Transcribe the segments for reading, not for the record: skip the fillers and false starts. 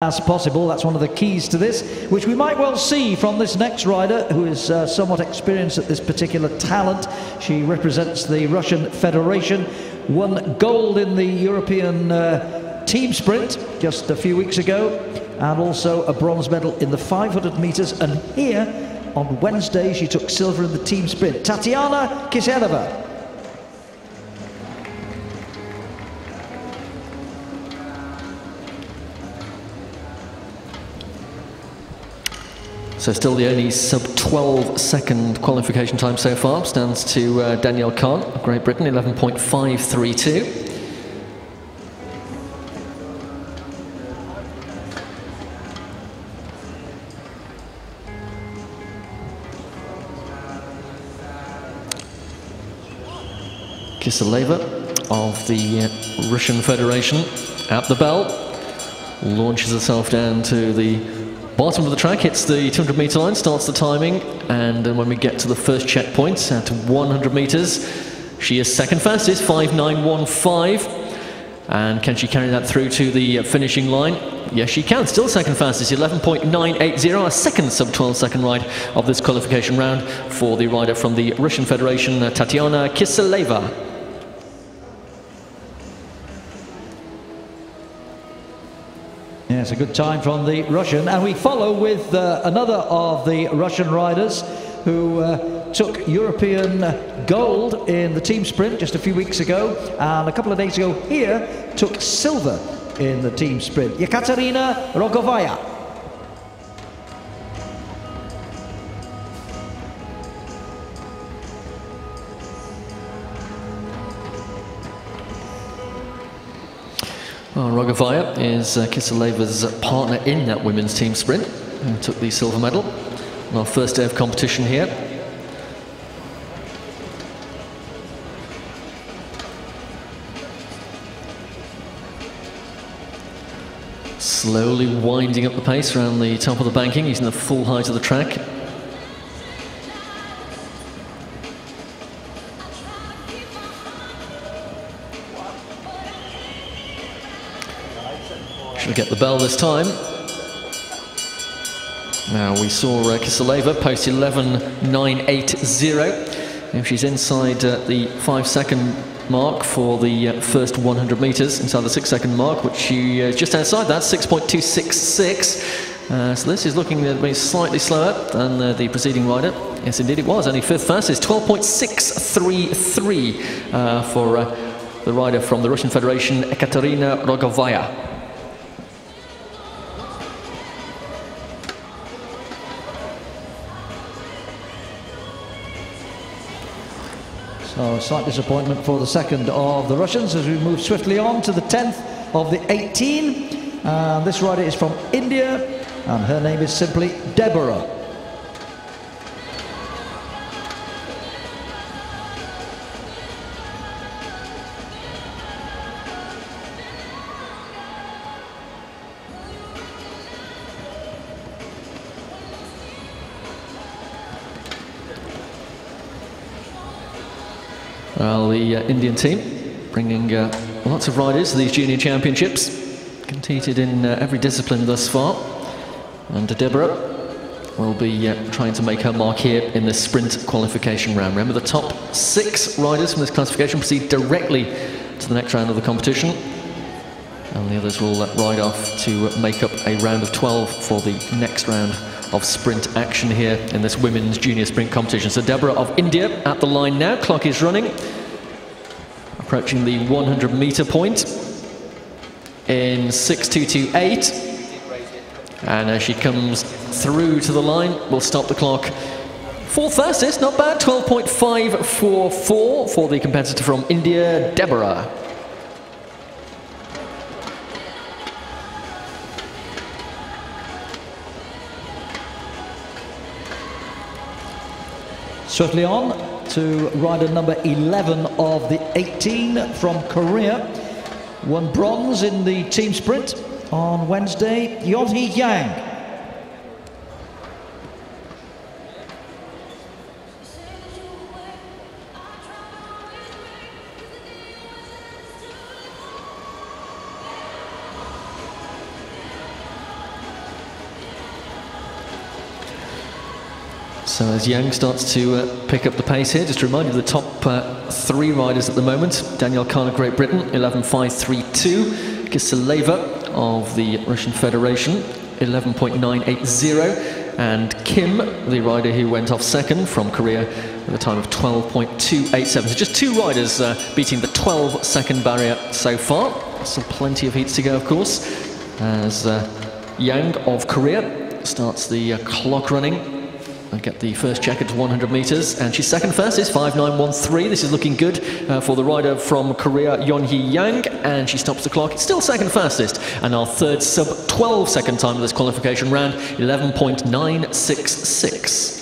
as possible. That's one of the keys to this, which we might well see from this next rider, who is somewhat experienced at this particular talent. She represents the Russian Federation, won gold in the European team sprint just a few weeks ago, and also a bronze medal in the 500 meters. And here on Wednesday she took silver in the team sprint. Tatiana Kiseleva. So still the only sub-12 second qualification time so far stands to Danielle Kahn of Great Britain, 11.532. Kiseleva of the Russian Federation at the bell, launches herself down to the bottom of the track, hits the 200 meter line, starts the timing, and when we get to the first checkpoint at 100 meters, she is second fastest, 5.915. And can she carry that through to the finishing line? Yes, she can. Still second fastest, 11.980, a second sub-12 second ride of this qualification round for the rider from the Russian Federation, Tatiana Kiseleva. Yes, a good time from the Russian, and we follow with another of the Russian riders who took European gold in the team sprint just a few weeks ago, and a couple of days ago here took silver in the team sprint. Ekaterina Rogovaya. Well, Rogovaya is Kiseleva's partner in that women's team sprint, who took the silver medal on our first day of competition here. Slowly winding up the pace around the top of the banking, using the full height of the track. She'll get the bell this time. Now we saw Kiseleva post 11.980. If she's inside the 5 second mark for the first 100 meters, inside the 6 second mark, which she is just outside that, 6.266. So this is looking to be slightly slower than the preceding rider. Yes, indeed it was, only fifth fastest, 12.633 for the rider from the Russian Federation, Ekaterina Rogovaya. So a slight disappointment for the second of the Russians as we move swiftly on to the 10th of the 18. This rider is from India, and her name is simply Deborah. Well, the Indian team bringing lots of riders to these junior championships, competed in every discipline thus far, and Deborah will be trying to make her mark here in the sprint qualification round. Remember, the top 6 riders from this classification proceed directly to the next round of the competition, and the others will ride off to make up a round of 12 for the next round of sprint action here in this women's junior sprint competition. So Deborah of India at the line now, clock is running, approaching the 100 meter point in 6.228, and as she comes through to the line, we'll stop the clock. Fourth fastest, not bad, 12.544 for the competitor from India, Deborah. Swiftly on to rider number 11 of the 18 from Korea. Won bronze in the team sprint on Wednesday, Yeonhee Yang. So as Yang starts to pick up the pace here, just a reminder of the top 3 riders at the moment. Danielle Khan of Great Britain, 11.532. Kiseleva of the Russian Federation, 11.980. And Kim, the rider who went off second from Korea, with a time of 12.287. So just 2 riders beating the 12-second barrier so far. Still plenty of heats to go, of course, as Yang of Korea starts the clock running. And get the first check at 100 meters, and she's second fastest, 5.913. This is looking good for the rider from Korea, Yeonhee Yang, and she stops the clock. It's still second fastest, and our third sub-12 second time of this qualification round, 11.966.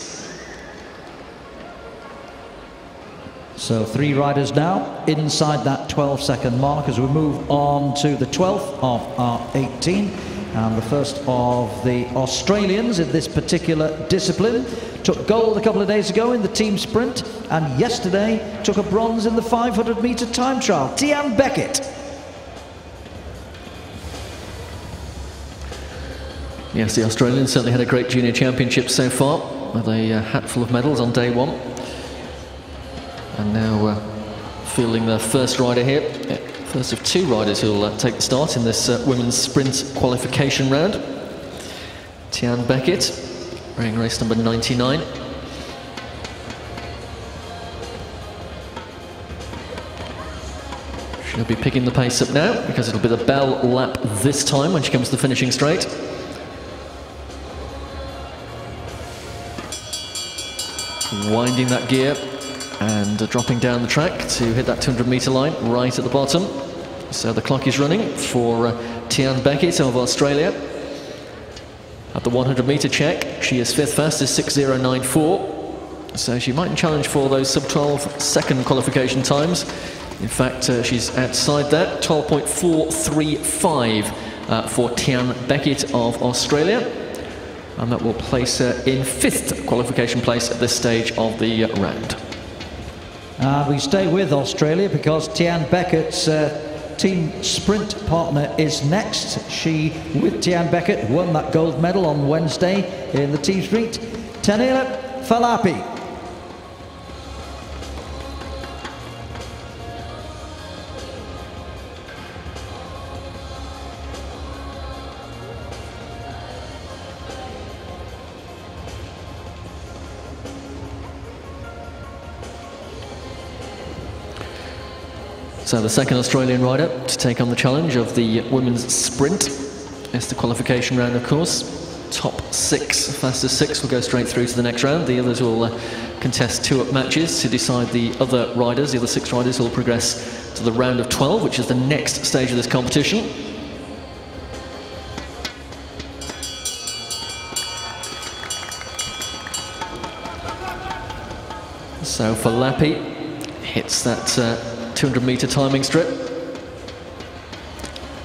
So 3 riders now inside that 12-second mark as we move on to the 12th of our 18. And the first of the Australians in this particular discipline took gold a couple of days ago in the team sprint, and yesterday took a bronze in the 500-meter time trial. Tian Beckett. Yes, the Australians certainly had a great junior championship so far, with a hatful of medals on day 1. And now fielding the first rider here. First of 2 riders who'll take the start in this women's sprint qualification round. Tian Beckett, wearing race number 99. She'll be picking the pace up now, because it'll be the bell lap this time when she comes to the finishing straight. Winding that gear and dropping down the track to hit that 200-meter line right at the bottom. So the clock is running for Tian Beckett of Australia. At the 100-meter check, she is 5th fastest, 6.094. So she mightn't challenge for those sub-12 second qualification times. In fact, she's outside that, 12.435 for Tian Beckett of Australia. And that will place her in 5th qualification place at this stage of the round. We stay with Australia because Tian Beckett's team sprint partner is next. She, with Tian Beckett, won that gold medal on Wednesday in the team sprint. Tanila Falapi. So the second Australian rider to take on the challenge of the women's sprint is the qualification round, of course. Top 6, fastest 6 will go straight through to the next round. The others will contest 2-up matches to decide the other riders. The other 6 riders will progress to the round of 12, which is the next stage of this competition. So Falapi hits that 200-meter timing strip,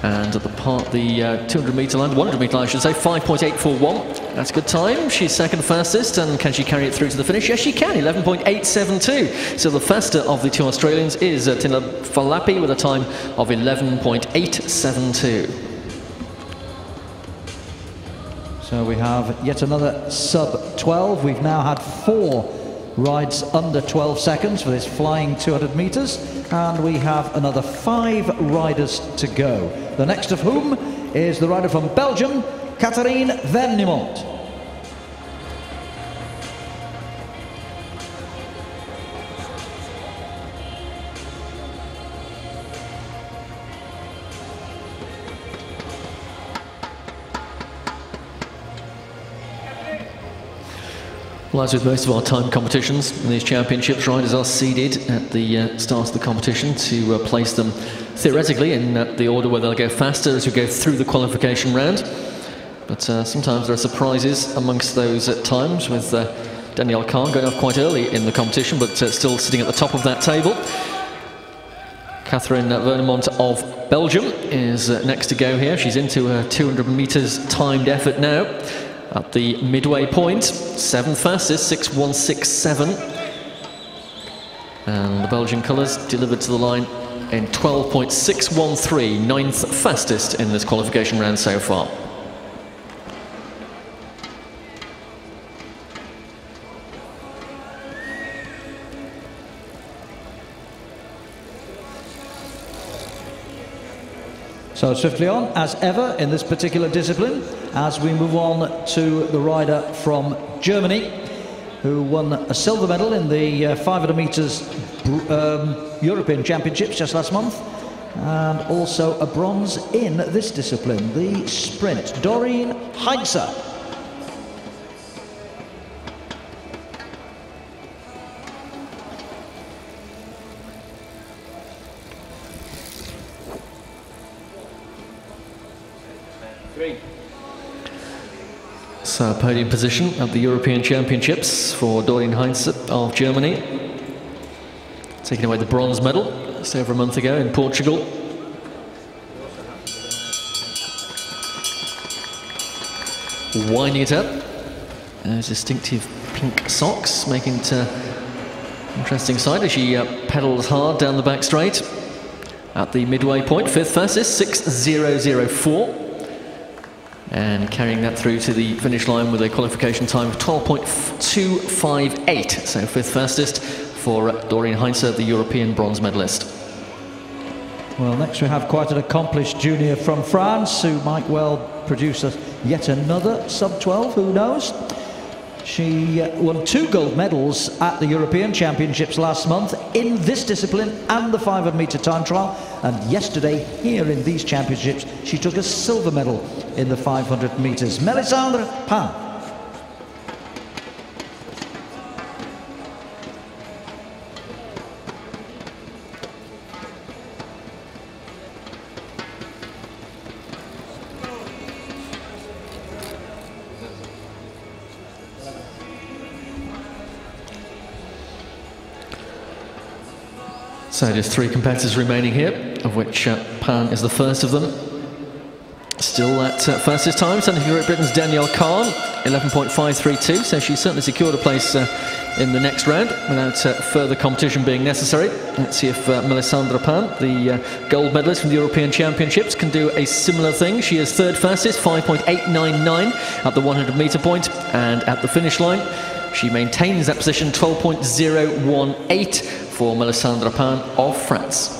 and at the 200-meter line, the 100-meter line I should say, 5.841. That's a good time. She's second fastest, and can she carry it through to the finish? Yes, she can, 11.872. So the faster of the 2 Australians is Tanila Falapi with a time of 11.872. So we have yet another sub-12. We've now had 4 rides under 12 seconds for this flying 200 meters, and we have another 5 riders to go. The next of whom is the rider from Belgium, Catherine Vernimont. Well, as with most of our time competitions, in these championships, riders are seeded at the start of the competition to place them theoretically in the order where they'll go faster as we go through the qualification round. But sometimes there are surprises amongst those at times, with Danielle Khan going off quite early in the competition, but still sitting at the top of that table. Catherine Vernimont of Belgium is next to go here. She's into her 200 meters timed effort now. At the midway point, 7th fastest, 6.167. And the Belgian colours delivered to the line in 12.613, 9th fastest in this qualification round so far. So swiftly on, as ever, in this particular discipline, as we move on to the rider from Germany, who won a silver medal in the 500 metres European Championships just last month, and also a bronze in this discipline, the sprint. Doreen Heinze. So podium position at the European Championships for Doreen Heinze of Germany, taking away the bronze medal just over a month ago in Portugal. Winding it up, those distinctive pink socks, making it interesting sight as she pedals hard down the back straight. At the midway point, 5th fastest, 6:004. And carrying that through to the finish line with a qualification time of 12.258. So 5th fastest for Doreen Heinze, the European bronze medalist. Well, next we have quite an accomplished junior from France who might well produce yet another sub-12, who knows? She won 2 gold medals at the European Championships last month in this discipline and the 500 metre time trial. And yesterday, here in these championships, she took a silver medal in the 500 metres. Melisandre Pan. So just 3 competitors remaining here, of which Pan is the first of them. Still at fastest time, standing for Great Britain's Danielle Kahn, 11.532, so she's certainly secured a place in the next round without further competition being necessary. Let's see if Melisandre Pan, the gold medalist from the European Championships, can do a similar thing. She is 3rd fastest, 5.899 at the 100 metre point, and at the finish line she maintains that position, 12.018 for Melisandre Pan of France.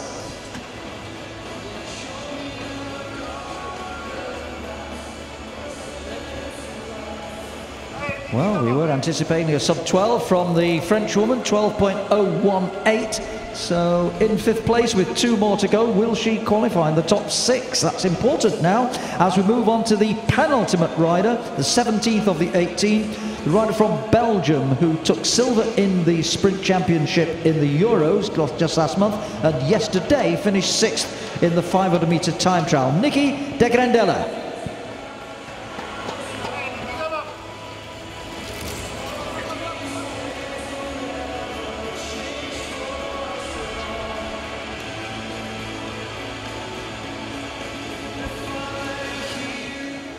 Well, we were anticipating a sub-12 from the French woman, 12.018. So in 5th place with 2 more to go. Will she qualify in the top 6? That's important now as we move on to the penultimate rider, the 17th of the 18. The rider from Belgium who took silver in the sprint championship in the Euros just last month, and yesterday finished 6th in the 500 metre time trial. Nicky de Grandella.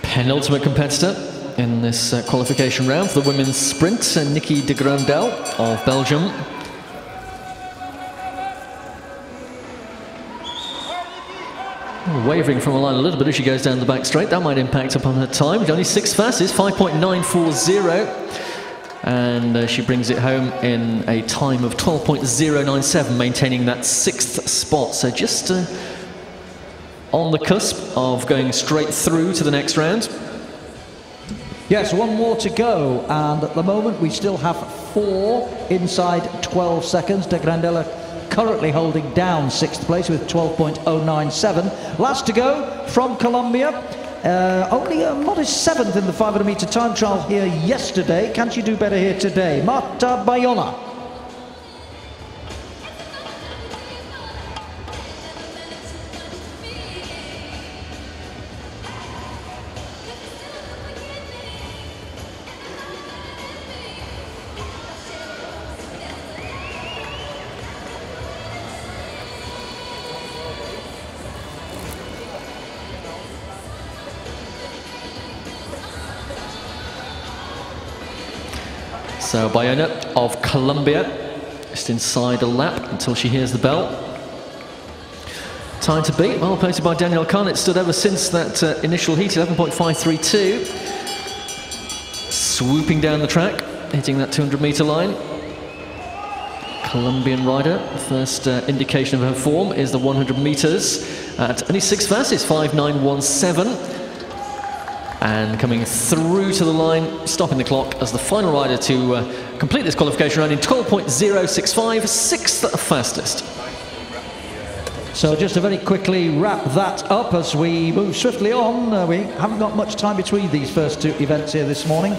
Penultimate competitor in this qualification round for the women's sprint, Nicky de Grandella of Belgium. Wavering from the line a little bit as she goes down the back straight. That might impact upon her time. Only 6th fastest, 5.940. And she brings it home in a time of 12.097, maintaining that 6th spot. So just on the cusp of going straight through to the next round. Yes, 1 more to go, and at the moment we still have 4 inside 12 seconds. De Grandella currently holding down 6th place with 12.097. Last to go from Colombia, only a modest 7th in the 500 metre time trial here yesterday. Can she do better here today? Marta Bayona. So Bayona of Colombia, just inside a lap until she hears the bell. Time to beat, well posted by Danielle Kahn. It stood ever since that initial heat, 11.532. Swooping down the track, hitting that 200 metre line. Colombian rider. The first indication of her form is the 100 meters at only 6 fastest, 5:9.17. And coming through to the line, stopping the clock as the final rider to complete this qualification round in 12.065, 6th fastest. So just to very quickly wrap that up as we move swiftly on. We haven't got much time between these first two events here this morning.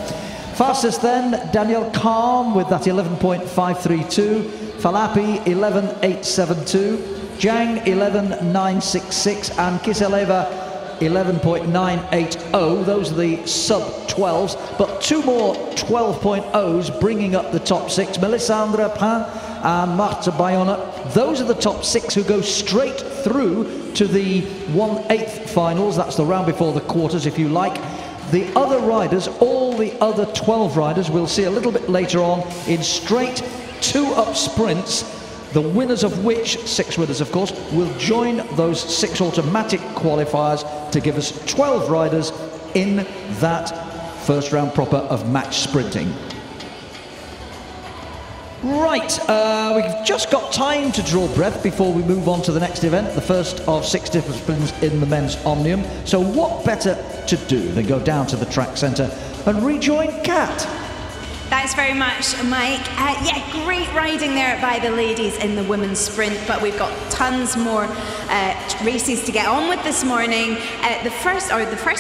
Fastest then, Daniel Calm with that 11.532, Falapi 11.872, Zhang 11.966, and Kiseleva 11.980. Those are the sub-12s, but two more 12.0s bringing up the top 6. Melisandre Pain and Marta Bayona. Those are the top 6 who go straight through to the 1/8 finals. That's the round before the quarters, if you like. The other riders, all the other 12 riders, we'll see a little bit later on in straight 2-up sprints, the winners of which, 6 winners of course, will join those 6 automatic qualifiers to give us 12 riders in that first round proper of match sprinting. Right, we've just got time to draw breath before we move on to the next event, the first of 6 disciplines in the men's Omnium. So what better to do than go down to the track centre and rejoin Kat? Thanks very much, Mike. Yeah, great riding there by the ladies in the women's sprint, but we've got tons more races to get on with this morning. The first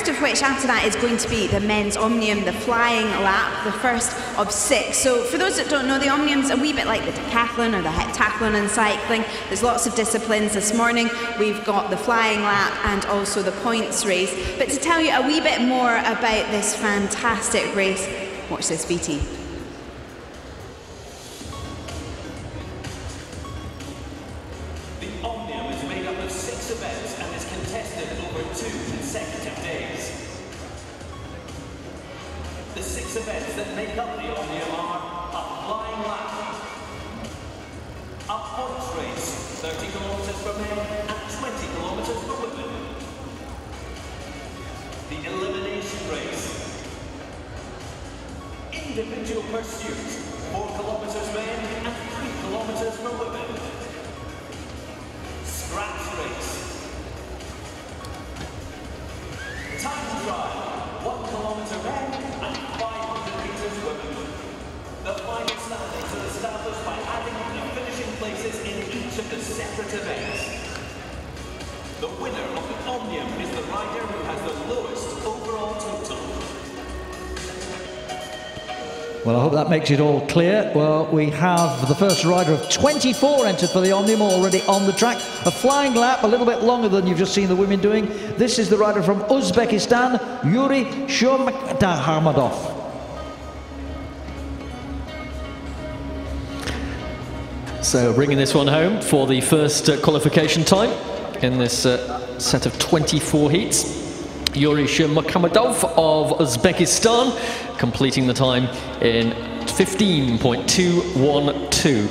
of which after that is going to be the men's Omnium, the flying lap, the first of 6. So for those that don't know, the Omnium's a wee bit like the decathlon or the heptathlon in cycling. There's lots of disciplines. This morning we've got the flying lap and also the points race. But to tell you a wee bit more about this fantastic race, watch this, BT. The Omnium is made up of 6 events and is contested over 2 consecutive days. The 6 events that make up the Omnium are a flying lap, a points race, 30 kilometers for men and 20 kilometers for women, the elimination race, individual pursuit, 4 kilometers men and 3 kilometers for women, scratch race, time trial, 1 kilometer men and 500 meters women. The final standings are established by adding the finishing places in each of the separate events. The winner of the Omnium is the rider who has the lowest overall total. Well, I hope that makes it all clear. Well, we have the first rider of 24 entered for the Omnium already on the track. A flying lap, a little bit longer than you've just seen the women doing. This is the rider from Uzbekistan, Yuri Shomakdaharmadov. So bringing this one home for the first qualification time in this set of 24 heats. Yuri Shomakdaharmadov of Uzbekistan completing the time in 15.212.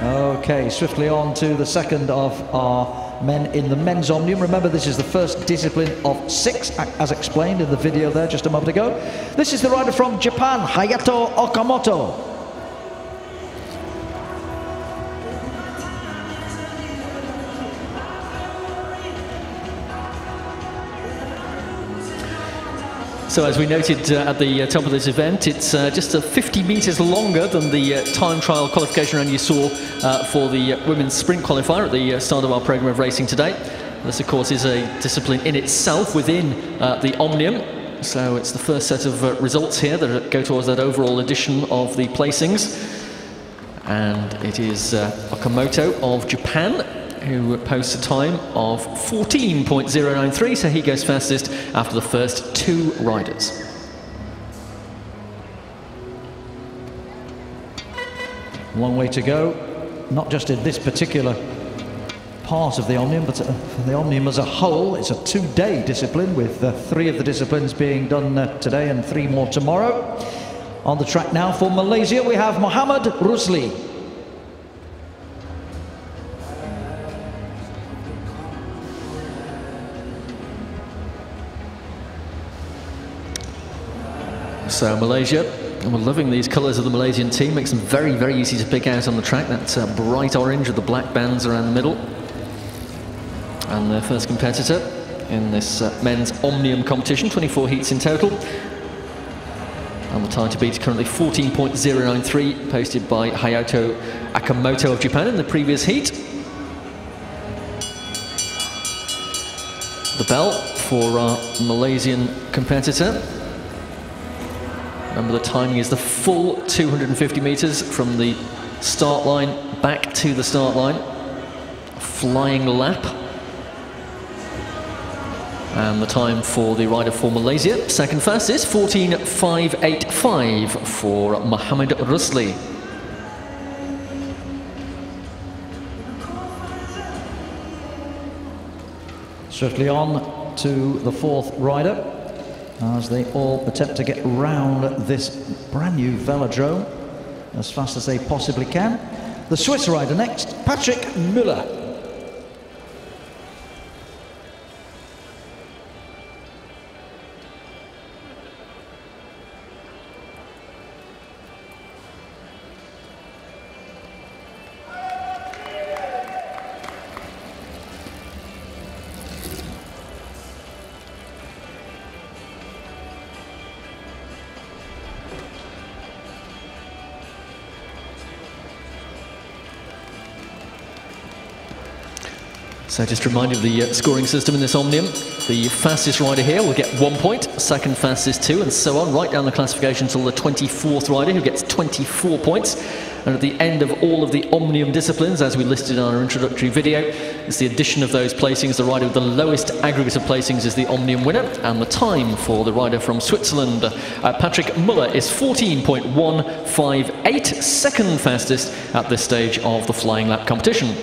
Okay, swiftly on to the second of our men in the men's Omnium. Remember, this is the first discipline of 6, as explained in the video there just a moment ago. This is the rider from Japan, Hayato Okamoto. So as we noted at the top of this event, it's just 50 metres longer than the time trial qualification round you saw for the women's sprint qualifier at the start of our programme of racing today. This, of course, is a discipline in itself within the Omnium. So it's the first set of results here that go towards that overall addition of the placings. And it is Okamoto of Japan who posts a time of 14.093, so he goes fastest after the first 2 riders. Long way to go, not just in this particular part of the Omnium, but the Omnium as a whole. It's a 2-day discipline with 3 of the disciplines being done today and 3 more tomorrow. On the track now for Malaysia, we have Muhammad Rusli. So Malaysia, and we're loving these colours of the Malaysian team. Makes them very, very easy to pick out on the track. That's bright orange with the black bands around the middle. And their first competitor in this men's Omnium competition, 24 heats in total. And the time to beat is currently 14.093, posted by Hayato Akamoto of Japan in the previous heat. The bell for our Malaysian competitor. Remember, the timing is the full 250 metres from the start line back to the start line. Flying lap. And the time for the rider for Malaysia, second fastest, 14.585 for Mohammed Rusli. Certainly on to the fourth rider as they all attempt to get round this brand new velodrome as fast as they possibly can. The Swiss rider next, Patrick Müller. So just a reminder of the scoring system in this Omnium. The fastest rider here will get 1 point, second fastest 2, and so on, right down the classification until the 24th rider, who gets 24 points. And at the end of all of the Omnium disciplines, as we listed in our introductory video, it's the addition of those placings. The rider with the lowest aggregate of placings is the Omnium winner, and the time for the rider from Switzerland, Patrick Müller, is 14.158, second fastest at this stage of the flying lap competition.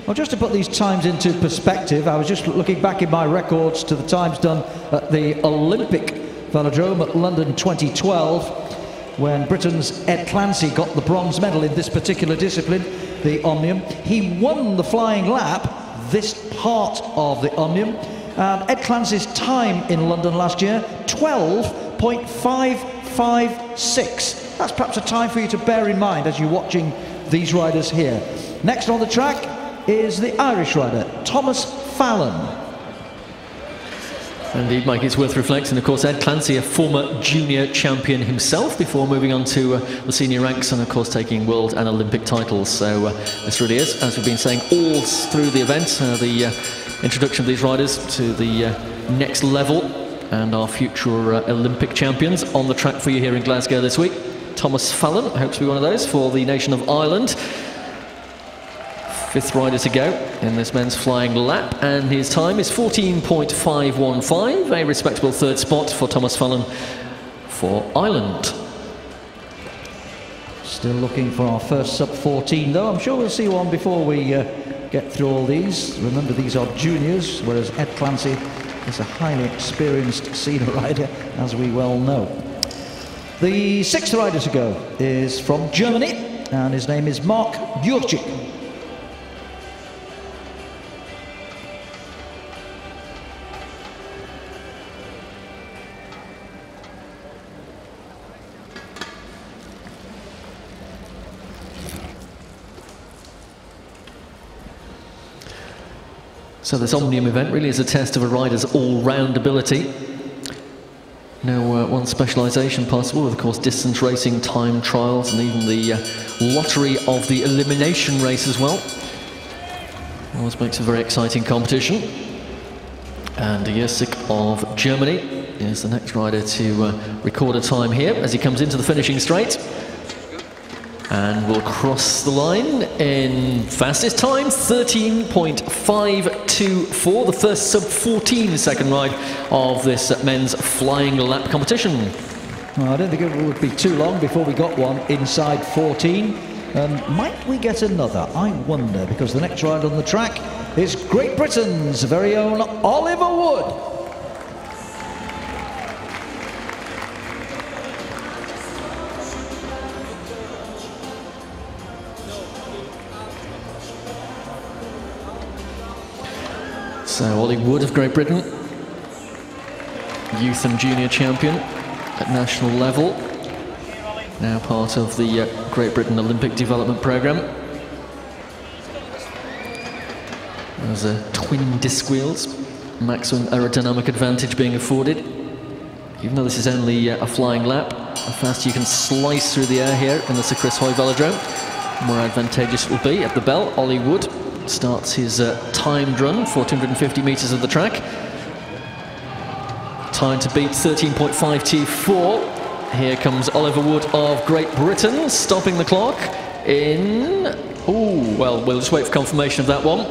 Well, just to put these times into perspective, I was just looking back in my records to the times done at the Olympic velodrome at London 2012, when Britain's Ed Clancy got the bronze medal in this particular discipline, the Omnium. He won the flying lap, this part of the Omnium, and Ed Clancy's time in London last year, 12.556. That's perhaps a time for you to bear in mind as you're watching these riders here. Next on the track is the Irish rider, Thomas Fallon. Indeed, Mike, it's worth reflecting. Of course, Ed Clancy, a former junior champion himself, before moving on to the senior ranks and, of course, taking world and Olympic titles. So this really is, as we've been saying all through the event, the introduction of these riders to the next level and our future Olympic champions on the track for you here in Glasgow this week. Thomas Fallon, I hope to be one of those for the nation of Ireland. Fifth rider to go in this men's flying lap, and his time is 14.515, a respectable third spot for Thomas Fallon for Ireland. Still looking for our first sub-14 though. I'm sure we'll see one before we get through all these. Remember, these are juniors, whereas Ed Clancy is a highly experienced senior rider, as we well know. The sixth rider to go is from Germany, and his name is Mark Jurczyk. So this Omnium event really is a test of a rider's all-round ability. No one specialisation possible, with of course distance racing, time trials, and even the lottery of the elimination race as well. Always makes a very exciting competition. And Jurczyk of Germany is the next rider to record a time here as he comes into the finishing straight. And will cross the line in fastest time, 13.524, the first sub-14 second ride of this men's flying lap competition. Well, I don't think it would be too long before we got one inside 14. Might we get another? I wonder, because the next ride on the track is Great Britain's very own Oliver Wood. So Ollie Wood of Great Britain, youth and junior champion, at national level. Now part of the Great Britain Olympic Development Programme. There's twin disc wheels, maximum aerodynamic advantage being afforded. Even though this is only a flying lap, how fast you can slice through the air here in the Sir Chris Hoy Velodrome, the more advantageous it will be. At the bell, Ollie Wood starts his timed run for 250 metres of the track. Time to beat 13.524. Here comes Oliver Wood of Great Britain, stopping the clock in... Oh, well, we'll just wait for confirmation of that one.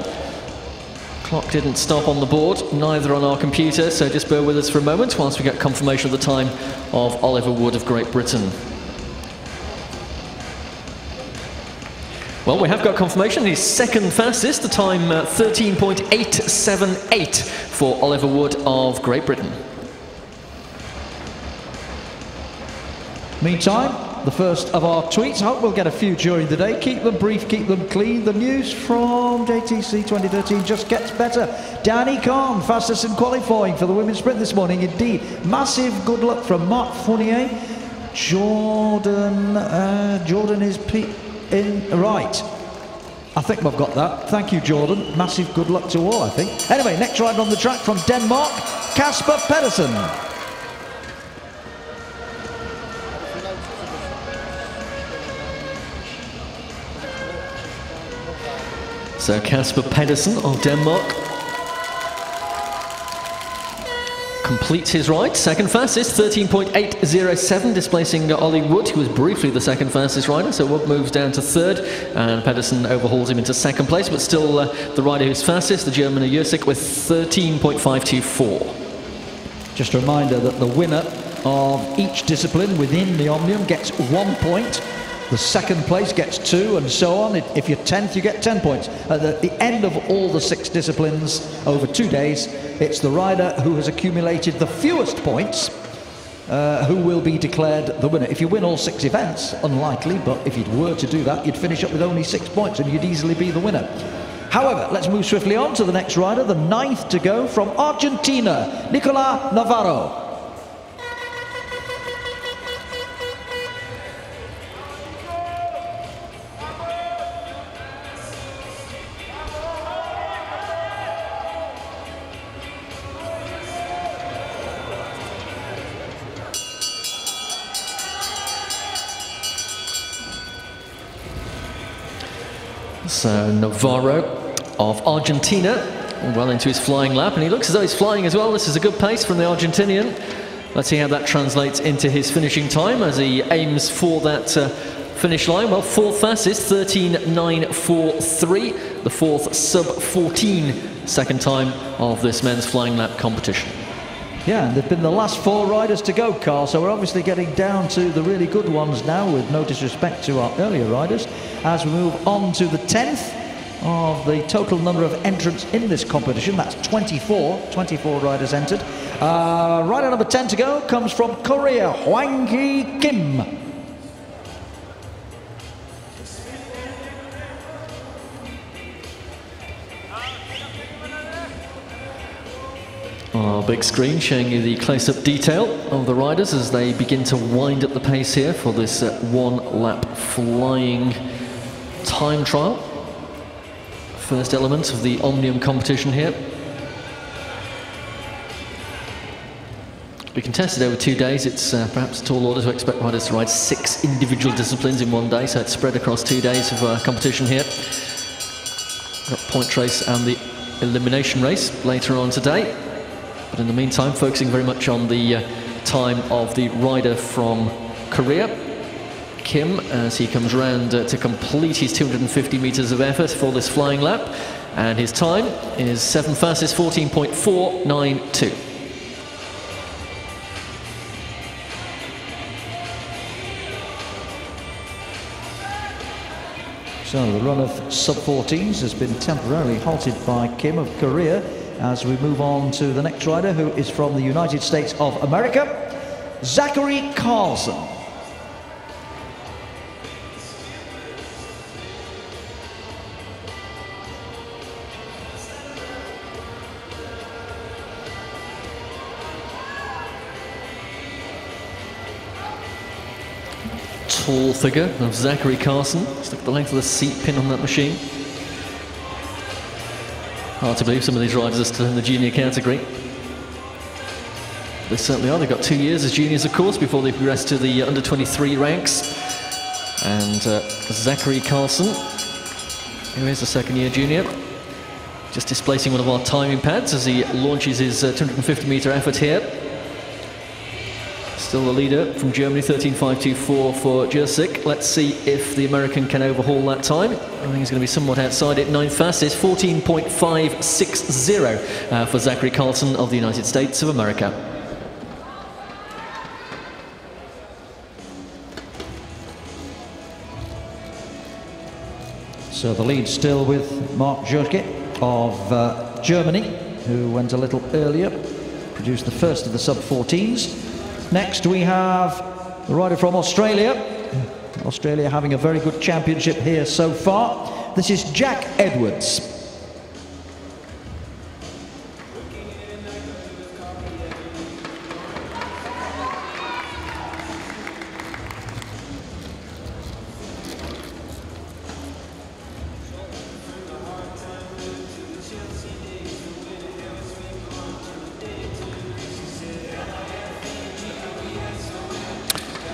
Clock didn't stop on the board, neither on our computer, so just bear with us for a moment whilst we get confirmation of the time of Oliver Wood of Great Britain. Well, we have got confirmation. He's second fastest, the time 13.878 for Oliver Wood of Great Britain. Meantime, the first of our tweets. I hope we'll get a few during the day. Keep them brief, keep them clean. The news from JTC 2013 just gets better. Danny Kahn, fastest in qualifying for the women's sprint this morning. Indeed, massive good luck from Marc Fournier. Jordan is in right. I think we've got that. Thank you, Jordan. Massive good luck to all, I think. Anyway, next rider on the track from Denmark, Kasper Pedersen. So Kasper Pedersen of Denmark completes his ride, second fastest, 13.807, displacing Ollie Wood, who was briefly the second fastest rider. So Wood moves down to third, and Pedersen overhauls him into second place, but still the rider who's fastest, the German Jusik, with 13.524. Just a reminder that the winner of each discipline within the Omnium gets 1 point. The second place gets 2, and so on. If you're 10th, you get 10 points. At the end of all the 6 disciplines over 2 days, it's the rider who has accumulated the fewest points who will be declared the winner. If you win all 6 events, unlikely, but if you were to do that, you'd finish up with only 6 points and you'd easily be the winner. However, let's move swiftly on to the next rider, the 9th to go, from Argentina, Nicolas Navarro. So Navarro of Argentina, well into his flying lap, and he looks as though he's flying as well. This is a good pace from the Argentinian. Let's see how that translates into his finishing time as he aims for that finish line. Well, fourth fastest, 13.943, the fourth sub-14 second time of this men's flying lap competition. Yeah, and they've been the last 4 riders to go, Carl, so we're obviously getting down to the really good ones now, with no disrespect to our earlier riders, as we move on to the 10th of the total number of entrants in this competition. That's 24 riders entered. Rider number 10 to go comes from Korea, Hwang-hee Kim. Our big screen showing you the close-up detail of the riders as they begin to wind up the pace here for this 1-lap flying time trial. First element of the Omnium competition here. To be contested over 2 days, it's perhaps a tall order to expect riders to ride 6 individual disciplines in 1 day, so it's spread across 2 days of competition here. Got point race and the elimination race later on today. But in the meantime, focusing very much on the time of the rider from Korea, Kim, as he comes round to complete his 250 metres of effort for this flying lap. And his time is 7 fastest, 14.492. So the run of sub-14s has been temporarily halted by Kim of Korea, as we move on to the next rider, who is from the United States of America, Zachary Carlson. tall figure of Zachary Carson. Just look at the length of the seat pin on that machine. Hard to believe some of these riders are still in the junior category. They certainly are. They've got 2 years as juniors, of course, before they progress to the under-23 ranks. And Zachary Carson, who is a second-year junior, just displacing one of our timing pads as he launches his 250-metre effort here. Still the leader from Germany, 13.524 for Jersik. Let's see if the American can overhaul that time. I think he's going to be somewhat outside it. 9th fastest, 14.560 for Zachary Carlson of the United States of America. So the lead still with Mark Jurke of Germany, who went a little earlier, produced the first of the sub-14s. Next we have the rider from Australia. Australia having a very good championship here so far. This is Jack Edwards.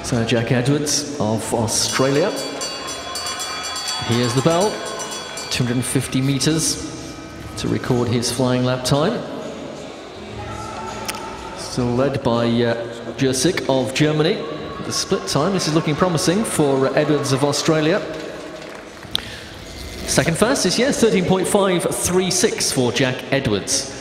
So Jack Edwards of Australia. Here's the bell. 250 metres to record his flying lap time. Still led by Jersik of Germany. The split time, this is looking promising for Edwards of Australia. Second fastest, yes, 13.536 for Jack Edwards.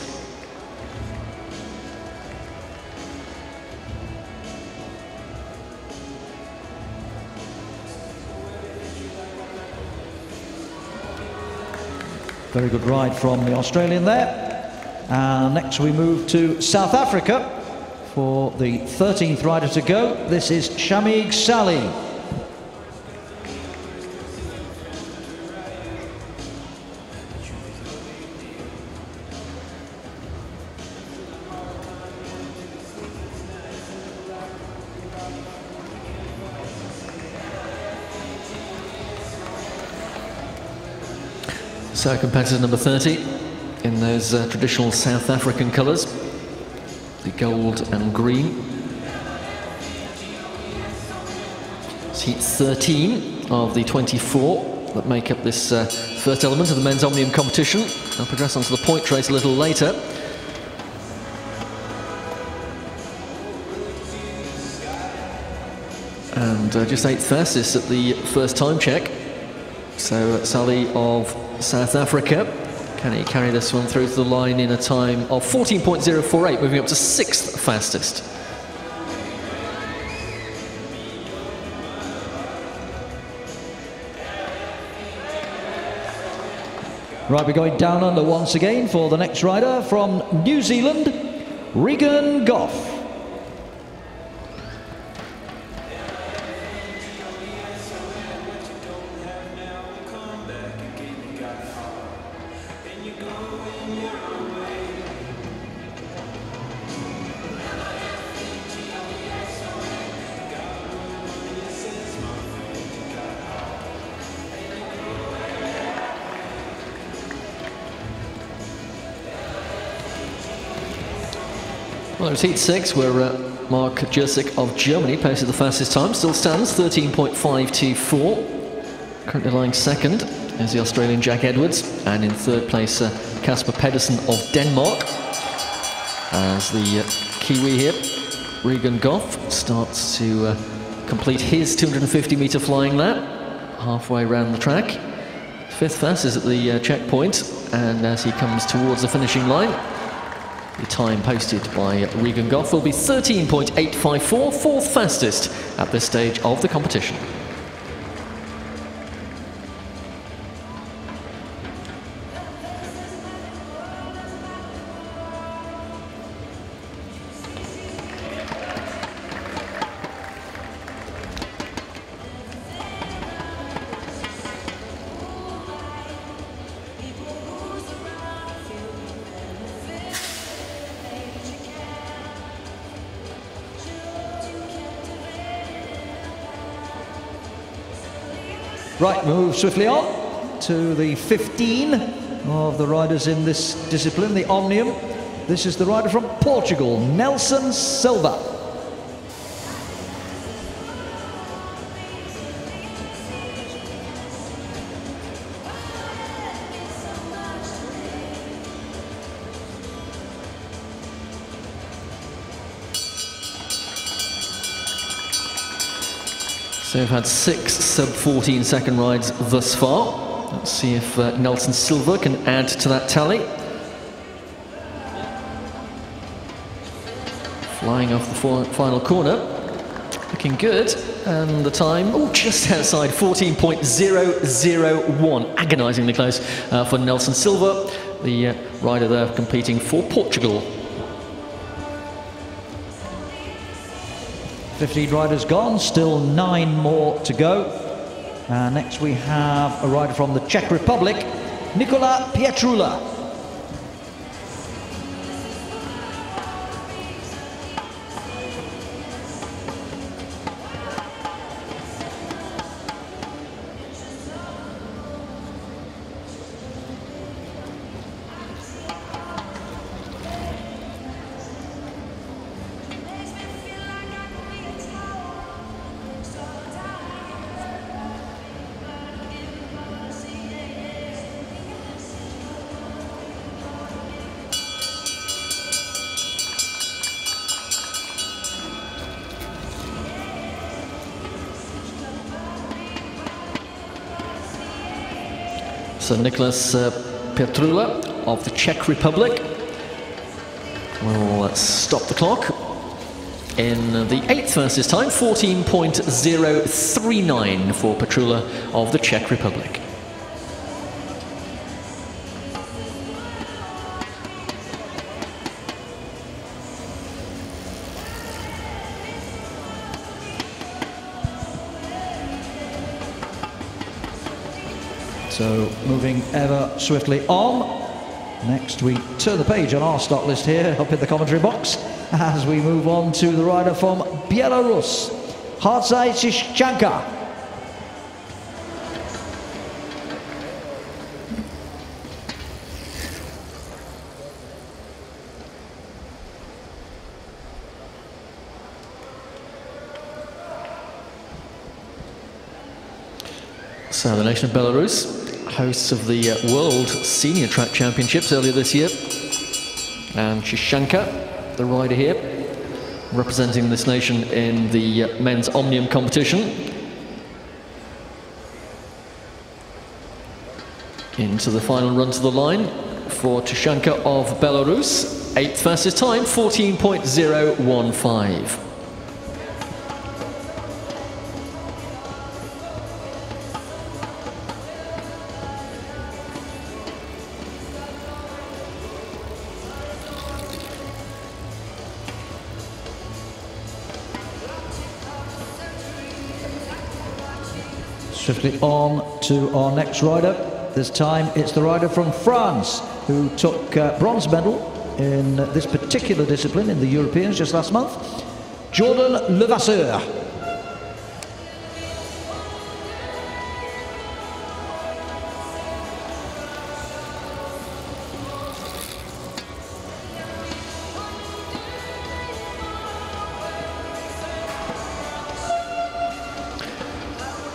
Very good ride from the Australian there. And next we move to South Africa for the 13th rider to go. This is Shamig Sally. So competitor number 30 in those traditional South African colours, the gold and green. It's heat 13 of the 24 that make up this first element of the men's Omnium competition. I'll progress onto the point race a little later. And just 8th fastest at the first time check. So Sally of South Africa, can he carry this one through to the line in a time of 14.048, moving up to 6th fastest. Right, we're going down under once again for the next rider from New Zealand, Regan Goff. Well, it was heat 6 where Mark Jersik of Germany posted the fastest time. Still stands 13.524. Currently lying second is the Australian Jack Edwards, and in third place Kasper Pedersen of Denmark. As the Kiwi here, Regan Goff, starts to complete his 250-metre flying lap halfway around the track. 5th fastest at the checkpoint, and as he comes towards the finishing line, the time posted by Regan Goff will be 13.854, 4th fastest at this stage of the competition. Right, we move swiftly on to the 15 of the riders in this discipline, the Omnium. This is the rider from Portugal, Nelson Silva. So we've had 6 sub-14 second rides thus far. Let's see if Nelson Silva can add to that tally. Flying off the final corner. Looking good. And the time, oh, just outside, 14.001. Agonisingly close for Nelson Silva, the rider there competing for Portugal. 15 riders gone, still 9 more to go. Next we have a rider from the Czech Republic, Nikola Pietrula. So Nicholas Pietrula of the Czech Republic will stop the clock in the 8th fastest time, 14.039 for Pietrula of the Czech Republic. So moving ever swiftly on. Next we turn the page on our start list here up in the commentary box as we move on to the rider from Belarus, Repechage. So the nation of Belarus, hosts of the World Senior Track Championships earlier this year. And Shishanka, the rider here, representing this nation in the men's Omnium competition. Into the final run to the line for Shishanka of Belarus. 8th fastest time, 14.015. Swiftly on to our next rider. This time it's the rider from France who took bronze medal in this particular discipline in the Europeans just last month, Jordan Levasseur.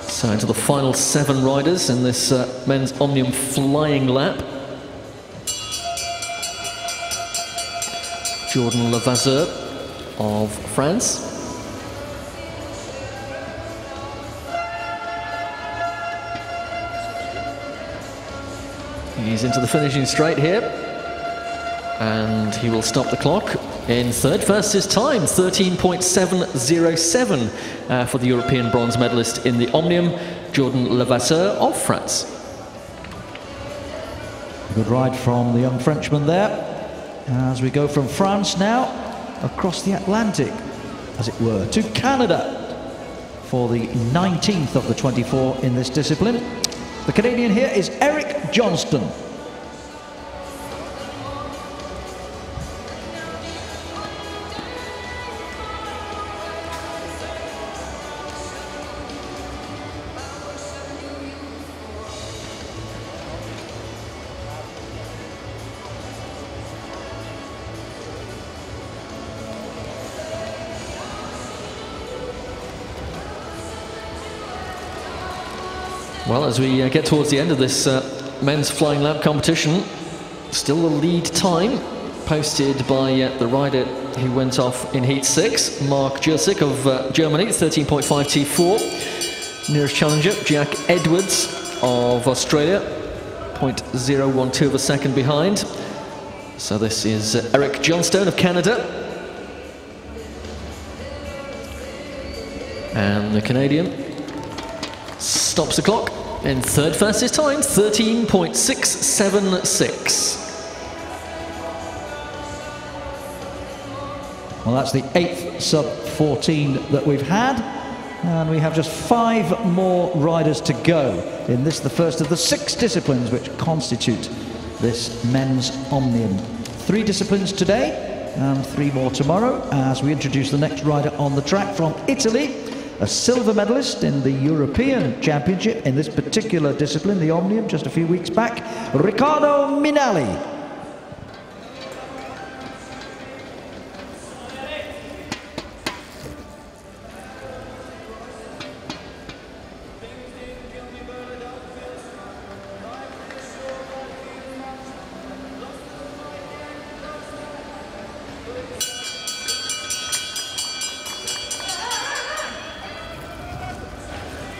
So into the final 7 riders in this men's Omnium Flying Lap. Jordan Levasseur of France. He's into the finishing straight here. And he will stop the clock in 3rd fastest time, 13.707 for the European bronze medalist in the Omnium, Jordan Levasseur of France. Good ride from the young Frenchman there. As we go from France now, across the Atlantic, as it were, to Canada for the 19th of the 24 in this discipline. The Canadian here is Eric Johnston. Well, as we get towards the end of this men's flying lap competition, still the lead time posted by the rider who went off in heat 6, Mark Jurczyk of Germany, 13.524. Nearest challenger, Jack Edwards of Australia, 0.012 of a second behind. So this is Eric Johnstone of Canada. And the Canadian stops the clock in third fastest time, 13.676. Well, that's the 8th sub-14 that we've had, and we have just 5 more riders to go in this, the first of the 6 disciplines which constitute this men's Omnium. 3 disciplines today and 3 more tomorrow as we introduce the next rider on the track from Italy, a silver medalist in the European Championship in this particular discipline, the Omnium, just a few weeks back, Riccardo Minali.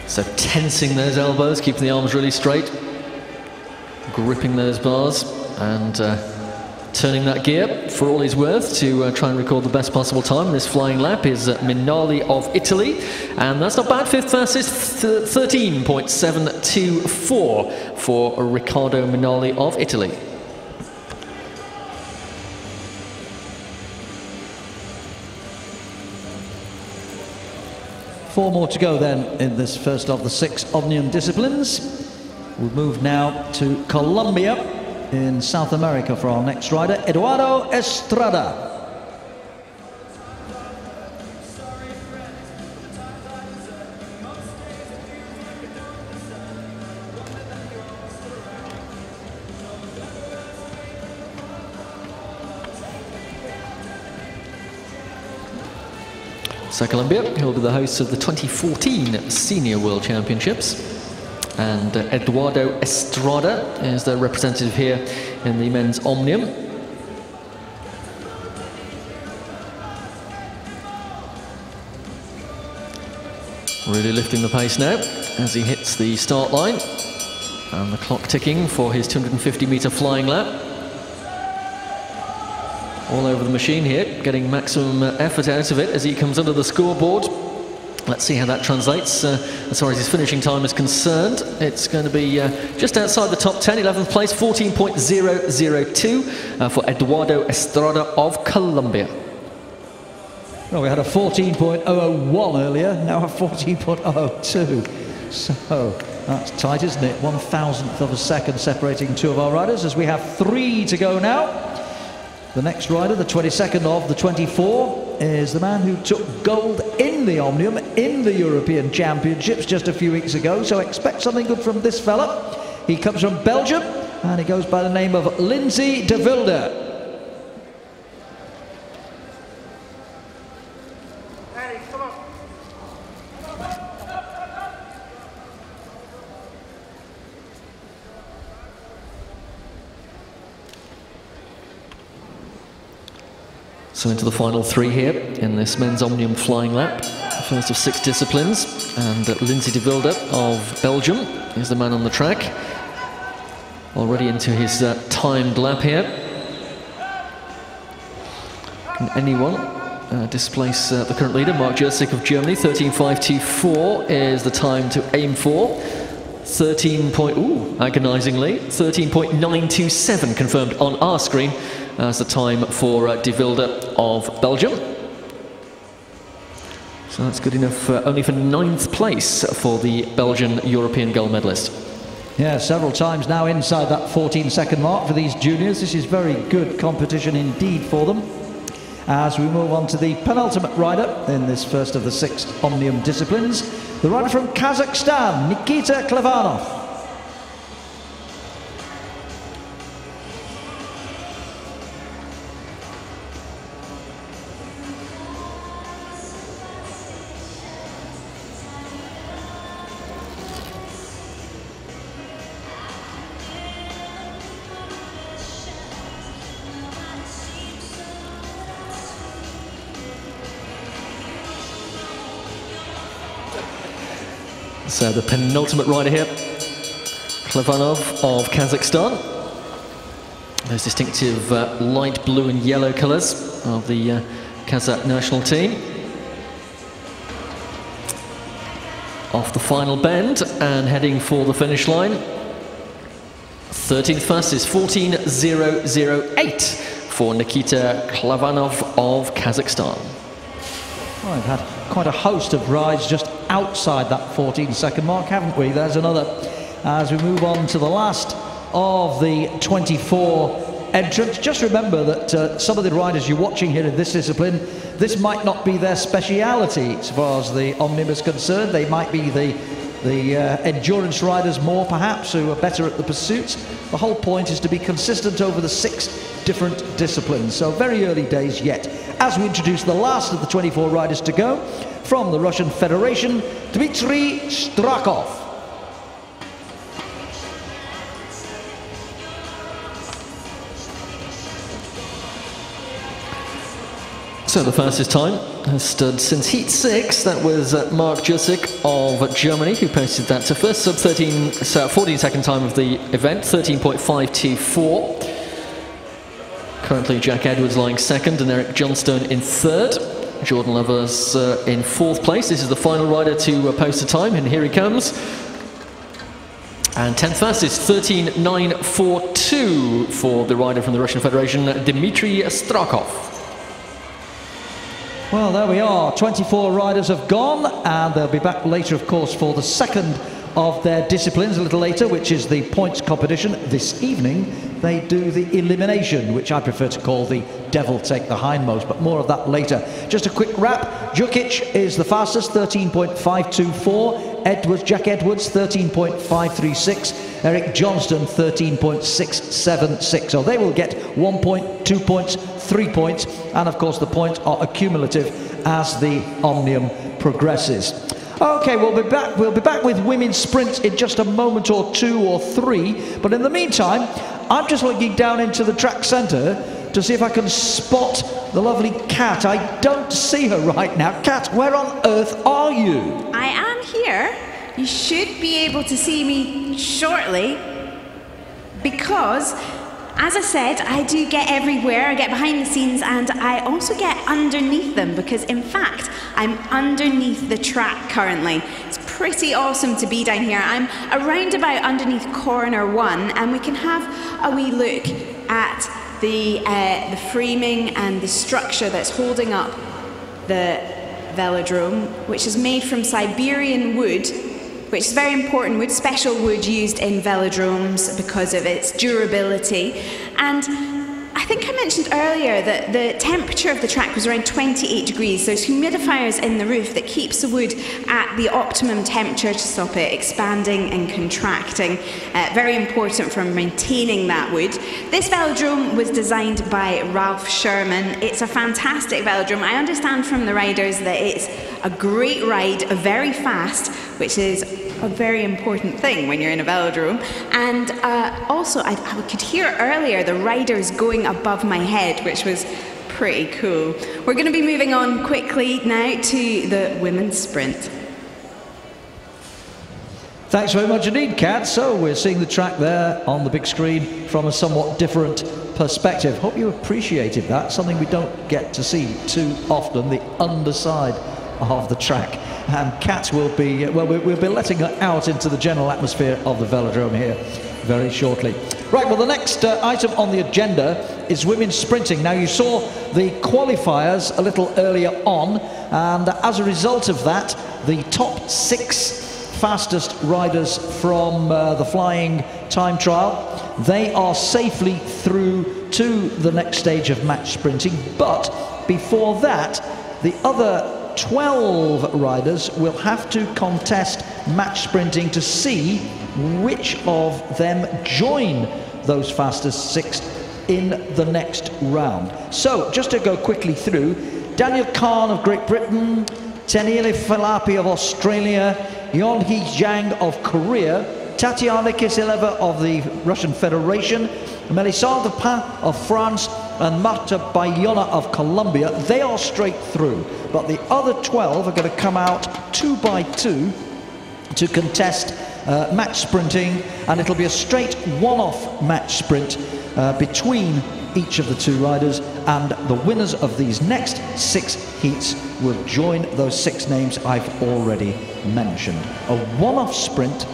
So tensing those elbows, keeping the arms really straight, gripping those bars, and turning that gear for all he's worth to try and record the best possible time. This flying lap is Minali of Italy, and that's not bad. 5th fastest, 13.724 for Riccardo Minali of Italy. Four more to go then in this first of the 6 Omnium disciplines. We'll move now to Colombia in South America for our next rider, Eduardo Estrada. So Colombia, he'll be the host of the 2014 Senior World Championships. And Eduardo Estrada is the representative here in the men's Omnium. Really lifting the pace now as he hits the start line. And the clock ticking for his 250-metre flying lap. All over the machine here, getting maximum effort out of it as he comes under the scoreboard. Let's see how that translates as far as his finishing time is concerned. It's going to be just outside the top 10, 11th place, 14.002 for Eduardo Estrada of Colombia. Well, we had a 14.001 earlier, now a 14.002. So that's tight, isn't it? 1,000th of a second separating 2 of our riders as we have 3 to go now. The next rider, the 22nd of the 24, is the man who took gold in the Omnium in the European Championships just a few weeks ago. So expect something good from this fella. He comes from Belgium and he goes by the name of Lindsay de Wilde. So into the final 3 here in this men's Omnium flying lap, first of 6 disciplines, and Lindsay de Wilde of Belgium is the man on the track, already into his timed lap here. Can anyone displace the current leader, Mark Jurczyk of Germany? 13.524 is the time to aim for. 13.927 confirmed on our screen as the time for de Wilde of Belgium. So that's good enough only for 9th place for the Belgian European gold medalist. Yeah, several times now inside that 14-second mark for these juniors. This is very good competition indeed for them. As we move on to the penultimate rider in this first of the 6 Omnium disciplines, the rider from Kazakhstan, Nikita Klevanov. So the penultimate rider here, Klevanov of Kazakhstan. Those distinctive light blue and yellow colours of the Kazakh national team. Off the final bend and heading for the finish line. 13th fastest, 14.008 for Nikita Klevanov of Kazakhstan. Well, we've had quite a host of rides just outside that 14-second mark, haven't we? There's another as we move on to the last of the 24 entrants. Just remember that some of the riders you're watching here in this discipline, this might not be their speciality as far as the Omnium is concerned. They might be the endurance riders more, perhaps, who are better at the pursuits. The whole point is to be consistent over the 6 different disciplines. So very early days yet. As we introduce the last of the 24 riders to go, from the Russian Federation, Dmitry Strakov. So the fastest time has stood since heat 6. That was Mark Jusik of Germany, who posted that to first sub 14-second time of the event, 13.524. Currently Jack Edwards lying second and Eric Johnstone in third. Jordan Lovers in 4th place. This is the final rider to post a time, and here he comes. And 10th fastest, 13.942 for the rider from the Russian Federation, Dmitry Strakov. Well, there we are. 24 riders have gone, and they'll be back later, of course, for the second of their disciplines a little later, which is the points competition. This evening, they do the elimination, which I prefer to call the devil take the hindmost, but more of that later. Just a quick wrap. Jukic is the fastest, 13.524. Jack Edwards, 13.536. Eric Johnston, 13.676. So they will get 1 point, 2 points, 3 points, and of course the points are accumulative as the Omnium progresses. Okay, we'll be back with women's sprints in just a moment or 2 or 3, but in the meantime, I'm just looking down into the track centre to see if I can spot the lovely Kat. I don't see her right now. Kat, where on earth are you? I am here. You should be able to see me shortly, because, as I said, I do get everywhere. I get behind the scenes, and I also get underneath them, because in fact I'm underneath the track currently. It's pretty awesome to be down here. I'm around about underneath corner 1, and we can have a wee look at the framing and the structure that's holding up the velodrome, which is made from Siberian wood, which is very important wood, special wood used in velodromes because of its durability. And I think I mentioned earlier that the temperature of the track was around 28 degrees. There's humidifiers in the roof that keeps the wood at the optimum temperature to stop it expanding and contracting. Very important for maintaining that wood. This velodrome was designed by Ralph Sherman. It's a fantastic velodrome. I understand from the riders that it's a great ride, very fast, which is a very important thing when you're in a velodrome. And also, I could hear earlier the riders going above my head, which was pretty cool. We're going to be moving on quickly now to the women's sprint. Thanks very much indeed, Kat. So we're seeing the track there on the big screen from a somewhat different perspective. Hope you appreciated that. Something we don't get to see too often, the underside of the track. And Kat will be, well, we'll be letting her out into the general atmosphere of the velodrome here very shortly. Right, well, the next item on the agenda is women's sprinting. Now, you saw the qualifiers a little earlier on, and as a result of that, the top 6 fastest riders from the flying time trial, they are safely through to the next stage of match sprinting. But before that, the other 12 riders will have to contest match sprinting to see which of them join those fastest 6 in the next round. So, just to go quickly through, Daniel Kahn of Great Britain, Tenili Falapi of Australia, Yeonhee Jang of Korea, Tatiana Kiseleva of the Russian Federation, Melisande Pain of France, and Marta Bayona of Colombia. They are straight through, but the other 12 are going to come out 2 by 2 to contest match sprinting, and it'll be a straight one-off match sprint between each of the two riders, and the winners of these next 6 heats will join those 6 names I've already mentioned. A one-off sprint,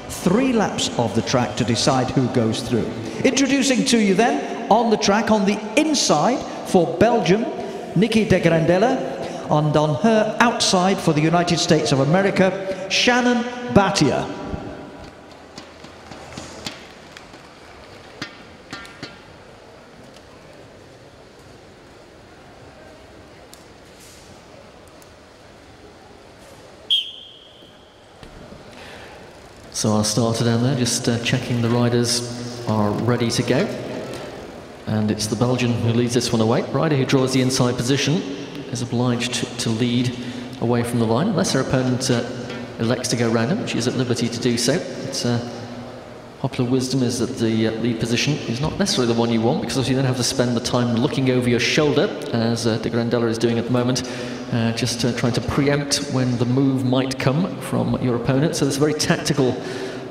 3 laps of the track to decide who goes through. Introducing to you then, on the track, on the inside for Belgium, Niki de Grandelle, and on her outside for the United States of America, Shannon Bhatia. So our starter down there, just checking the riders are ready to go. And it's the Belgian who leads this one away. Rider who draws the inside position is obliged to lead away from the line, unless her opponent elects to go round him. She is at liberty to do so. It's popular wisdom is that the lead position is not necessarily the one you want, because you then have to spend the time looking over your shoulder, as de Grandelle is doing at the moment, just trying to preempt when the move might come from your opponent. So it's a very tactical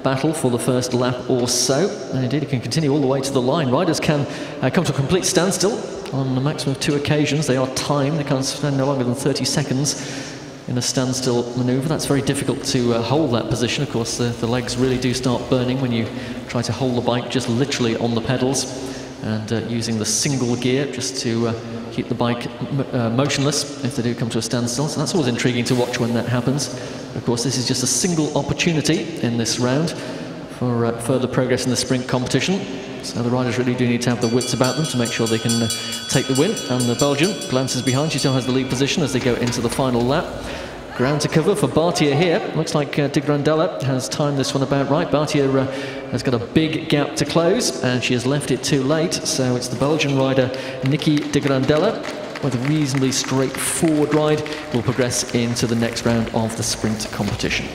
battle for the first lap or so, and indeed it can continue all the way to the line. Riders can come to a complete standstill on a maximum of 2 occasions. They are timed, they can't spend no longer than 30 seconds in a standstill manoeuvre. That's very difficult to hold that position. Of course, the legs really do start burning when you try to hold the bike just literally on the pedals, and using the single gear just to keep the bike motionless if they do come to a standstill. So that's always intriguing to watch when that happens. Of course, this is just a single opportunity in this round for further progress in the sprint competition. So the riders really do need to have the wits about them to make sure they can take the win. And the Belgian glances behind. She still has the lead position as they go into the final lap. Ground to cover for Bhatia here. Looks like de Grandelle has timed this one about right. Bhatia has got a big gap to close, and she has left it too late. So it's the Belgian rider Niki de Grandelle, with a reasonably straightforward ride, will progress into the next round of the sprint competition.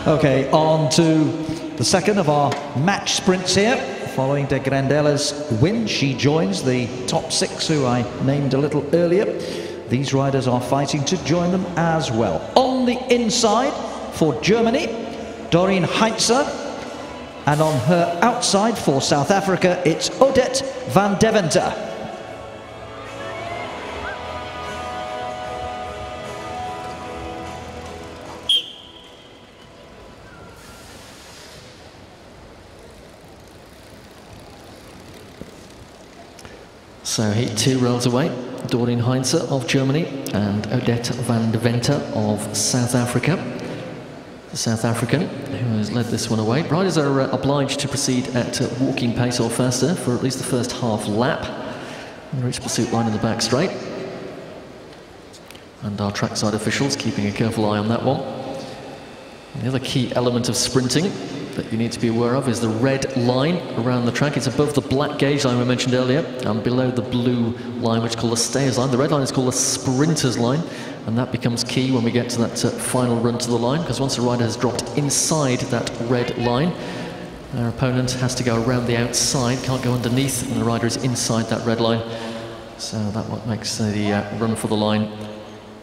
Okay, on to the second of our match sprints here. Following de Grandelle's win, she joins the top 6 who I named a little earlier. These riders are fighting to join them as well. On the inside for Germany, Doreen Heinze, and on her outside for South Africa, it's Odette van Deventer. So heat 2 rolls away. Doreen Heinze of Germany and Odette van Deventer of South Africa. The South African who has led this one away. Riders are obliged to proceed at walking pace or faster for at least the first half lap and reach the pursuit line in the back straight. And our trackside officials keeping a careful eye on that one. And the other key element of sprinting that you need to be aware of is the red line around the track. It's above the black gauge line we mentioned earlier and below the blue line, which is called the stayers line. The red line is called the sprinter's line, and that becomes key when we get to that final run to the line, because once the rider has dropped inside that red line, their opponent has to go around the outside, can't go underneath, and the rider is inside that red line. So that what makes the run for the line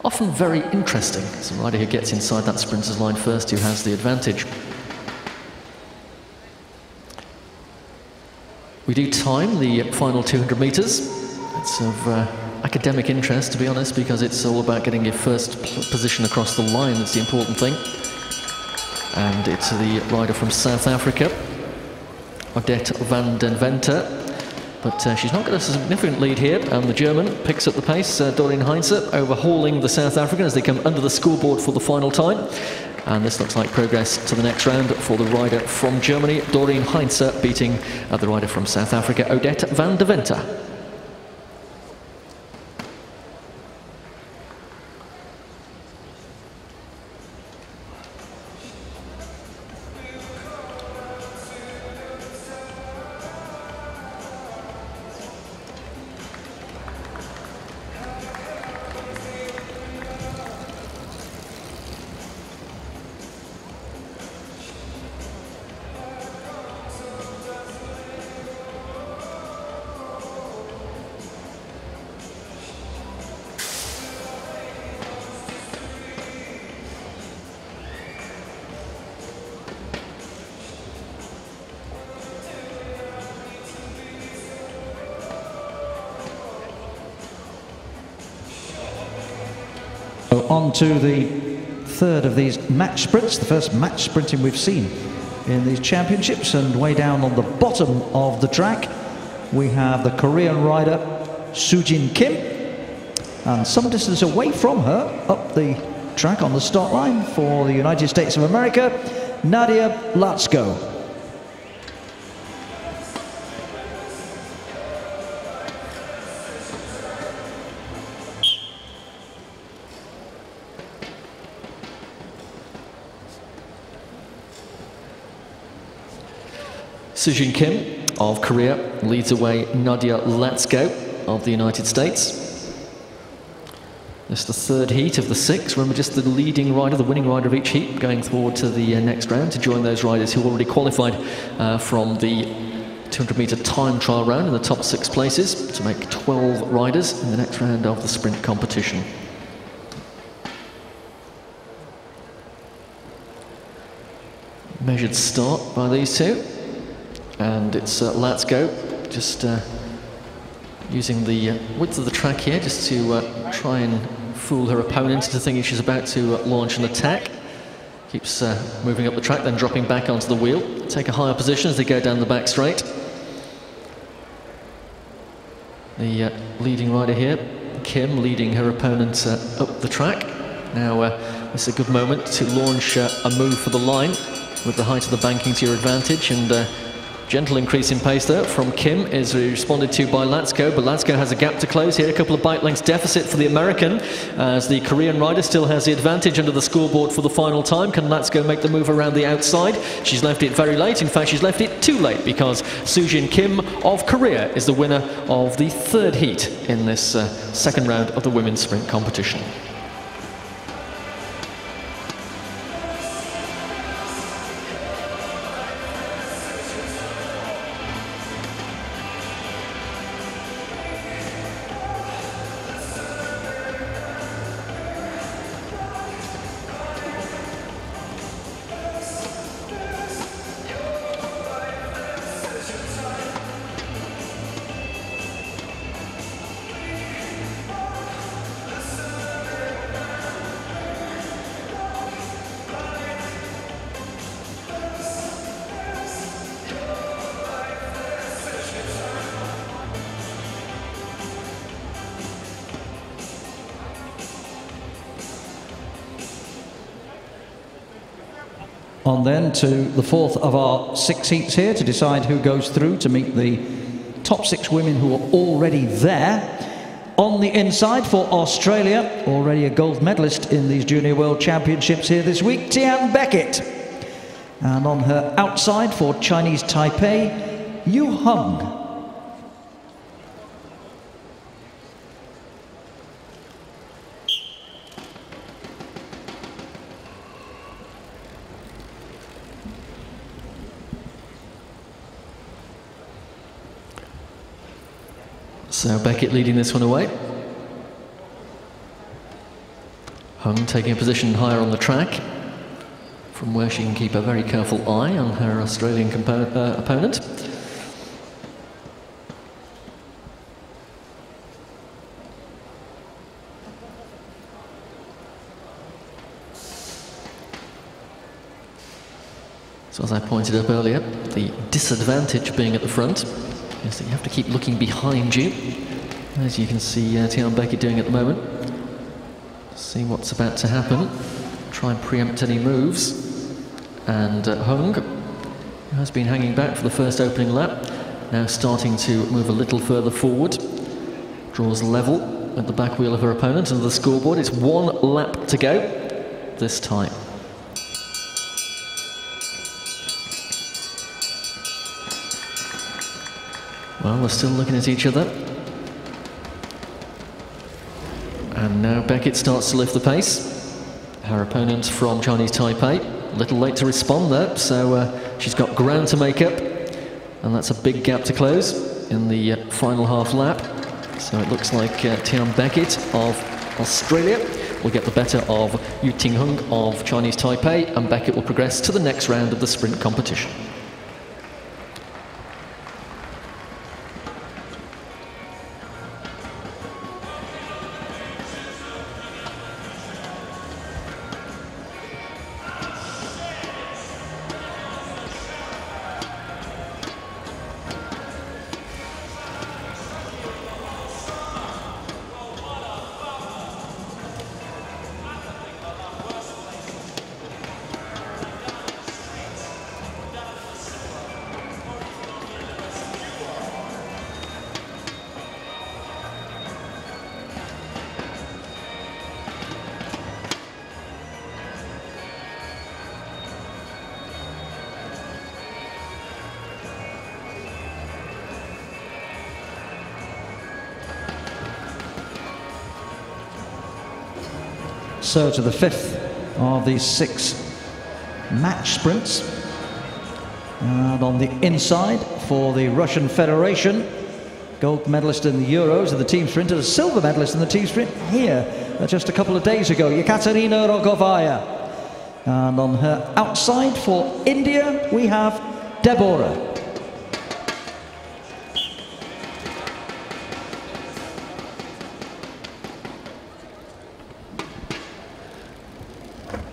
often very interesting. It's the rider who gets inside that sprinter's line first who has the advantage. We do time the final 200 metres. It's of academic interest, to be honest, because it's all about getting your first position across the line. That's the important thing. And it's the rider from South Africa, Odette van den Venter, But she's not got a significant lead here, and the German picks up the pace. Doreen Heinze overhauling the South African as they come under the scoreboard for the final time. And this looks like progress to the next round for the rider from Germany, Doreen Heinze, beating the rider from South Africa, Odette van der Venter. On to the third of these match sprints, the first match sprinting we've seen in these championships, and way down on the bottom of the track we have the Korean rider Soo-Jin Kim, and some distance away from her up the track on the start line for the United States of America, Nadia Latsko. Soo-Jin Kim of Korea leads away Nadia Latsko of the United States. This is the third heat of the 6. Remember, just the leading rider, the winning rider of each heat, going forward to the next round to join those riders who already qualified from the 200-metre time trial round in the top 6 places to make 12 riders in the next round of the sprint competition. Measured start by these two. And it's Latsko just using the width of the track here just to try and fool her opponent into thinking she's about to launch an attack. Keeps moving up the track, then dropping back onto the wheel. Take a higher position as they go down the back straight. The leading rider here, Kim, leading her opponent up the track. Now this is a good moment to launch a move for the line with the height of the banking to your advantage, and gentle increase in pace there from Kim is responded to by Latsko, but Latsko has a gap to close here. A couple of bike lengths deficit for the American, as the Korean rider still has the advantage under the scoreboard for the final time. Can Latsko make the move around the outside? She's left it very late. In fact, she's left it too late, because Soo-Jin Kim of Korea is the winner of the third heat in this second round of the women's sprint competition. On then to the fourth of our 6 heats here to decide who goes through to meet the top 6 women who are already there. On the inside for Australia, already a gold medalist in these Junior World Championships here this week, Tian Beckett. And on her outside for Chinese Taipei, Yu Hung. So Beckett leading this one away. Hung taking a position higher on the track, from where she can keep a very careful eye on her Australian opponent. So as I pointed up earlier, the disadvantage being at the front is that you have to keep looking behind you, as you can see Tian Beckett doing at the moment. See what's about to happen. Try and preempt any moves. And Hung, who has been hanging back for the first opening lap, now starting to move a little further forward. Draws level at the back wheel of her opponent and the scoreboard. It's 1 lap to go this time. Well, we're still looking at each other. And now Beckett starts to lift the pace. Her opponent from Chinese Taipei, a little late to respond there, so she's got ground to make up. And that's a big gap to close in the final half lap. So it looks like Tian Beckett of Australia will get the better of Yu Tinghung of Chinese Taipei, and Beckett will progress to the next round of the sprint competition. So to the 5th of these 6 match sprints. And on the inside for the Russian Federation, gold medalist in the Euros of the team sprint, and a silver medalist in the team sprint here just a couple of days ago, Yekaterina Rogovaya. And on her outside for India, we have Deborah.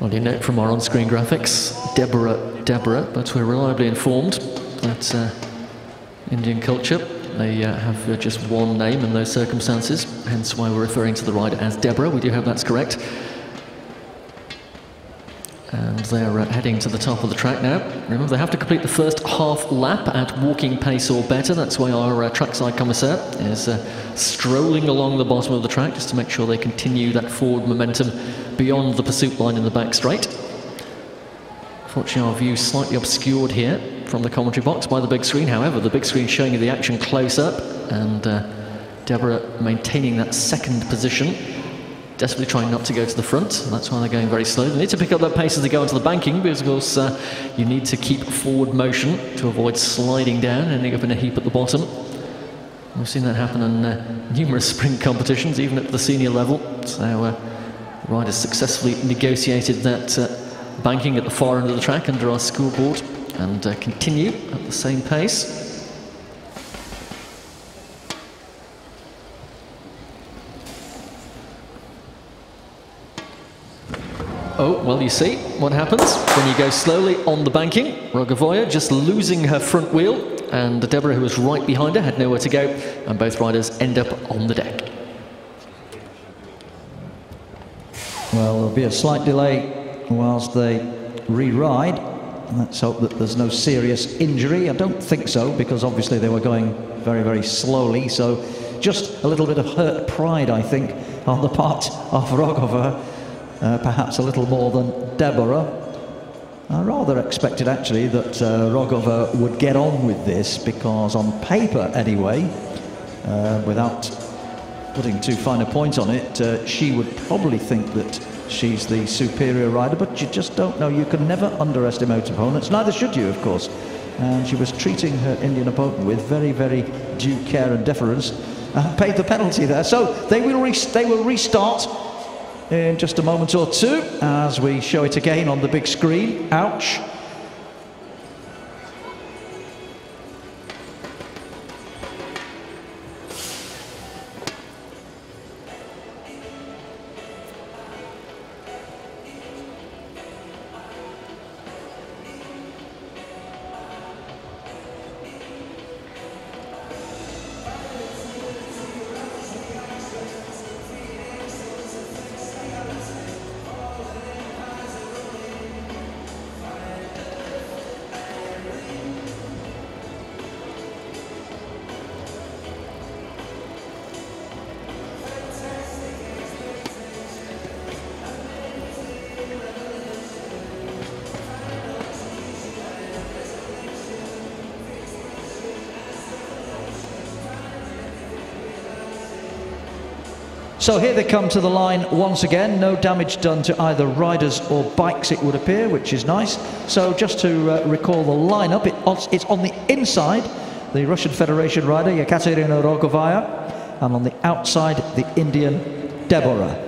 Well, you note from our on-screen graphics, Deborah, but we're reliably informed that Indian culture, they have just one name in those circumstances, hence why we're referring to the rider as Deborah. We do hope that's correct. And they're heading to the top of the track now. Remember, they have to complete the first half lap at walking pace or better. That's why our trackside commissaire is strolling along the bottom of the track just to make sure they continue that forward momentum beyond the pursuit line in the back straight. Fortunately, our view slightly obscured here from the commentary box by the big screen. However, the big screen showing you the action close up, and Deborah maintaining that second position, desperately trying not to go to the front. That's why they're going very slow. They need to pick up that pace as they go into the banking, because of course you need to keep forward motion to avoid sliding down, ending up in a heap at the bottom. We've seen that happen in numerous sprint competitions, even at the senior level. So riders successfully negotiated that banking at the far end of the track under our scoreboard, and continue at the same pace. Oh, well, you see what happens when you go slowly on the banking. Rogovaya just losing her front wheel, and Deborah, who was right behind her, had nowhere to go, and both riders end up on the deck. Well, there'll be a slight delay whilst they re-ride. Let's hope that there's no serious injury. I don't think so, because obviously they were going very, very slowly. So just a little bit of hurt pride, I think, on the part of Rogova. Perhaps a little more than Deborah. I rather expected actually that Rogova would get on with this, because on paper anyway, without putting too fine a point on it, she would probably think that she's the superior rider, but you just don't know. You can never underestimate opponents, neither should you, of course. And she was treating her Indian opponent with very, very due care and deference, and paid the penalty there. So they will restart in just a moment or two as we show it again on the big screen. Ouch. So here they come to the line once again. No damage done to either riders or bikes, it would appear, which is nice. So just to recall the lineup, it's on the inside, the Russian Federation rider, Yekaterina Rogovaya, and on the outside, the Indian Deborah.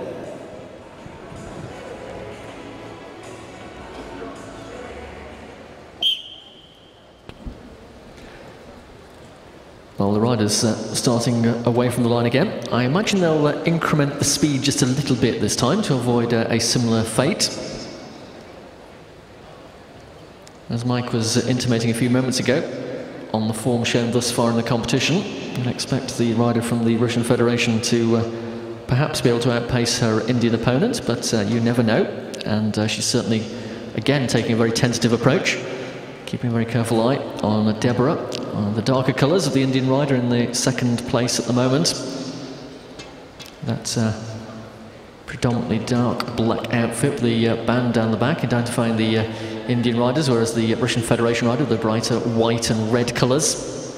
Well, the riders starting away from the line again. I imagine they'll increment the speed just a little bit this time to avoid a similar fate. As Mike was intimating a few moments ago, on the form shown thus far in the competition, you'd expect the rider from the Russian Federation to perhaps be able to outpace her Indian opponent, but you never know. And she's certainly, again, taking a very tentative approach, keeping a very careful eye on Deborah. The darker colours of the Indian rider in the second place at the moment. That's predominantly dark black outfit with the band down the back, identifying the Indian riders, whereas the Russian Federation rider, the brighter white and red colours.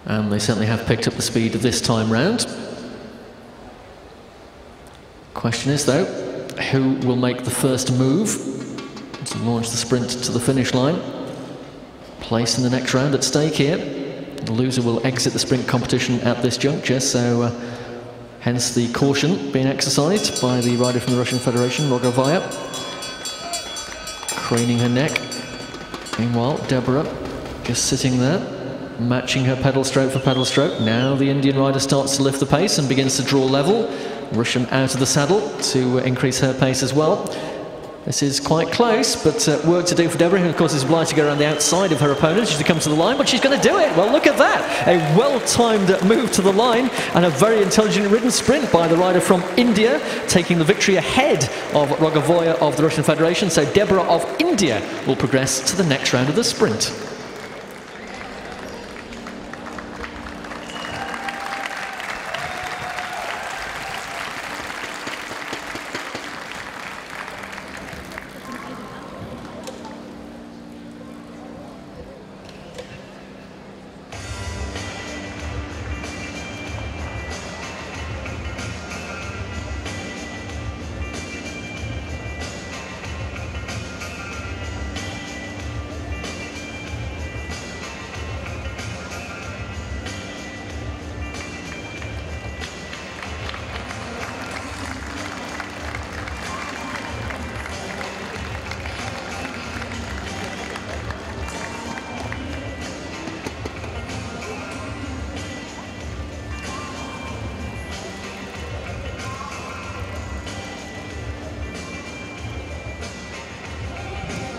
And they certainly have picked up the speed this time round. Question is, though, who will make the first move to launch the sprint to the finish line? Place in the next round at stake here. The loser will exit the sprint competition at this juncture, so hence the caution being exercised by the rider from the Russian Federation, Rogovaya, craning her neck. Meanwhile, Deborah just sitting there, matching her pedal stroke for pedal stroke. Now the Indian rider starts to lift the pace and begins to draw level. Russian out of the saddle to increase her pace as well. This is quite close, but work to do for Deborah, who of course is obliged to go around the outside of her opponent as she comes to the line, but she's going to do it. Well, look at that. A well-timed move to the line and a very intelligently ridden sprint by the rider from India, taking the victory ahead of Rogovaya of the Russian Federation. So Deborah of India will progress to the next round of the sprint.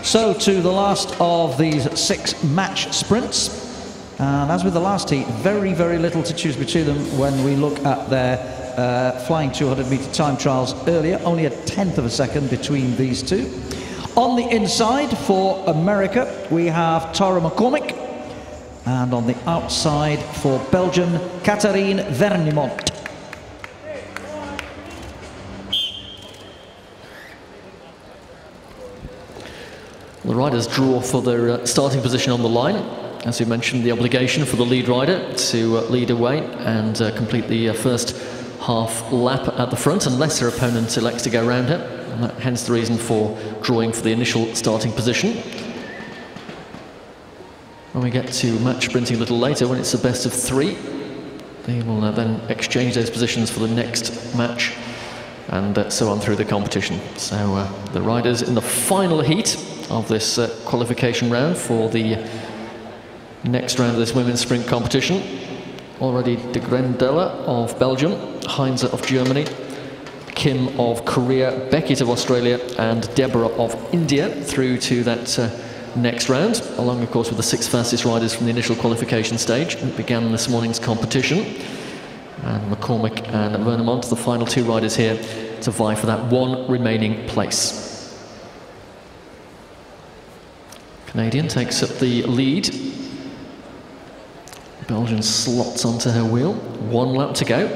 So to the last of these 6 match sprints, and as with the last heat, very, very little to choose between them when we look at their flying 200-metre time trials earlier, only a tenth of a second between these two. On the inside for America, we have Tara McCormick, and on the outside for Belgium, Catherine Vernimont. The riders draw for their starting position on the line. As we mentioned, the obligation for the lead rider to lead away and complete the first half lap at the front, unless her opponent elects to go around her. And that, hence the reason for drawing for the initial starting position. When we get to match sprinting a little later, when it's the best of 3, they will then exchange those positions for the next match, and so on through the competition. So the riders in the final heat of this qualification round for the next round of this women's sprint competition. Already de Grendella of Belgium, Heinze of Germany, Kim of Korea, Beckett of Australia, and Deborah of India through to that next round, along of course with the 6 fastest riders from the initial qualification stage that began this morning's competition. And McCormick and Vernimont, the final 2 riders here to vie for that 1 remaining place. Canadian takes up the lead. Belgian slots onto her wheel. 1 lap to go.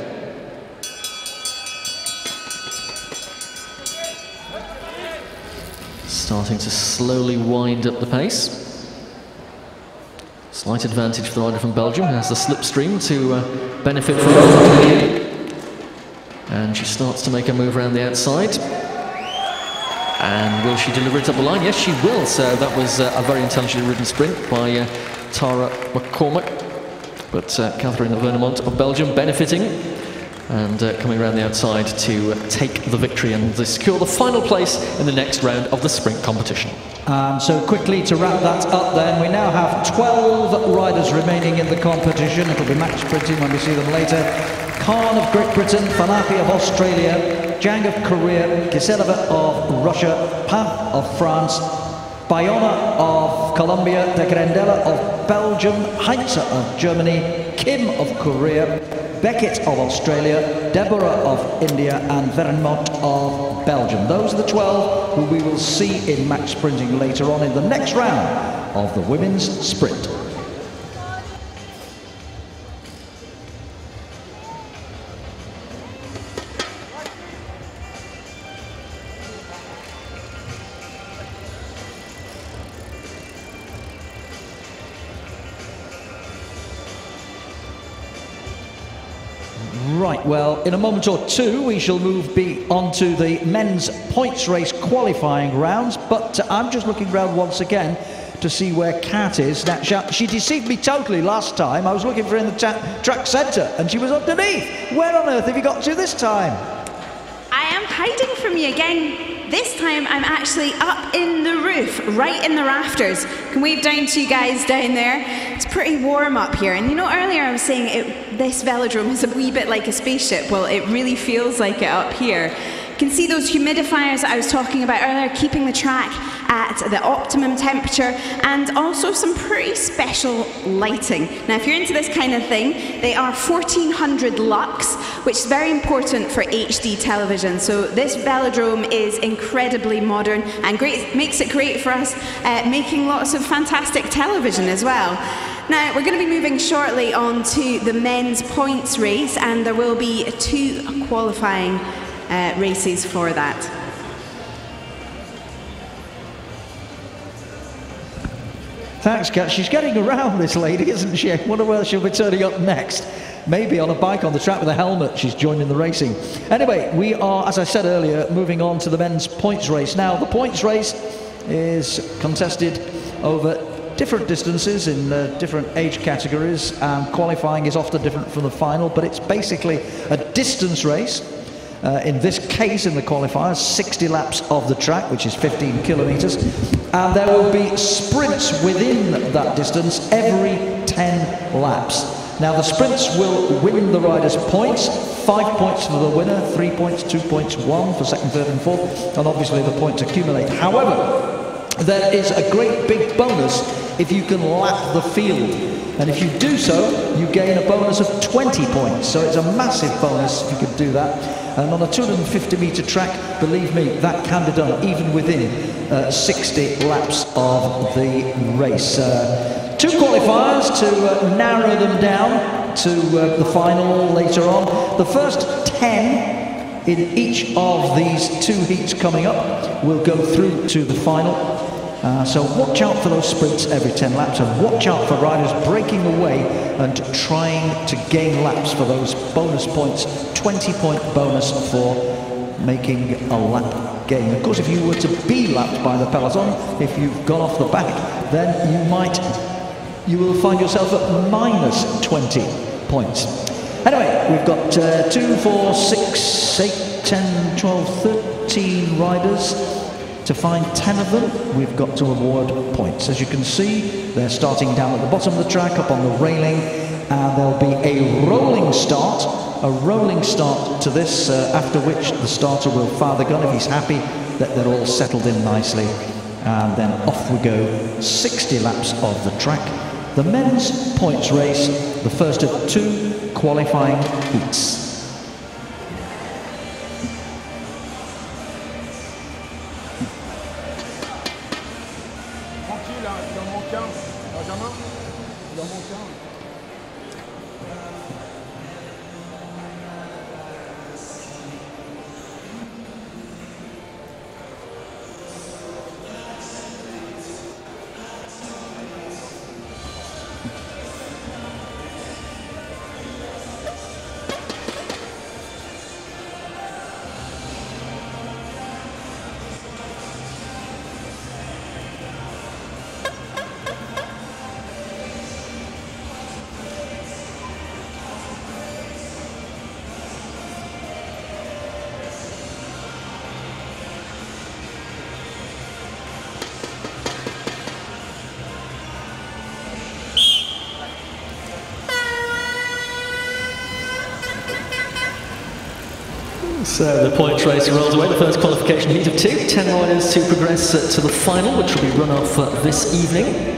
Starting to slowly wind up the pace. Slight advantage for the rider from Belgium, who has the slipstream to benefit from. And she starts to make a move around the outside. And will she deliver it up the line? Yes, she will. So that was a very intelligently ridden sprint by Tara McCormack. But Catherine Vernemont of Belgium benefiting and coming around the outside to take the victory and secure the final place in the next round of the sprint competition. So quickly to wrap that up then, we now have 12 riders remaining in the competition. It'll be match sprinting when we see them later. Khan of Great Britain, Fanapi of Australia, Zhang of Korea, Kiseleva of Russia, Pan of France, Bayona of Colombia, De Grandella of Belgium, Heinze of Germany, Kim of Korea, Beckett of Australia, Deborah of India, and Vernemont of Belgium. Those are the 12 who we will see in match sprinting later on in the next round of the women's sprint. Right, well, in a moment or two, we shall move on to the men's points race qualifying rounds, but I'm just looking around once again to see where Kat is. Now, she deceived me totally last time. I was looking for her in the track centre, and she was underneath. Where on earth have you got to this time? I am hiding from you again. This time I'm actually up in the roof, right in the rafters. Can wave down to you guys down there. It's pretty warm up here. And you know, earlier I was saying this velodrome is a wee bit like a spaceship. Well, it really feels like it up here. You can see those humidifiers that I was talking about earlier, keeping the track at the optimum temperature, and also some pretty special lighting. Now, if you're into this kind of thing, they are 1400 lux, which is very important for HD television. So this velodrome is incredibly modern and makes it great for us making lots of fantastic television as well. Now, we're going to be moving shortly on to the men's points race, and there will be 2 qualifying races for that. Thanks, Kat. She's getting around, this lady, isn't she? I wonder where she'll be turning up next. Maybe on a bike on the track with a helmet. She's joining the racing. Anyway, we are, as I said earlier, moving on to the men's points race. Now, the points race is contested over different distances in different age categories, and qualifying is often different from the final, but it's basically a distance race. In this case, in the qualifiers, 60 laps of the track, which is 15 kilometres, and there will be sprints within that distance every 10 laps. Now, the sprints will win the riders points, 5 points for the winner, 3 points, 2 points, 1 for second, third and fourth, and obviously the points accumulate. However, there is a great big bonus if you can lap the field. And if you do so, you gain a bonus of 20 points. So it's a massive bonus if you could do that. And on a 250-metre track, believe me, that can be done even within 60 laps of the race. 2 qualifiers to narrow them down to the final later on. The first 10 in each of these 2 heats coming up will go through to the final. So watch out for those sprints every 10 laps, and watch out for riders breaking away and trying to gain laps for those bonus points. 20-point bonus for making a lap gain. Of course, if you were to be lapped by the peloton, if you've gone off the back, then you will find yourself at minus 20 points. Anyway, we've got 2, 4, 6, 8, 10, 12, 13 riders. To find 10 of them, we've got to award points. As you can see, they're starting down at the bottom of the track, up on the railing, and there'll be a rolling start to this, after which the starter will fire the gun if he's happy that they're all settled in nicely. And then off we go, 60 laps of the track. The men's points race, the first of 2 qualifying heats. So the points race rolls away. The first qualification heat of 2. 10 riders to progress to the final, which will be run off this evening.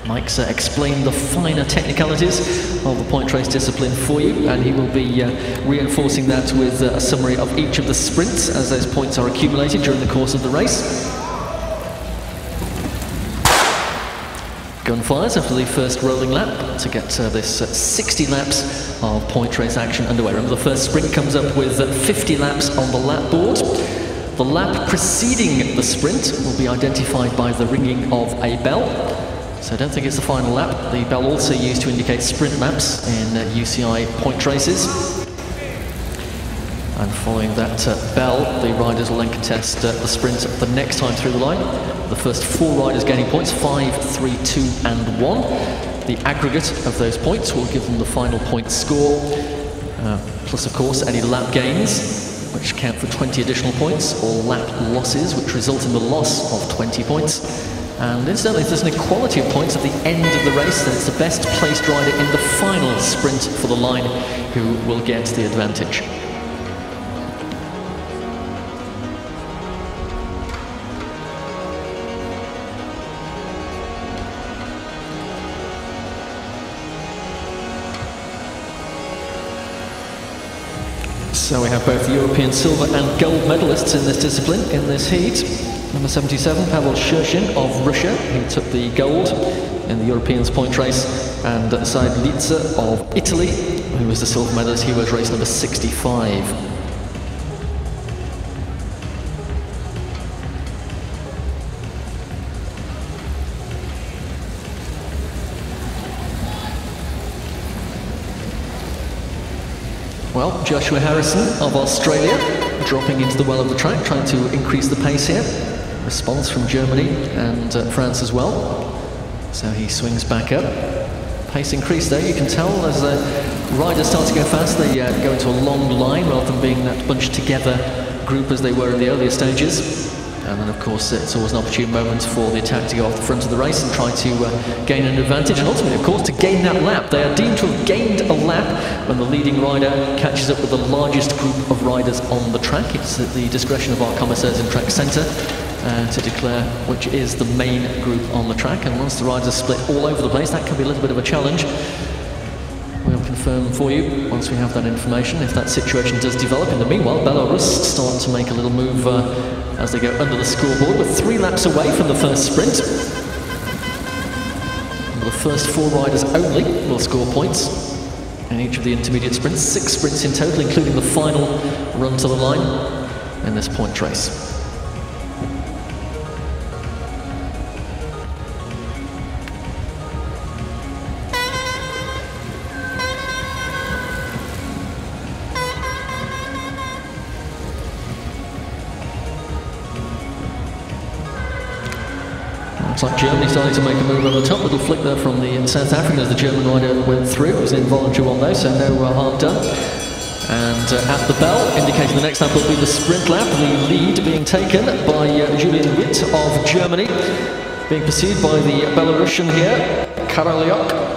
Mike's explained the finer technicalities of the point race discipline for you, and he will be reinforcing that with a summary of each of the sprints as those points are accumulated during the course of the race. Gunfires after the first rolling lap to get this 60 laps of point race action underway. Remember, the first sprint comes up with 50 laps on the lap board. The lap preceding the sprint will be identified by the ringing of a bell. So I don't think it's the final lap. The bell also used to indicate sprint laps in UCI point races. And following that bell, the riders will then contest the sprint the next time through the line. The first 4 riders gaining points, 5, 3, 2 and 1. The aggregate of those points will give them the final point score, plus of course any lap gains, which count for 20 additional points, or lap losses, which result in the loss of 20 points. And incidentally, if there's an equality of points at the end of the race, then it's the best placed rider in the final sprint for the line who will get the advantage. So we have both European silver and gold medalists in this discipline, in this heat. Number 77, Pavel Shurshin of Russia, he took the gold in the Europeans point race, and Said Litza of Italy, who was the silver medalist, he was race number 65. Well, Joshua Harrison of Australia dropping into the well of the track, trying to increase the pace here. Response from Germany and France as well. So he swings back up. Pace increase there, you can tell as the riders start to go fast, they go into a long line rather than being that bunched together group as they were in the earlier stages. And then of course it's always an opportune moment for the attack to go off the front of the race and try to gain an advantage, and ultimately of course to gain that lap. They are deemed to have gained a lap when the leading rider catches up with the largest group of riders on the track. It's at the discretion of our commissaires in track centre to declare which is the main group on the track, and once the riders are split all over the place, that can be a little bit of a challenge. We'll confirm for you once we have that information if that situation does develop. In the meanwhile, Belarus start to make a little move as they go under the scoreboard. We're 3 laps away from the first sprint. The first 4 riders only will score points in each of the intermediate sprints. 6 sprints in total, including the final run to the line in this point race. Looks like Germany starting to make a move on the top. Little flick there from the South African as the German rider went through. It was an involuntary one though, so no harm done. And at the bell, indicating the next lap will be the sprint lap. The lead being taken by Julian Witt of Germany, being pursued by the Belarusian here, Karoliok.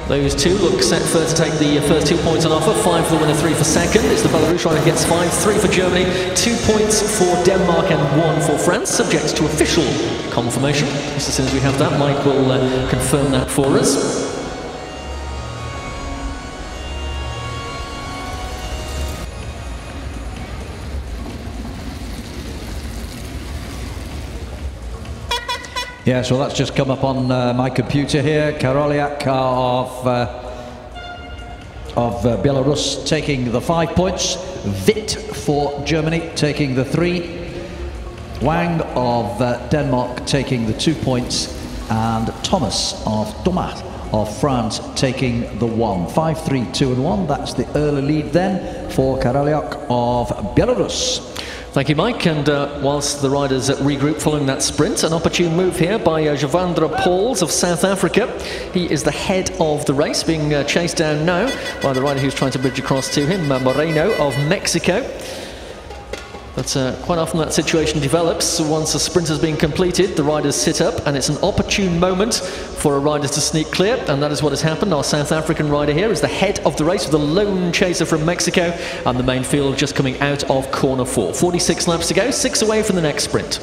Those two look set for to take the first 2 points on offer. 5 for the winner, 3 for second. It's the Belarus rider who gets 5, 3 for Germany, 2 points for Denmark and 1 for France, subject to official confirmation. Just as soon as we have that, Mike will confirm that for us. Yes, well that's just come up on my computer here. Karoliak of Belarus taking the 5 points. Witt for Germany taking the 3. Wang of Denmark taking the 2 points. And Thomas of France taking the 1. 5, 3, 2 and 1. That's the early lead then for Karoliak of Belarus. Thank you, Mike. And whilst the riders regroup following that sprint, an opportune move here by Javandra Pauls of South Africa. He is the head of the race, being chased down now by the rider who's trying to bridge across to him, Moreno of Mexico. But quite often that situation develops. Once a sprint has been completed, the riders sit up, and it's an opportune moment for a rider to sneak clear, and that is what has happened. Our South African rider here is the head of the race with a lone chaser from Mexico, and the main field just coming out of corner 4. 46 laps to go, 6 away from the next sprint.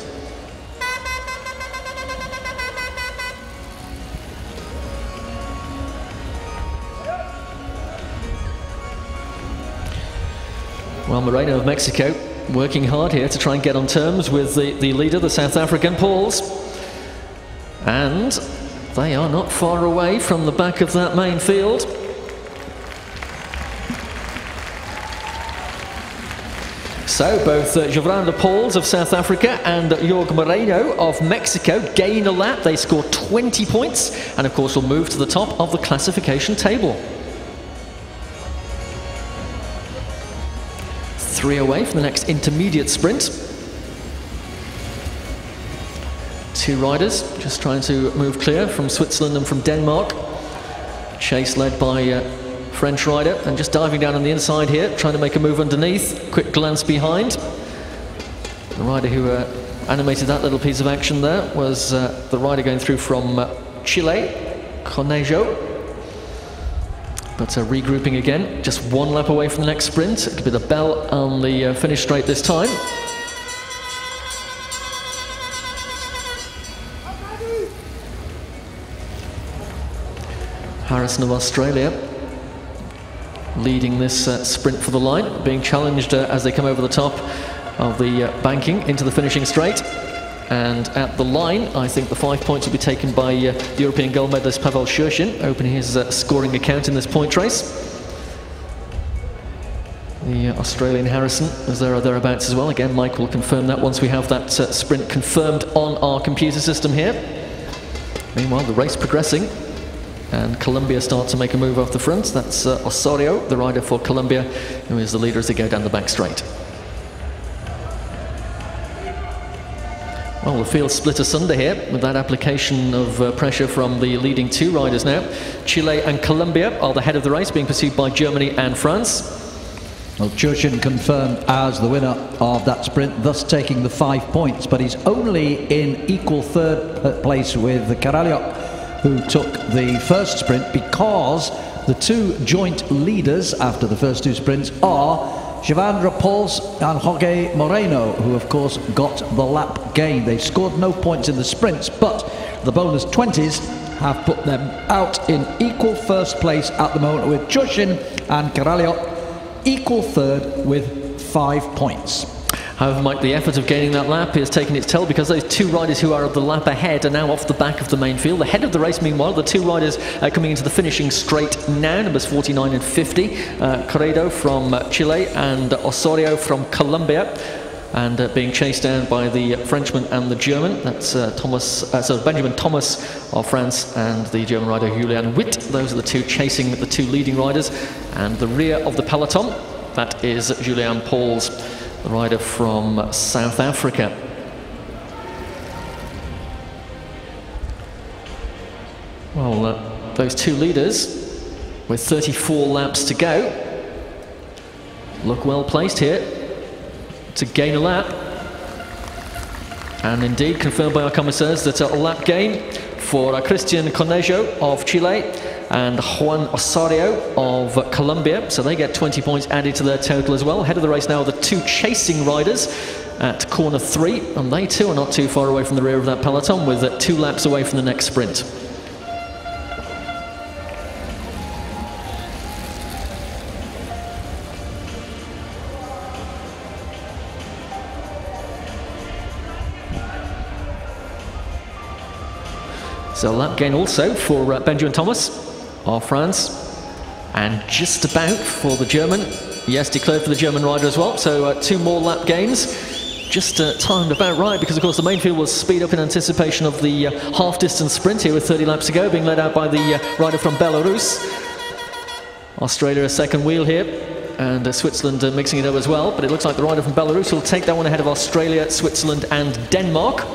Well, Moreno of Mexico working hard here to try and get on terms with the leader, the South African, Quals. And they are not far away from the back of that main field. So both Giovanna Quals of South Africa and Jorge Moreno of Mexico gain a lap. They score 20 points and of course will move to the top of the classification table. 3 away from the next intermediate sprint. 2 riders just trying to move clear from Switzerland and from Denmark. Chase led by French rider, and just diving down on the inside here, trying to make a move underneath. Quick glance behind. The rider who animated that little piece of action there was the rider going through from Chile, Conejo. But regrouping again, just 1 lap away from the next sprint. It could be the bell on the finish straight this time. Harrison of Australia leading this sprint for the line, being challenged as they come over the top of the banking into the finishing straight. And at the line, I think the 5 points will be taken by the European gold medalist Pavel Shurshin, opening his scoring account in this point race. The Australian Harrison is there or thereabouts as well. Again, Mike will confirm that once we have that sprint confirmed on our computer system here. Meanwhile, the race progressing, and Colombia start to make a move off the front. That's Osorio, the rider for Colombia, who is the leader as they go down the back straight. Well, the field split asunder here with that application of pressure from the leading 2 riders now. Chile and Colombia are the head of the race, being pursued by Germany and France. Well, Shurshin confirmed as the winner of that sprint, thus taking the 5 points, but he's only in equal 3rd place with Caraliok, who took the first sprint, because the 2 joint leaders after the first 2 sprints are Giovanna Quals and Jorge Moreno, who of course got the lap gain. They scored no points in the sprints, but the bonus 20s have put them out in equal first place at the moment, with Shurshin and Caraliok equal 3rd with 5 points. However, Mike, the effort of gaining that lap is taking its toll, because those 2 riders who are of the lap ahead are now off the back of the main field. The head of the race, meanwhile, the 2 riders coming into the finishing straight now, numbers 49 and 50, Corredo from Chile and Osorio from Colombia, and being chased down by the Frenchman and the German. That's Benjamin Thomas of France and the German rider Julian Witt. Those are the 2 chasing the 2 leading riders. And the rear of the peloton, that is Julian Quals, the rider from South Africa. Well, those 2 leaders with 34 laps to go look well placed here to gain a lap. And indeed, confirmed by our commissaires that a lap gain for Cristian Conejo of Chile and Juan Osorio of Colombia. So they get 20 points added to their total as well. Head of the race now are the 2 chasing riders at corner 3. And they too are not too far away from the rear of that peloton, with 2 laps away from the next sprint. So lap gain also for Benjamin Thomas of France, and just about for the German. Yes, declared for the German rider as well. So 2 more lap gains, just timed about right, because of course the main field will speed up in anticipation of the half-distance sprint here with 30 laps to go, being led out by the rider from Belarus. Australia a second wheel here, and Switzerland mixing it up as well, but it looks like the rider from Belarus will take that one ahead of Australia, Switzerland and Denmark.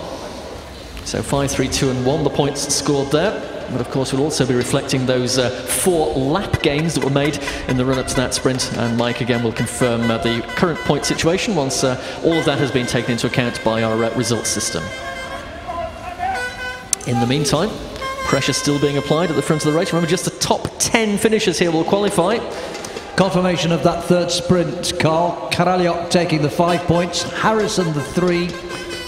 So 5, 3, 2 and 1, the points scored there. but of course we'll also be reflecting those 4 lap gains that were made in the run-up to that sprint, and Mike again will confirm the current point situation once all of that has been taken into account by our results system. In the meantime, pressure still being applied at the front of the race. Remember, just the top 10 finishers here will qualify. Confirmation of that third sprint, Carl. Karaliok taking the 5 points, Harrison the 3,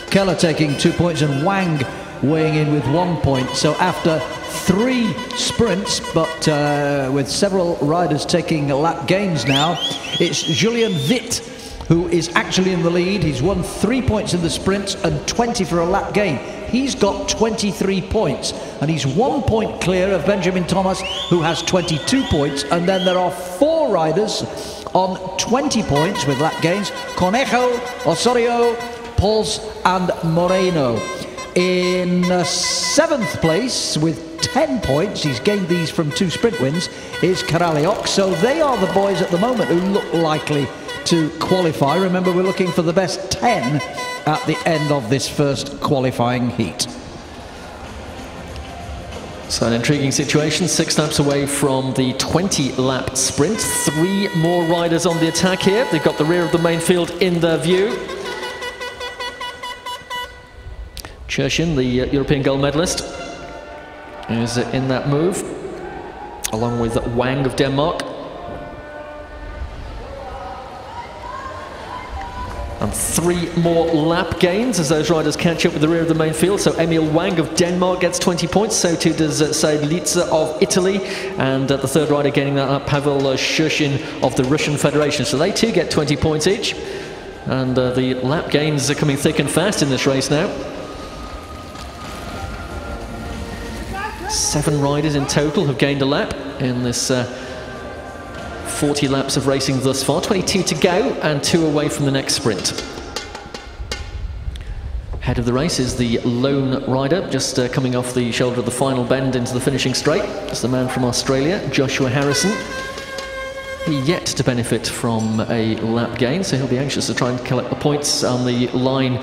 Keller taking 2 points, and Wang weighing in with 1 point. So after 3 sprints, but with several riders taking lap gains now, it's Julien Witt who is actually in the lead. He's won 3 points in the sprints and 20 for a lap gain. He's got 23 points, and he's 1 point clear of Benjamin Thomas, who has 22 points. And then there are 4 riders on 20 points with lap gains: Conejo, Osorio, Quals and Moreno. In 7th place with 10 points, he's gained these from 2 sprint wins, is Karaliok. So they are the boys at the moment who look likely to qualify. Remember, we're looking for the best 10 at the end of this first qualifying heat. So an intriguing situation, 6 laps away from the 20-lap sprint. 3 more riders on the attack here. They've got the rear of the main field in their view. Chersin, the European gold medalist, is in that move, along with Wang of Denmark. And 3 more lap gains as those riders catch up with the rear of the main field. So Emil Wang of Denmark gets 20 points, so too does Said Litsa of Italy, and the third rider gaining that up, Pavel Chersin of the Russian Federation. So they too get 20 points each, and the lap gains are coming thick and fast in this race now. 7 riders in total have gained a lap in this 40 laps of racing thus far. 22 to go and 2 away from the next sprint. Head of the race is the lone rider, just coming off the shoulder of the final bend into the finishing straight. It's the man from Australia, Joshua Harrison. He yet to benefit from a lap gain, so he'll be anxious to try and collect the points on the line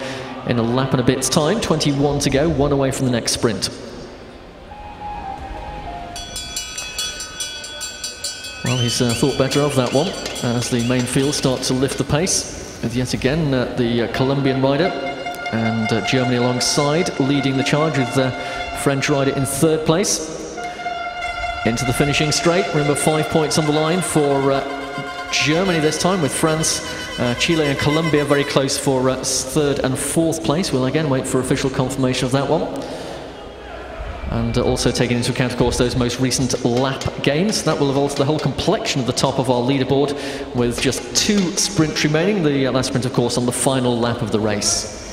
in a lap and a bit's time. 21 to go, 1 away from the next sprint. Well, he's thought better of that one as the main field starts to lift the pace with yet again the Colombian rider and Germany alongside, leading the charge with the French rider in 3rd place. Into the finishing straight. Remember, 5 points on the line for Germany this time, with France, Chile and Colombia very close for 3rd and 4th place. We'll again wait for official confirmation of that one. And also taking into account, of course, those most recent lap gains. That will have altered the whole complexion of the top of our leaderboard, with just 2 sprints remaining. The last sprint, of course, on the final lap of the race.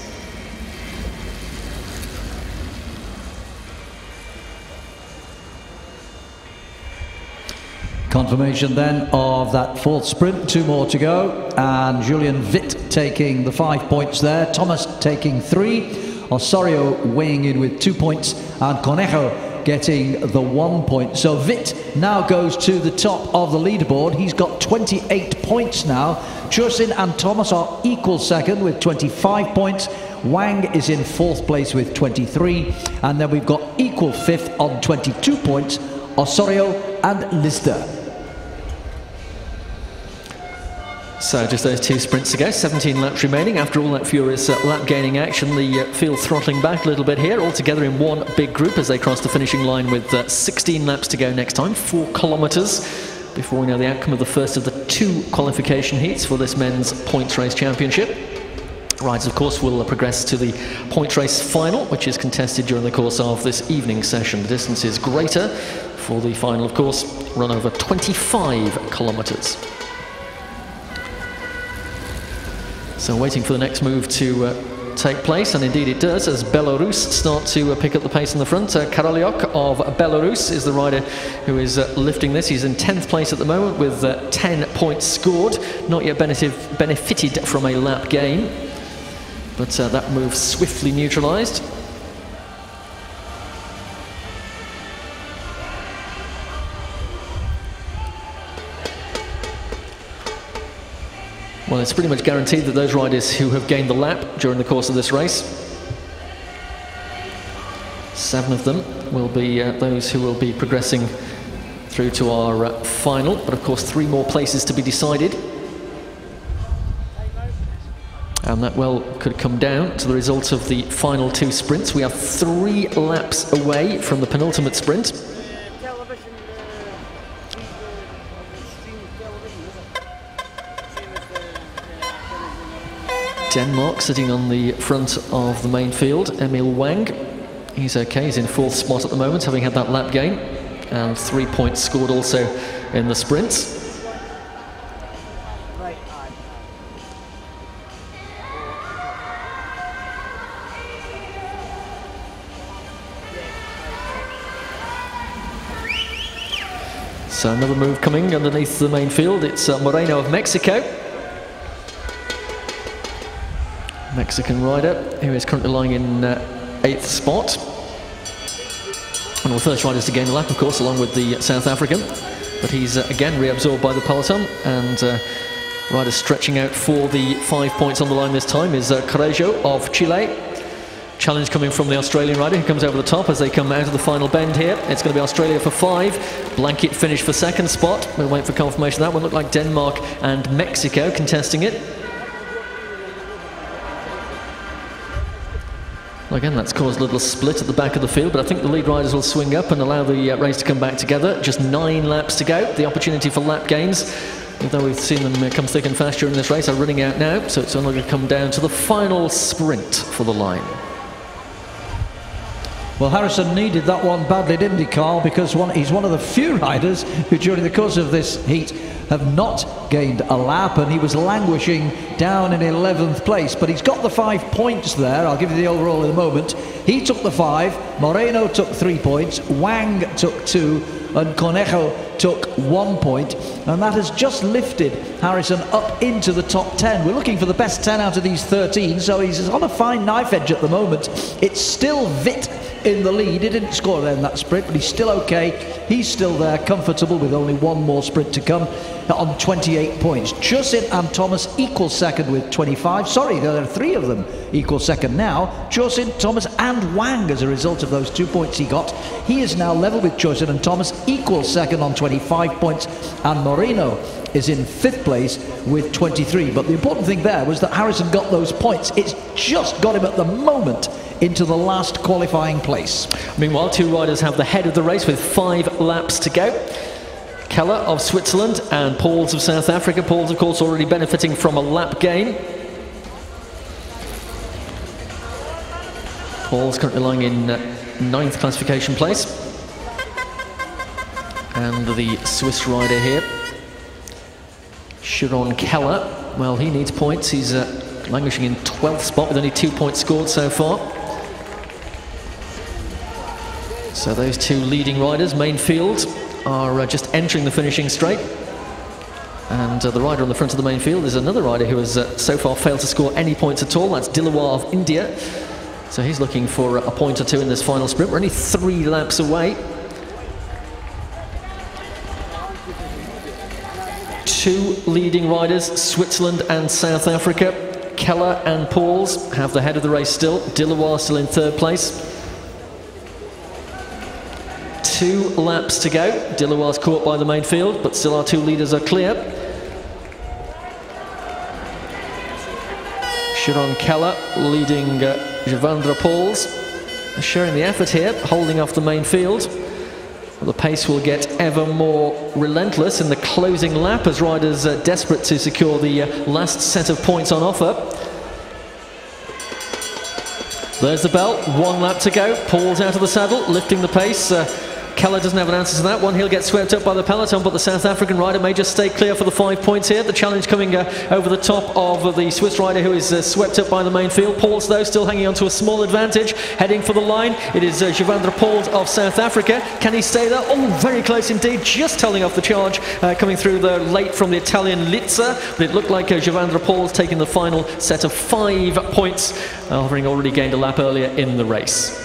Confirmation then of that 4th sprint, 2 more to go, and Julien Witt taking the 5 points there, Thomas taking 3, Osorio weighing in with 2 points, and Conejo getting the 1 point. So Witt now goes to the top of the leaderboard. He's got 28 points now. Chersin and Thomas are equal second with 25 points. Wang is in 4th place with 23, and then we've got equal 5th on 22 points, Osorio and Lister. So just those 2 sprints to go, 17 laps remaining. After all that furious lap gaining action, the field throttling back a little bit here, all together in one big group as they cross the finishing line with 16 laps to go next time, 4 kilometres before we know the outcome of the first of the 2 qualification heats for this men's points race championship. Riders, of course, will progress to the points race final, which is contested during the course of this evening session. The distance is greater for the final, of course, run over 25 kilometres. So waiting for the next move to take place, and indeed it does, as Belarus start to pick up the pace in the front. Karaliok of Belarus is the rider who is lifting this. He's in 10th place at the moment with 10 points scored, not yet benefited from a lap gain, but that move swiftly neutralised. Well, it's pretty much guaranteed that those riders who have gained the lap during the course of this race 7 of them will be those who will be progressing through to our final, but of course 3 more places to be decided. And that well could come down to the result of the final 2 sprints. We are 3 laps away from the penultimate sprint. Denmark sitting on the front of the main field. Emil Wang, he's okay, he's in 4th spot at the moment, having had that lap gain, and 3 points scored also in the sprints. So another move coming underneath the main field. It's Moreno of Mexico. Mexican rider who is currently lying in 8th spot. One of the first riders to gain the lap, of course, along with the South African. But he's again reabsorbed by the peloton, and rider stretching out for the 5 points on the line this time is Carrejo of Chile. Challenge coming from the Australian rider who comes over the top as they come out of the final bend here. It's going to be Australia for 5. Blanket finish for 2nd spot. We'll wait for confirmation. That one looked like Denmark and Mexico contesting it. Well, again, that's caused a little split at the back of the field, but I think the lead riders will swing up and allow the race to come back together. Just 9 laps to go. The opportunity for lap gains, although we've seen them come thick and fast during this race, are running out now. So it's only going to come down to the final sprint for the line. Well, Harrison needed that one badly, didn't he, Carl? Because he's one of the few riders who, during the course of this heat, have not gained a lap, and he was languishing down in 11th place. But he's got the 5 points there. I'll give you the overall in a moment. He took the 5, Moreno took 3 points, Wang took 2, and Cornejo took 1 point, and that has just lifted Harrison up into the top 10. We're looking for the best 10 out of these 13, so he's on a fine knife edge at the moment. It's still Witt in the lead. He didn't score in that sprint, but he's still okay. He's still there, comfortable, with only 1 more sprint to come, on 28 points. Chusin and Thomas equal second with 25. Sorry, there are 3 of them equal second now. Chusin, Thomas and Wang, as a result of those 2 points he got. He is now level with Chusin and Thomas, equal second on 25 points, and Moreno is in 5th place with 23. But the important thing there was that Harrison got those points. It's just got him at the moment into the last qualifying place. Meanwhile, 2 riders have the head of the race with 5 laps to go. Keller of Switzerland and Quals of South Africa. Quals, of course, already benefiting from a lap gain. Quals currently lying in 9th classification place. And the Swiss rider here, Sharon Keller, well, he needs points. He's languishing in 12th spot with only 2 points scored so far. So those 2 leading riders, main field, are just entering the finishing straight. And the rider on the front of the main field is another rider who has so far failed to score any points at all. That's Dilawar of India. So he's looking for a point or 2 in this final sprint. We're only 3 laps away. 2 leading riders, Switzerland and South Africa. Keller and Quals have the head of the race still. Dilawar still in 3rd place. 2 laps to go. Dilawar's caught by the main field, but still our 2 leaders are clear. Sharon Keller leading Javandra Quals, sharing the effort here, holding off the main field. Well, the pace will get ever more relentless in the closing lap as riders are desperate to secure the last set of points on offer. There's the bell, 1 lap to go. Quals out of the saddle, lifting the pace. Keller doesn't have an answer to that one. He'll get swept up by the peloton, but the South African rider may just stay clear for the 5 points here. The challenge coming over the top of the Swiss rider who is swept up by the main field. Quals, though, still hanging on to a small advantage. Heading for the line, it is Javandra Quals of South Africa. Can he stay there? Oh, very close indeed. Just holding off the charge coming through there late from the Italian Litza. But it looked like Javandra Quals taking the final set of 5 points, having already gained a lap earlier in the race.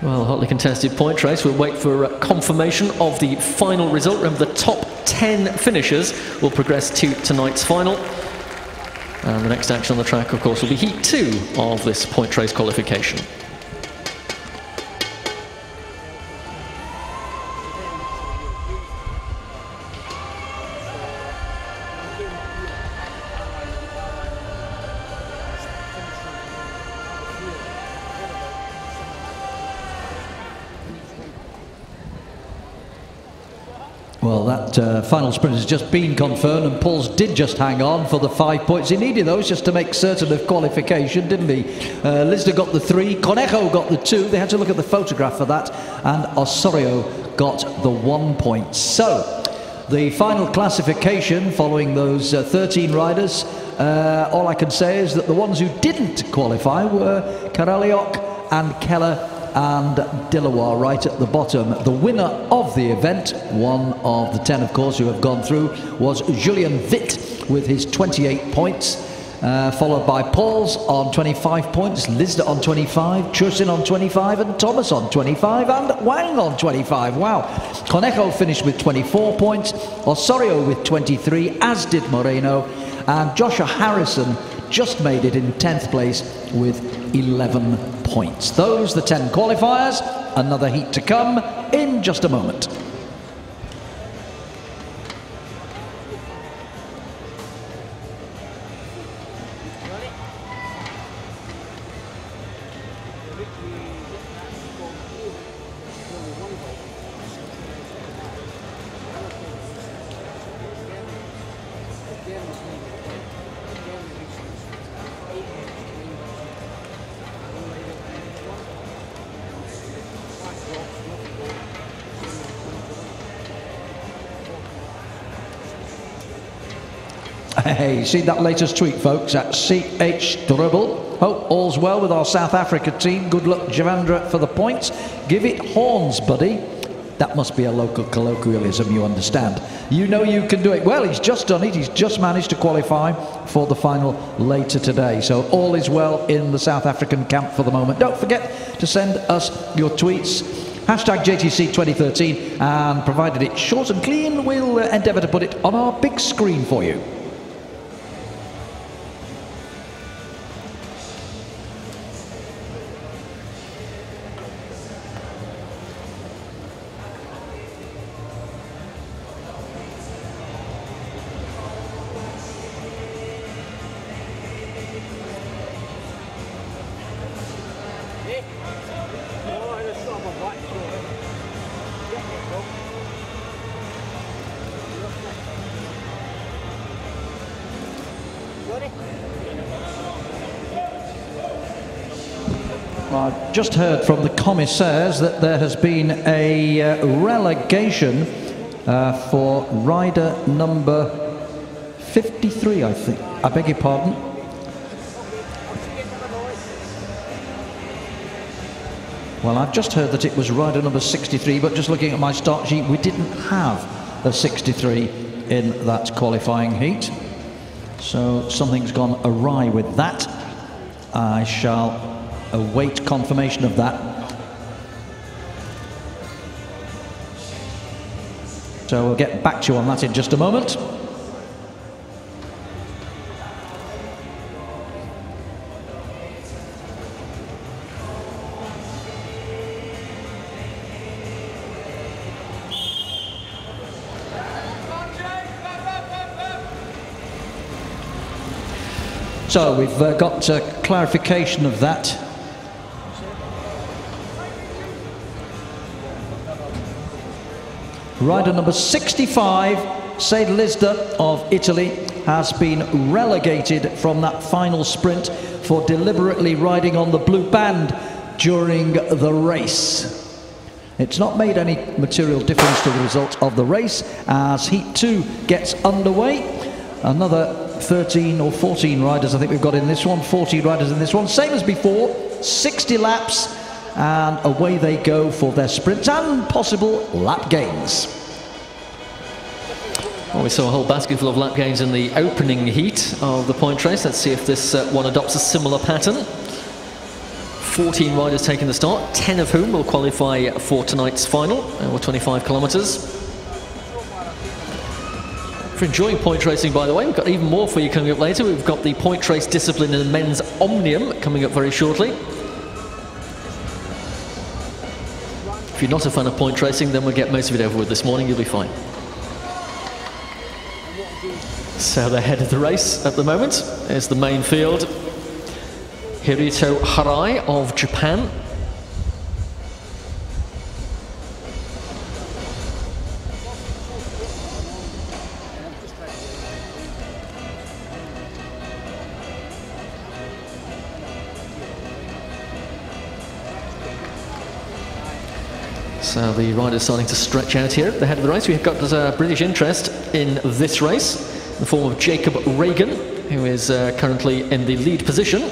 Well, hotly contested point race. We'll wait for confirmation of the final result. Remember, the top 10 finishers will progress to tonight's final. And the next action on the track, of course, will be Heat 2 of this point race qualification. Well, that final sprint has just been confirmed, and Pauls did just hang on for the 5 points. He needed those just to make certain of qualification, didn't he? Lisda got the 3, Conejo got the 2. They had to look at the photograph for that, and Osorio got the 1 point. So, the final classification following those 13 riders, all I can say is that the ones who didn't qualify were Karaliok and Keller and Dilawar right at the bottom. The winner of the event, one of the 10 of course who have gone through, was Julien Witt with his 28 points, followed by Pauls on 25 points, Lisda on 25, Chursin on 25, and Thomas on 25, and Wang on 25. Wow. Conejo finished with 24 points, Osorio with 23, as did Moreno, and Joshua Harrison just made it in 10th place with 11 points. Those the 10 qualifiers. Another heat to come in just a moment. Hey, see that latest tweet, folks, at CH Dribble. Hope all's well with our South Africa team. Good luck, Javandra, for the points. Give it horns, buddy. That must be a local colloquialism, you understand. You know you can do it. Well, he's just done it. He's just managed to qualify for the final later today. So all is well in the South African camp for the moment. Don't forget to send us your tweets. Hashtag JTC 2013, and provided it's short and clean, we'll endeavour to put it on our big screen for you. I've just heard from the commissaires that there has been a relegation for rider number 53, I think. I beg your pardon. Well, I've just heard that it was rider number 63, but just looking at my start sheet, we didn't have a 63 in that qualifying heat. So something's gone awry with that. I shall await confirmation of that. So we'll get back to you on that in just a moment. So we've got clarification of that. Rider number 65, Said Lisda of Italy, has been relegated from that final sprint for deliberately riding on the blue band during the race. It's not made any material difference to the result of the race as Heat 2 gets underway. Another 13 or 14 riders I think we've got in this one, 14 riders in this one, same as before, 60 laps, and away they go for their sprints and possible lap gains. Well, we saw a whole basket full of lap gains in the opening heat of the point race. Let's see if this one adopts a similar pattern. 14 riders taking the start, 10 of whom will qualify for tonight's final, over 25 kilometres. for enjoying point racing, by the way. We've got even more for you coming up later. We've got the point race discipline in the men's Omnium coming up very shortly. If you're not a fan of point racing, then we'll get most of it over with this morning. You'll be fine. So the head of the race at the moment is the main field. Hiroto Harai of Japan. So the rider's starting to stretch out here at the head of the race. We've got British interest in this race in the form of Jacob Reagan, who is currently in the lead position.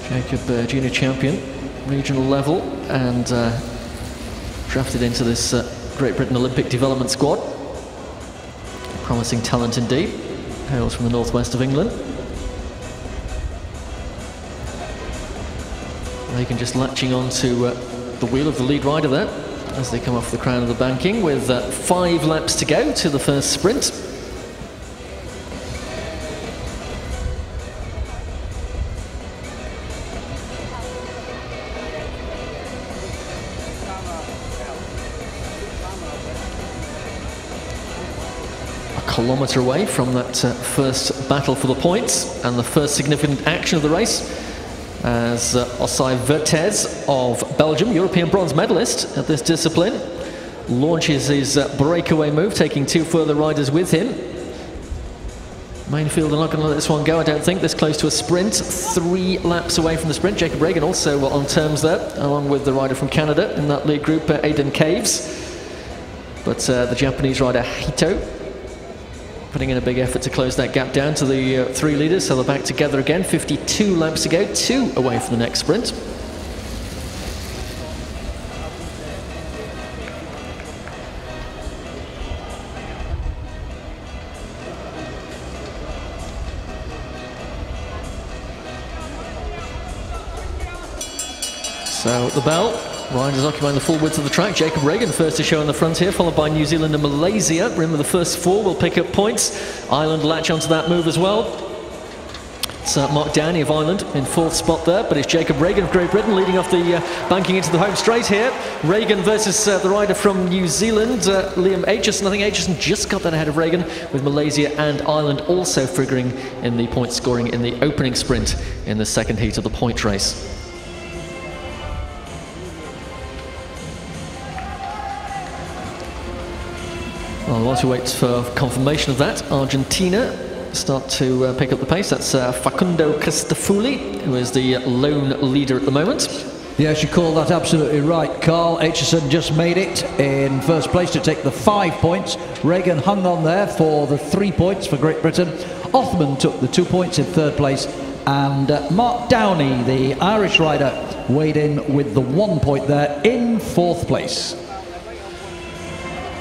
Jacob, junior champion, regional level, and drafted into this Great Britain Olympic development squad. Promising talent indeed. Hails from the northwest of England. Reagan just latching onto the wheel of the lead rider there as they come off the crown of the banking with 5 laps to go to the first sprint. A kilometre away from that first battle for the points and the first significant action of the race, as Osai Vertes of Belgium, European bronze medalist at this discipline, launches his breakaway move, taking 2 further riders with him. Main field are not going to let this one go, I don't think. This close to a sprint, 3 laps away from the sprint. Jacob Reagan also on terms there, along with the rider from Canada in that lead group, Aidan Caves. But the Japanese rider Hito putting in a big effort to close that gap down to the 3 leaders, so they're back together again. 52 laps to go, 2 away from the next sprint. So the bell, riders occupying the full width of the track. Jacob Reagan first to show in the front here, followed by New Zealand and Malaysia. Remember, the first 4 will pick up points. Ireland latch onto that move as well. It's Mark Downey of Ireland in 4th spot there, but it's Jacob Reagan of Great Britain leading off the banking into the home straight here. Reagan versus the rider from New Zealand, Liam Aitchison. I think Aitchison just got that ahead of Reagan, with Malaysia and Ireland also figuring in the point scoring in the opening sprint in the second heat of the point race. Well, whilst we wait for confirmation of that, Argentina start to pick up the pace. That's Facundo Cristofulli, who is the lone leader at the moment. Yes, you call that absolutely right, Carl. Aitchison just made it in first place to take the 5 points. Reagan hung on there for the 3 points for Great Britain. Othman took the 2 points in 3rd place. And Mark Downey, the Irish rider, weighed in with the 1 point there in 4th place.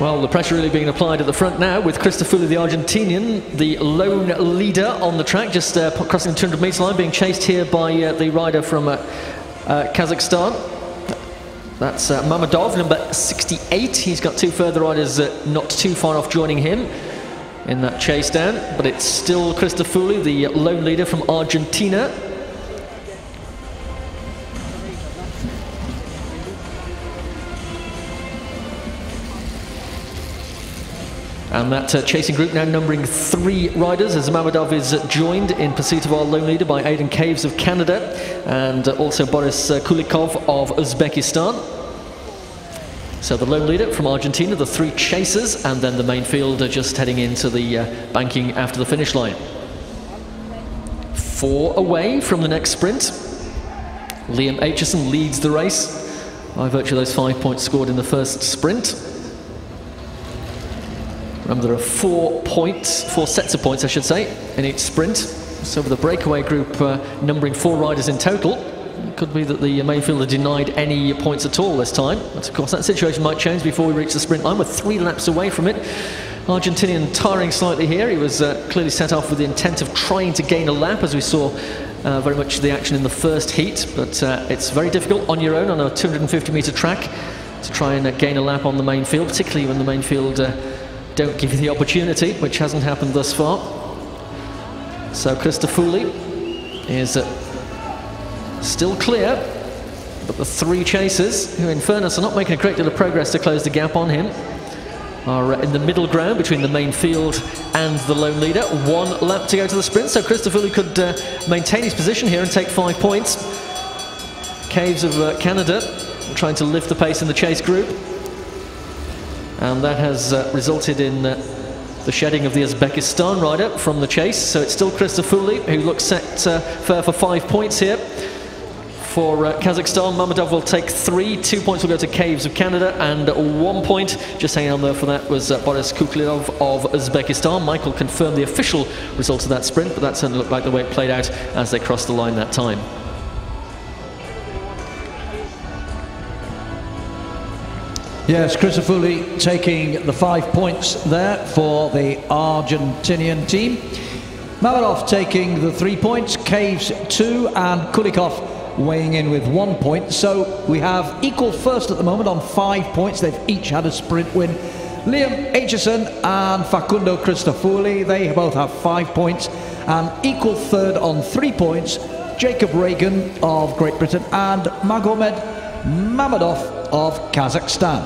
Well, the pressure really being applied at the front now, with Cristofulli, the Argentinian, the lone leader on the track, just crossing the 200 metre line, being chased here by the rider from Kazakhstan. That's Mammadov, number 68. He's got 2 further riders not too far off joining him in that chase down, but it's still Cristofulli, the lone leader from Argentina. And that chasing group now numbering 3 riders, as Mammadov is joined in pursuit of our lone leader by Aidan Caves of Canada and also Boris Kulikov of Uzbekistan. So the lone leader from Argentina, the 3 chasers, and then the main field just heading into the banking after the finish line. 4 away from the next sprint. Liam Aitchison leads the race by virtue of those 5 points scored in the first sprint. Remember, there are 4 sets of points, I should say, in each sprint. So with the breakaway group numbering 4 riders in total, it could be that the main fielder denied any points at all this time. But of course, that situation might change before we reach the sprint line. We're 3 laps away from it. Argentinian tiring slightly here. He was clearly set off with the intent of trying to gain a lap, as we saw very much the action in the first heat, but it's very difficult on your own on a 250-metre track to try and gain a lap on the main field, particularly when the main field don't give you the opportunity, which hasn't happened thus far. So Christofouli is still clear, but the three chasers, who in fairness are not making a great deal of progress to close the gap on him, are in the middle ground between the main field and the lone leader. 1 lap to go to the sprint, so Christofouli could maintain his position here and take 5 points. Caves of Canada trying to lift the pace in the chase group, and that has resulted in the shedding of the Uzbekistan rider from the chase. So it's still Christofouli who looks set fair for 5 points here. For Kazakhstan, Mammadov will take 3. 2 points will go to Caves of Canada, and 1 point, just hanging on there for that, was Boris Kuklidov of Uzbekistan. Michael confirmed the official result of that sprint, but that certainly looked like the way it played out as they crossed the line that time. Yes, Christofouli taking the 5 points there for the Argentinian team. Mammadov taking the 3 points, Caves 2, and Kulikov weighing in with 1 point. So we have equal first at the moment on 5 points. They've each had a sprint win. Liam Aitchison and Facundo Christofouli, they both have 5 points. And equal third on 3 points, Jacob Reagan of Great Britain and Magomed Mammadov of Kazakhstan.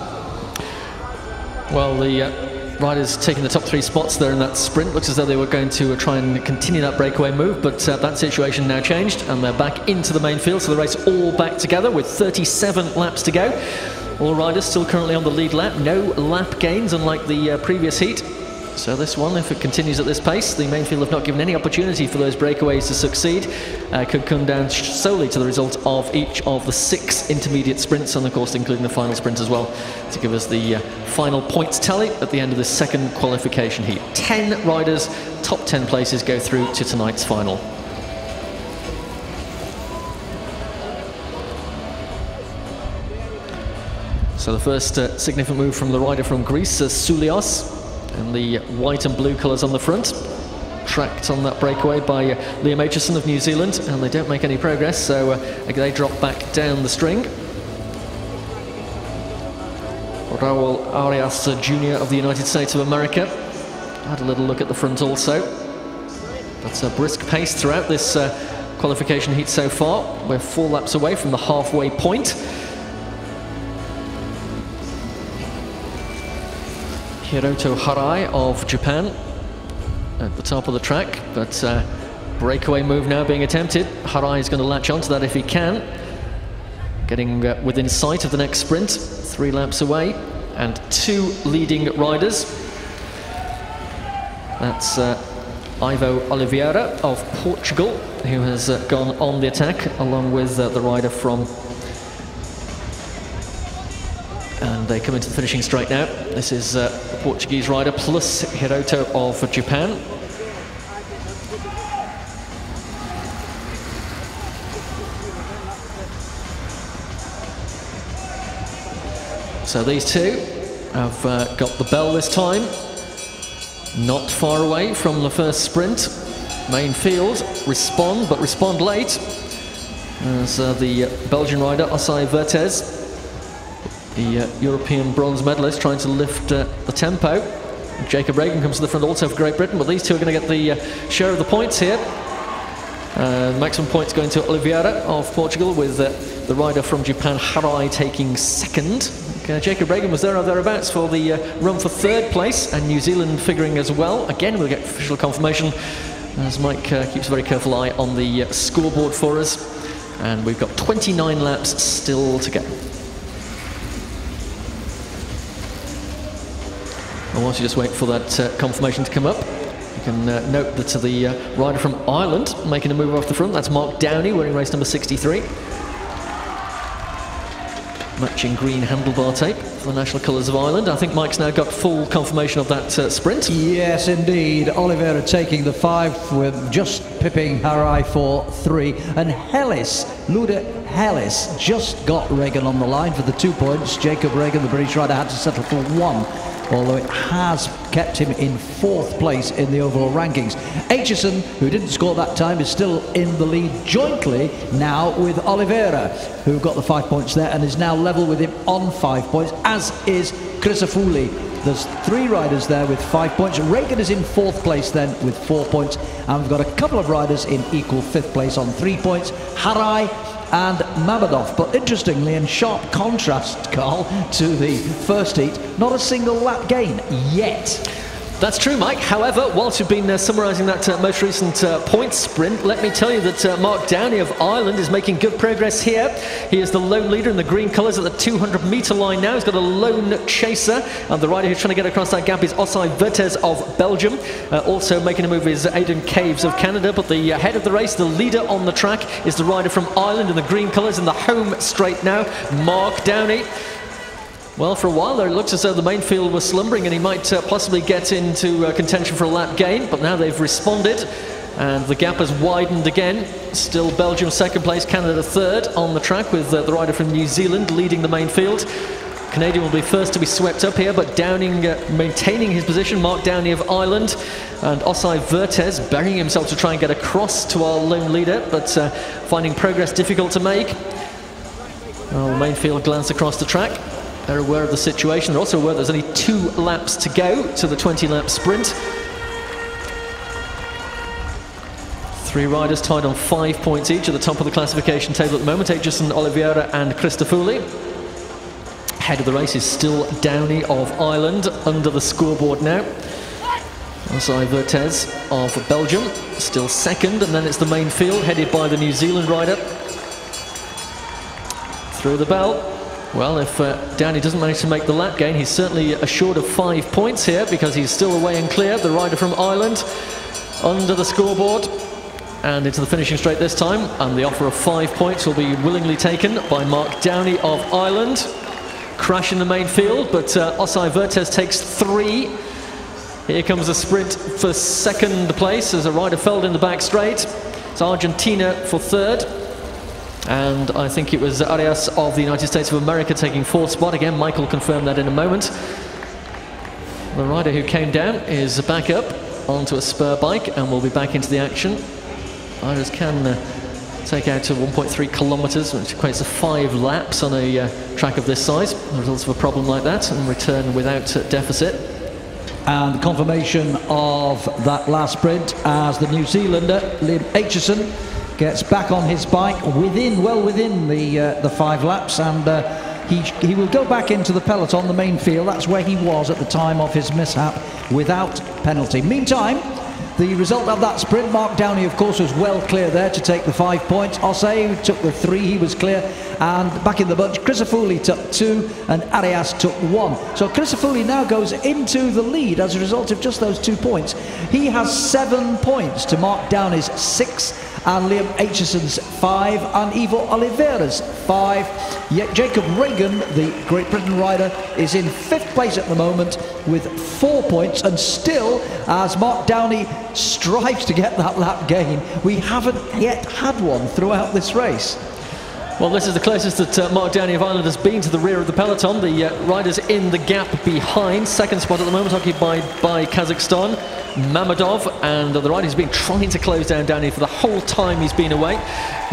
Well, the riders taking the top 3 spots there in that sprint. Looks as though they were going to try and continue that breakaway move, but that situation now changed, and they're back into the main field, so the race all back together with 37 laps to go. All riders still currently on the lead lap. No lap gains, unlike the previous heat. So this one, if it continues at this pace, the main field have not given any opportunity for those breakaways to succeed. Could come down solely to the result of each of the 6 intermediate sprints, and of course including the final sprint as well, to give us the final points tally at the end of the second qualification heat. 10 riders, top 10 places go through to tonight's final. So the first significant move from the rider from Greece, Soulios, and the white and blue colours on the front, tracked on that breakaway by Liam Aitchison of New Zealand, and they don't make any progress, so they drop back down the string. Raul Arias Jr. of the United States of America had a little look at the front also. That's a brisk pace throughout this qualification heat so far. We're 4 laps away from the halfway point. Hiroto Harai of Japan at the top of the track, but breakaway move now being attempted. Harai is going to latch onto that if he can. Getting within sight of the next sprint, 3 laps away, and 2 leading riders. That's Ivo Oliveira of Portugal, who has gone on the attack, along with the rider from... And they come into the finishing straight now. This is the Portuguese rider plus Hiroto of Japan. So these two have got the bell this time. Not far away from the first sprint. Main field, respond, but respond late. As the Belgian rider, Osai Vertes, the European bronze medalist, trying to lift the tempo. Jacob Reagan comes to the front also for Great Britain, but these two are going to get the share of the points here. Maximum points going to Oliveira of Portugal, with the rider from Japan, Harai, taking second. Jacob Reagan was there or thereabouts for the run for 3rd place, and New Zealand figuring as well. Again, we'll get official confirmation as Mike keeps a very careful eye on the scoreboard for us. And we've got 29 laps still to go. And whilst you just wait for that confirmation to come up, you can note that the rider from Ireland making a move off the front, that's Mark Downey, wearing race number 63. Matching green handlebar tape for the national colours of Ireland. I think Mike's now got full confirmation of that sprint. Yes, indeed. Oliveira taking the 5 with just pipping Harai for 3. And Luda Hellis just got Reagan on the line for the 2 points. Jacob Reagan, the British rider, had to settle for 1 although it has kept him in 4th place in the overall rankings. Aitchison, who didn't score that time, is still in the lead jointly now with Oliveira, who got the 5 points there and is now level with him on 5 points, as is Crisafulli. There's 3 riders there with 5 points. Reagan is in 4th place then with 4 points, and we've got a couple of riders in equal 5th place on 3 points, Harai and Mamadov. But interestingly, in sharp contrast, Carl, to the first heat, not a single lap gain yet. That's true, Mike. However, whilst you've been summarising that most recent point sprint, let me tell you that Mark Downey of Ireland is making good progress here. He is the lone leader in the green colours at the 200-metre line now. He's got a lone chaser, and the rider who's trying to get across that gap is Osai Vertes of Belgium. Also making a move is Aidan Caves of Canada, but the head of the race, the leader on the track, is the rider from Ireland in the green colours in the home straight now, Mark Downey. Well, for a while there, it looks as though the main field was slumbering and he might possibly get into contention for a lap gain, but now they've responded and the gap has widened again. Still Belgium 2nd place, Canada 3rd on the track, with the rider from New Zealand leading the main field. Canadian will be first to be swept up here, but Downing maintaining his position, Mark Downey of Ireland, and Osai Vertes burying himself to try and get across to our lone leader, but finding progress difficult to make. Well, the main field glance across the track. They're aware of the situation. They're also aware there's only 2 laps to go to the 20-lap sprint. 3 riders tied on 5 points each at the top of the classification table at the moment. Aitchison, Oliveira and Crisafulli. Head of the race is still Downey of Ireland under the scoreboard now. Osai Vertes of Belgium still 2nd, and then it's the main field headed by the New Zealand rider. Through the bell. Well, if Downey doesn't manage to make the lap gain, he's certainly assured of 5 points here because he's still away and clear. The rider from Ireland under the scoreboard and into the finishing straight this time, and the offer of 5 points will be willingly taken by Mark Downey of Ireland. Crash in the main field, but Osai Vertes takes 3. Here comes a sprint for 2nd place as a rider felled in the back straight. It's Argentina for 3rd. And I think it was Arias of the United States of America taking 4th spot. Again, Michael confirmed that in a moment. The rider who came down is back up onto a spur bike and will be back into the action. Riders can take out to 1.3 kilometres, which equates to 5 laps on a track of this size. The results of a problem like that, and return without deficit. And confirmation of that last sprint as the New Zealander, Liam Aitchison, gets back on his bike well within the 5 laps, and he will go back into the peloton, the main field. That's where he was at the time of his mishap, without penalty. Meantime, the result of that sprint, Mark Downey, of course, was well clear there to take the 5 points. Osei took the 3, he was clear, and back in the bunch, Crisafulli took 2, and Arias took 1. So Crisafulli now goes into the lead as a result of just those 2 points. He has 7 points to Mark Downey's 6, and Liam Aitchison's 5, and Ivo Oliveira's 5. Yet Jacob Reagan, the Great Britain rider, is in 5th place at the moment with 4 points, and still, as Mark Downey strives to get that lap gain, we haven't yet had one throughout this race. Well, this is the closest that Mark Downey of Ireland has been to the rear of the peloton. The riders in the gap behind. 2nd spot at the moment occupied by Kazakhstan, Mamadov, and the rider who's been trying to close down Downey for the whole time he's been away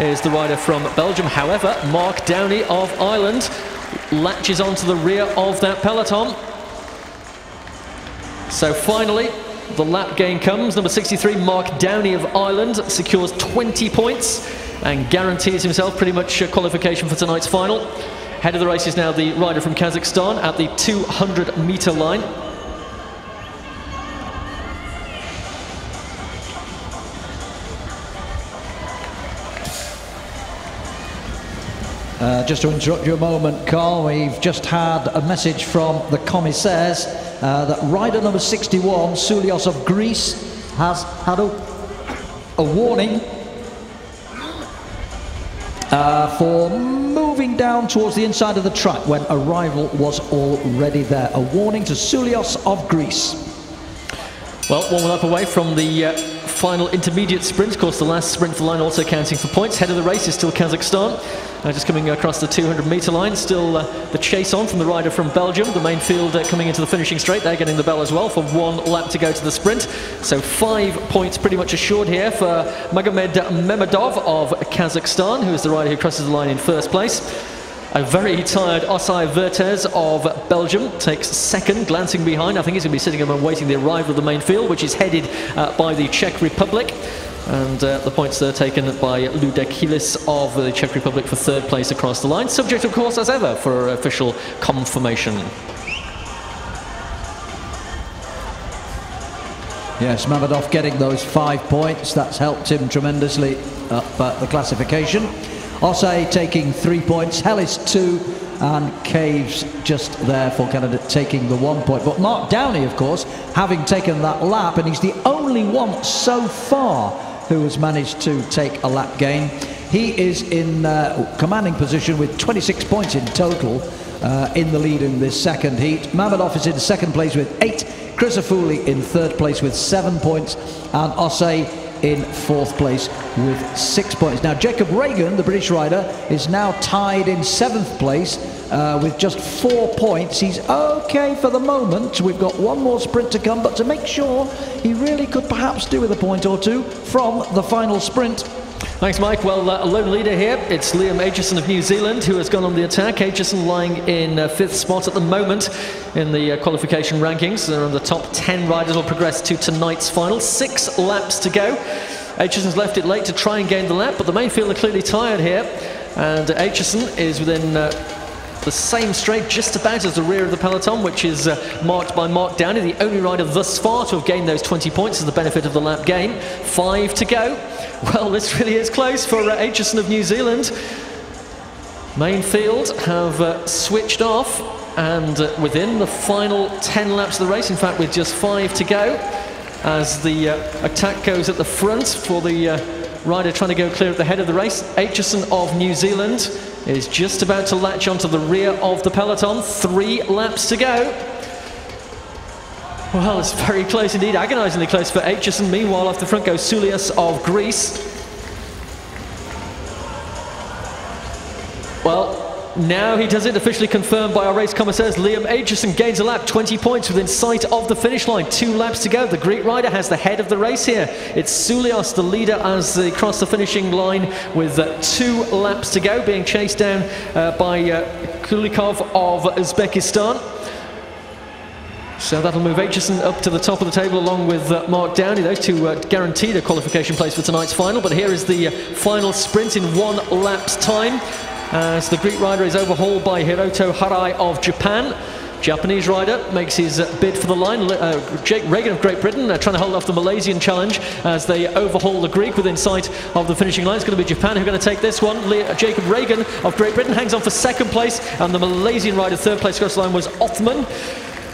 is the rider from Belgium. However, Mark Downey of Ireland latches onto the rear of that peloton. So finally, the lap gain comes. Number 63, Mark Downey of Ireland, secures 20 points and guarantees himself pretty much qualification for tonight's final. Head of the race is now the rider from Kazakhstan at the 200-metre line. Just to interrupt you a moment, Carl, we've just had a message from the commissaires that rider number 61, Soulios of Greece, has had a warning for moving down towards the inside of the track when arrival was already there. A warning to Soulios of Greece. Well, one lap away from the final intermediate sprint. Of course, the last sprint for the line also counting for points. Head of the race is still Kazakhstan. Just coming across the 200-metre line. Still the chase on from the rider from Belgium. The main field coming into the finishing straight. They're getting the bell as well for 1 lap to go to the sprint. So 5 points pretty much assured here for Magomed Memedov of Kazakhstan, who is the rider who crosses the line in first place. A very tired Osai Vertes of Belgium takes second, glancing behind. I think he's going to be sitting and waiting the arrival of the main field, which is headed by the Czech Republic. And the points are taken by Ludek Hilis of the Czech Republic for 3rd place across the line. Subject, of course, as ever, for official confirmation. Yes, Mamedov getting those 5 points. That's helped him tremendously up the classification. Osei taking 3 points, Hellis 2, and Caves just there for Canada taking the 1 point. But Mark Downey, of course, having taken that lap, and he's the only one so far who has managed to take a lap gain. He is in commanding position with 26 points in total in the lead in this second heat. Mamedov is in 2nd place with 8, Chrysofouli in 3rd place with 7 points, and Osei in 4th place with 6 points. Now Jacob Reagan, the British rider, is now tied in 7th place with just 4 points. He's okay for the moment. We've got 1 more sprint to come, but to make sure, he really could perhaps do with a point or 2 from the final sprint. Thanks, Mike. Well, a lone leader here. It's Liam Aitchison of New Zealand who has gone on the attack. Aitchison lying in 5th spot at the moment in the qualification rankings. They're on the top 10 riders will progress to tonight's final. 6 laps to go. Aitchison's left it late to try and gain the lap, but the main field are clearly tired here. And Aitchison is within the same straight just about as the rear of the peloton, which is marked by Mark Downey, the only rider thus far to have gained those 20 points as the benefit of the lap gain. 5 to go. Well, this really is close for Aitchison of New Zealand. Main field have switched off, and within the final 10 laps of the race, in fact with just 5 to go, as the attack goes at the front for the rider trying to go clear at the head of the race. Aitchison of New Zealand is just about to latch onto the rear of the peloton. 3 laps to go. Well, it's very close indeed, agonisingly close for Aitchison. Meanwhile, off the front goes Soulias of Greece. Well, now he does it, officially confirmed by our race commissaires. Liam Aitchison gains a lap, 20 points within sight of the finish line. 2 laps to go. The Greek rider has the head of the race here. It's Soulias, the leader, as they cross the finishing line with 2 laps to go, being chased down by Kulikov of Uzbekistan. So that'll move Aitchison up to the top of the table along with Mark Downey. Those 2 guaranteed a qualification place for tonight's final. But here is the final sprint in 1 lap's time, as the Greek rider is overhauled by Hiroto Harai of Japan. Japanese rider makes his bid for the line. Jake Reagan of Great Britain trying to hold off the Malaysian challenge as they overhaul the Greek within sight of the finishing line. It's going to be Japan who are going to take this one. Jacob Reagan of Great Britain hangs on for 2nd place, and the Malaysian rider 3rd place across the line was Othman.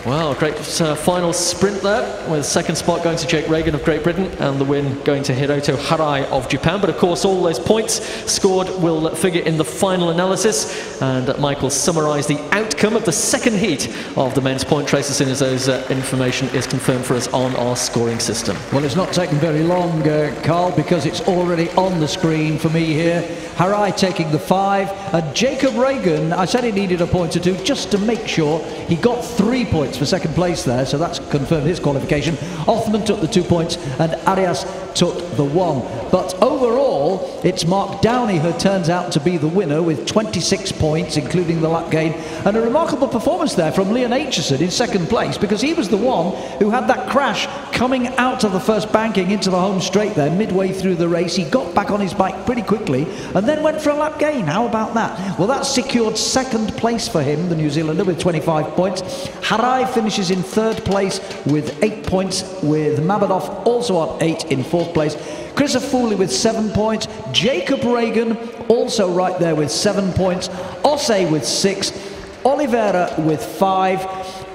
Wow, great final sprint there, with 2nd spot going to Jake Reagan of Great Britain and the win going to Hiroto Harai of Japan. But of course, all those points scored will figure in the final analysis, and Mike will summarise the outcome of the 2nd heat of the men's point race as soon as those information is confirmed for us on our scoring system. Well, it's not taken very long, Carl, because it's already on the screen for me here. Harai taking the 5, and Jacob Reagan, I said he needed a point or 2 just to make sure. He got 3 points for 2nd place there, so that's confirmed his qualification. Othman took the 2 points and Arias took the 1. But overall, it's Mark Downey who turns out to be the winner with 26 points, including the lap gain, and a remarkable performance there from Liam Aitchison in 2nd place, because he was the one who had that crash coming out of the first banking into the home straight there midway through the race. He got back on his bike pretty quickly and then went for a lap gain. How about that? Well, that secured 2nd place for him, the New Zealander, with 25 points. Harai finishes in 3rd place with 8 points, with Mamedov also on 8 in 4th place. Chrysofouli with 7 points. Jacob Reagan also right there with 7 points. Osei with 6. Oliveira with 5.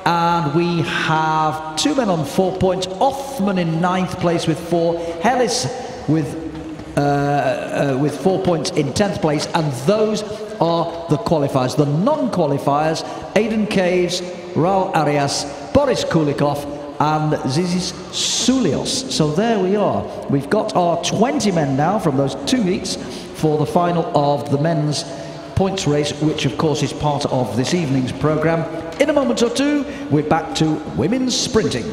And we have 2 men on 4 points. Othman in 9th place with 4. Hellis with 4 points in 10th place. And those are the qualifiers. The non-qualifiers, Aidan Caves, Raul Arias, Boris Kulikov and Zizis Soulios. So there we are. We've got our 20 men now from those 2 heats for the final of the men's points race, which of course is part of this evening's programme. In a moment or two, we're back to women's sprinting.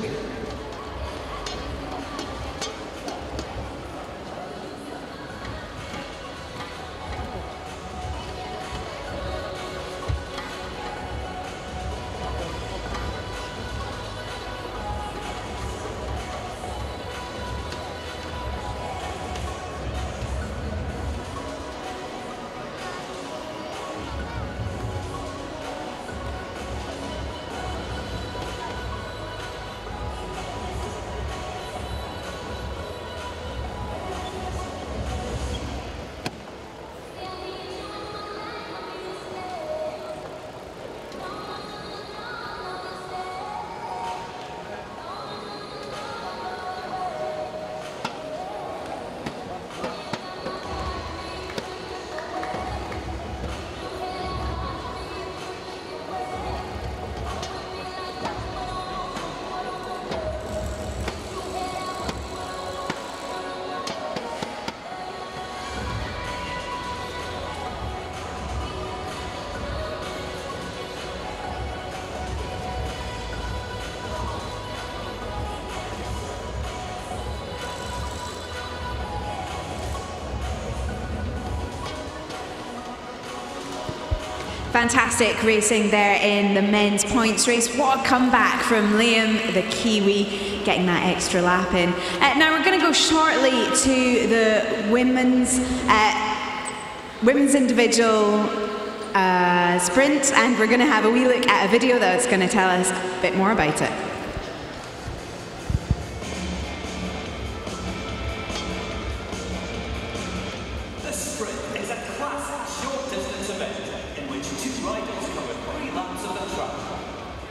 Fantastic racing there in the men's points race. What a comeback from Liam, the Kiwi, getting that extra lap in. Now we're going to go shortly to the women's individual sprint, and we're going to have a wee look at a video that's going to tell us a bit more about it.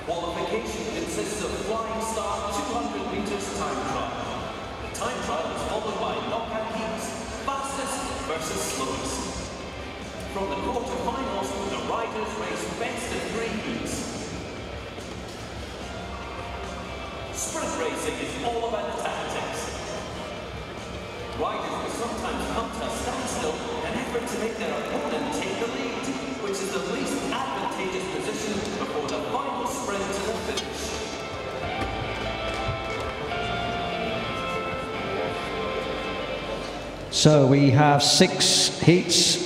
Qualification consists of flying start 200 meters time trial. The time trial is followed by knockout heats, fastest versus slowest. From the quarterfinals, the riders race best of 3 heats. Sprint racing is all about the tactics. Riders will sometimes come to a standstill in an effort to make their opponent take the lead, which is the least advantageous position before the final sprint to the finish. So we have 6 heats,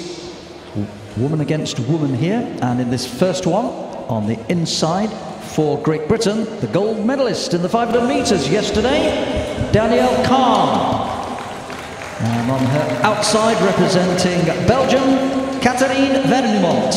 woman against woman here, and in this first one, on the inside for Great Britain, the gold medalist in the 500 metres yesterday, Danielle Kahn. And on her outside, representing Belgium, Catherine Vernemont.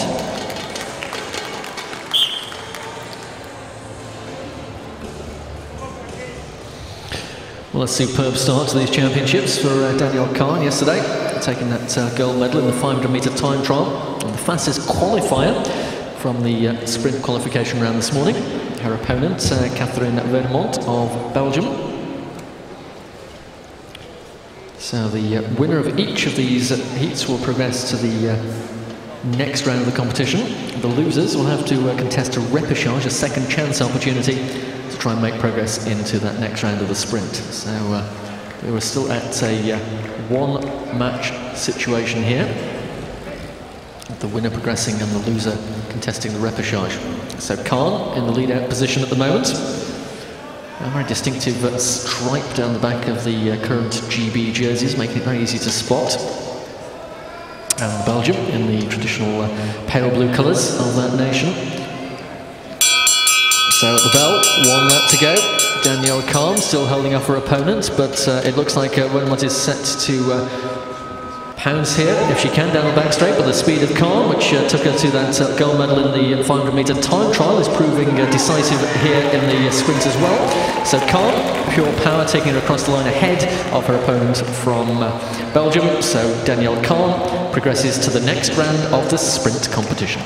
Well, a superb start to these championships for Danielle Kahn yesterday, taking that gold medal in the 500-metre time trial, and the fastest qualifier from the sprint qualification round this morning. Her opponent, Catherine Vernemont of Belgium. So the winner of each of these heats will progress to the next round of the competition. The losers will have to contest a repechage, a second chance opportunity, to try and make progress into that next round of the sprint. So we were still at a one-match situation here, the winner progressing and the loser contesting the repechage. So Kahn in the lead-out position at the moment. A very distinctive stripe down the back of the current GB jerseys, making it very easy to spot. And Belgium in the traditional pale blue colours of that nation. So at the bell, 1 lap to go. Danielle Kahn still holding off her opponent, but it looks like Vernemont is set to pounce here, if she can, down the back straight. But the speed of Kahn, which took her to that gold medal in the 500-metre time trial, is proving decisive here in the sprint as well. So Kahn, pure power, taking her across the line ahead of her opponent from Belgium. So Danielle Kahn progresses to the next round of the sprint competition.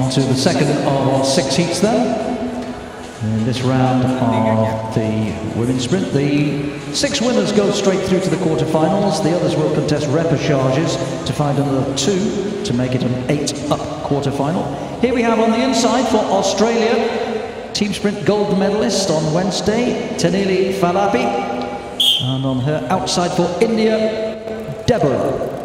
On to the second of 6 heats then. In this round of the women's sprint, the 6 winners go straight through to the quarterfinals. The others will contest repechages to find another 2 to make it an 8-up quarterfinal. Here we have on the inside for Australia, team sprint gold medalist on Wednesday, Tenili Falapi. And on her outside for India, Deborah.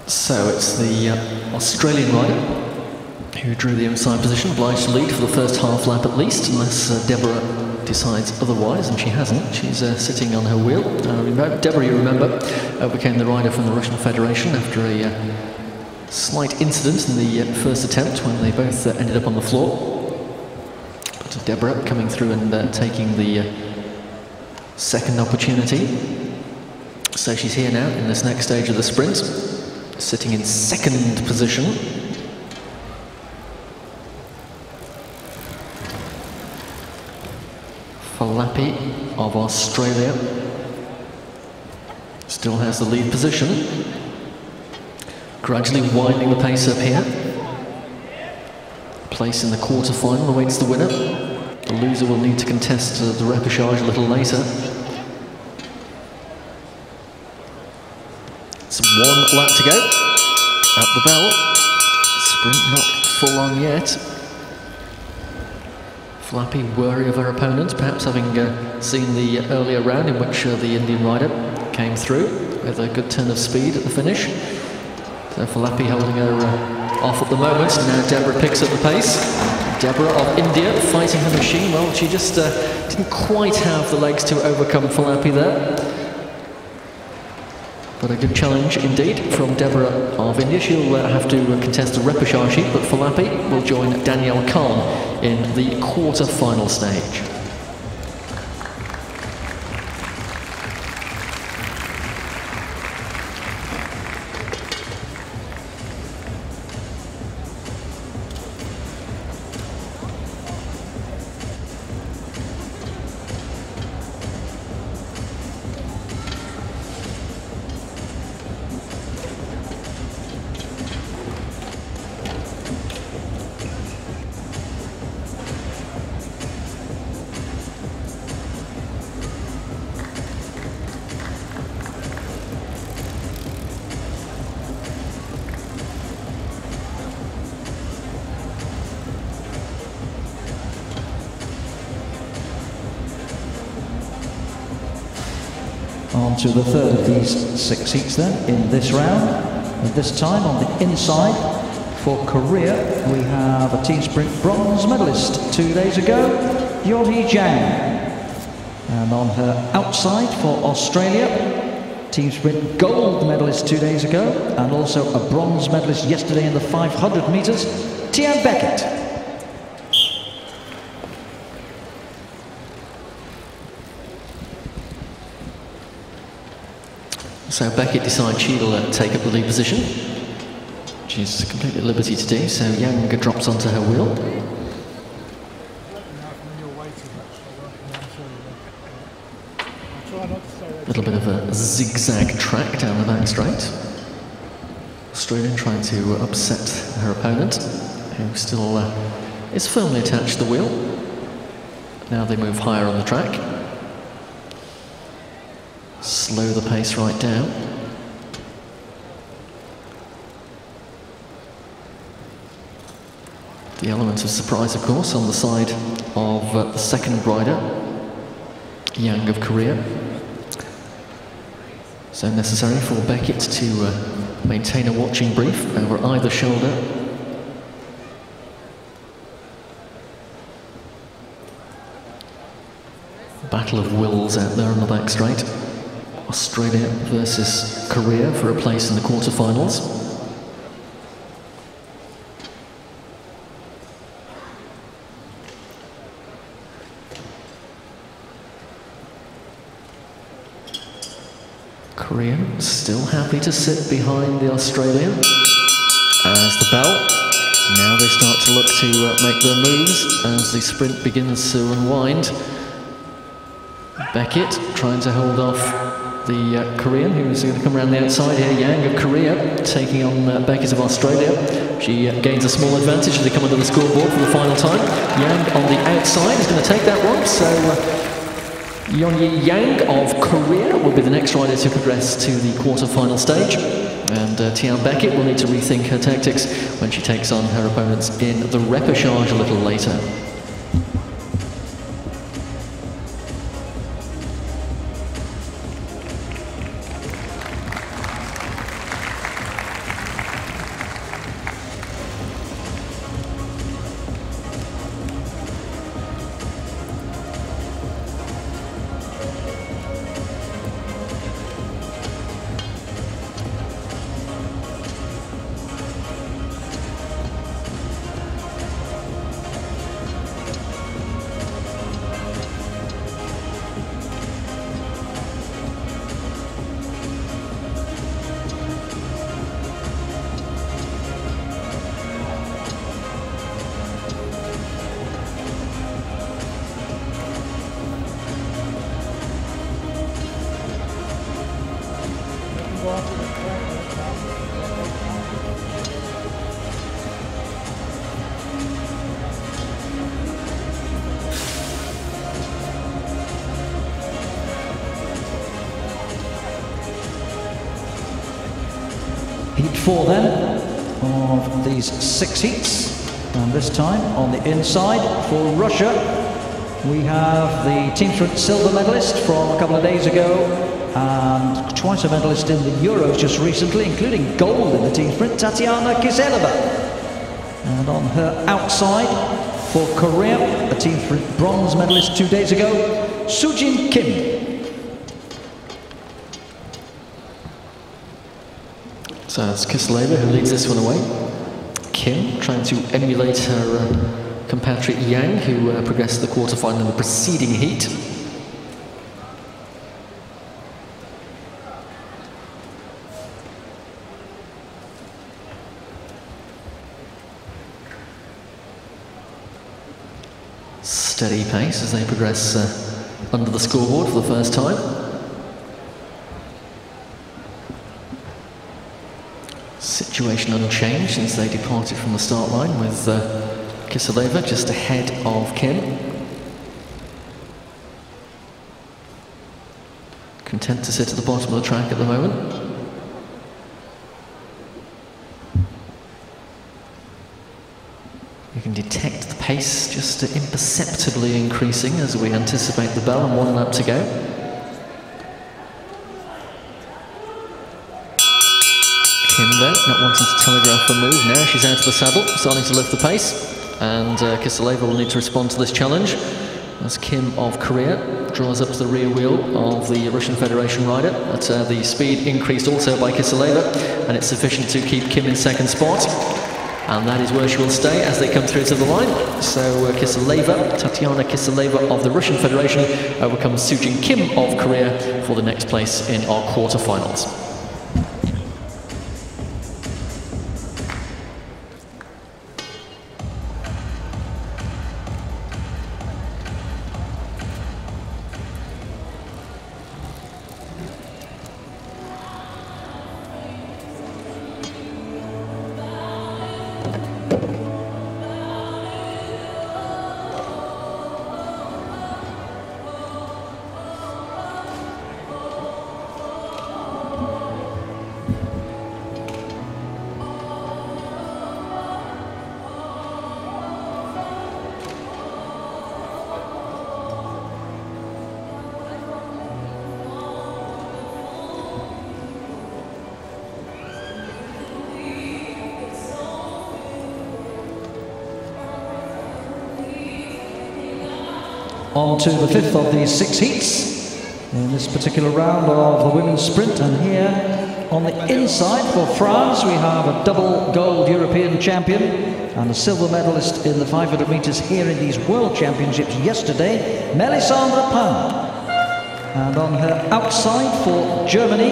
So it's the Australian rider who drew the inside position, obliged to lead for the first half lap at least, unless Deborah decides otherwise, and she hasn't. She's sitting on her wheel. Deborah, you remember, became the rider from the Russian Federation after a slight incident in the first attempt when they both ended up on the floor. But Deborah coming through and taking the second opportunity. So she's here now in this next stage of the sprint, sitting in second position. Falapi of Australia still has the lead position, gradually winding the pace up here. Place in the quarterfinal awaits the winner. The loser will need to contest the repechage a little later. It's 1 lap to go. Up the bell. Sprint not full on yet. Flappy wary of her opponent, perhaps having seen the earlier round in which the Indian rider came through with a good turn of speed at the finish. So Flappy holding her off at the moment. Now Deborah picks up the pace. Deborah of India fighting her machine. Well, she just didn't quite have the legs to overcome Flappy there. But a good challenge indeed from Deborah of India. She'll have to contest the repechage heat, but Falapi will join Danielle Khan in the quarter-final stage. On to the third of these 6 heats then in this round. And this time on the inside for Korea, we have a team sprint bronze medalist 2 days ago, Yori Zhang. And on her outside for Australia, team sprint gold medalist 2 days ago, and also a bronze medalist yesterday in the 500 meters, Tian Beckett. So Beckett decides she'll take up the lead position. She's completely at liberty to do, so Yang drops onto her wheel. A little bit of a zigzag track down the back straight. Australian trying to upset her opponent, who still is firmly attached to the wheel. Now they move higher on the track. Slow the pace right down. The element of surprise, of course, on the side of the second rider, Yang of Korea. So necessary for Beckett to maintain a watching brief over either shoulder. Battle of wills out there on the back straight. Australia versus Korea for a place in the quarterfinals. Korea still happy to sit behind the Australian. As the bell, now they start to look to make their moves as the sprint begins to unwind. Beckett trying to hold off the Korean, who's going to come around the outside here. Yang of Korea taking on Beckers of Australia. She gains a small advantage as they come under the scoreboard for the final time. Yang on the outside is going to take that one. So Yeonyi Yang of Korea will be the next rider to progress to the quarter-final stage. And Tian Beckett will need to rethink her tactics when she takes on her opponents in the repechage a little later. Heat 4 then of these 6 heats, and this time on the inside for Russia we have the team sprint silver medalist from a couple of days ago and twice a medalist in the Euros just recently, including gold in the team sprint, Tatiana Kiselova. And on her outside for Korea, a team sprint bronze medalist 2 days ago, Sujin Kim. So it's Kiselova who leads this one away. Kim trying to emulate her compatriot Yang, who progressed to the quarterfinal in the preceding heat. Steady pace as they progress under the scoreboard for the first time. Situation unchanged since they departed from the start line, with Kiselova just ahead of Kim. Content to sit at the bottom of the track at the moment. You can detect the pace just imperceptibly increasing as we anticipate the bell and 1 lap to go. Kim, though, not wanting to telegraph a move. Now she's out of the saddle, starting to lift the pace. And Kiselova will need to respond to this challenge as Kim of Korea draws up to the rear wheel of the Russian Federation rider. But the speed increased also by Kiselova, and it's sufficient to keep Kim in second spot. And that is where she will stay as they come through to the line. So Kiselova, Tatiana Kiselova of the Russian Federation overcomes Sujin Kim of Korea for the next place in our quarterfinals. On to the 5th of these 6 heats in this particular round of the women's sprint, and here on the inside for France we have a double gold European champion and a silver medalist in the 500 metres here in these World Championships yesterday, Melisandre Pan. And on her outside for Germany,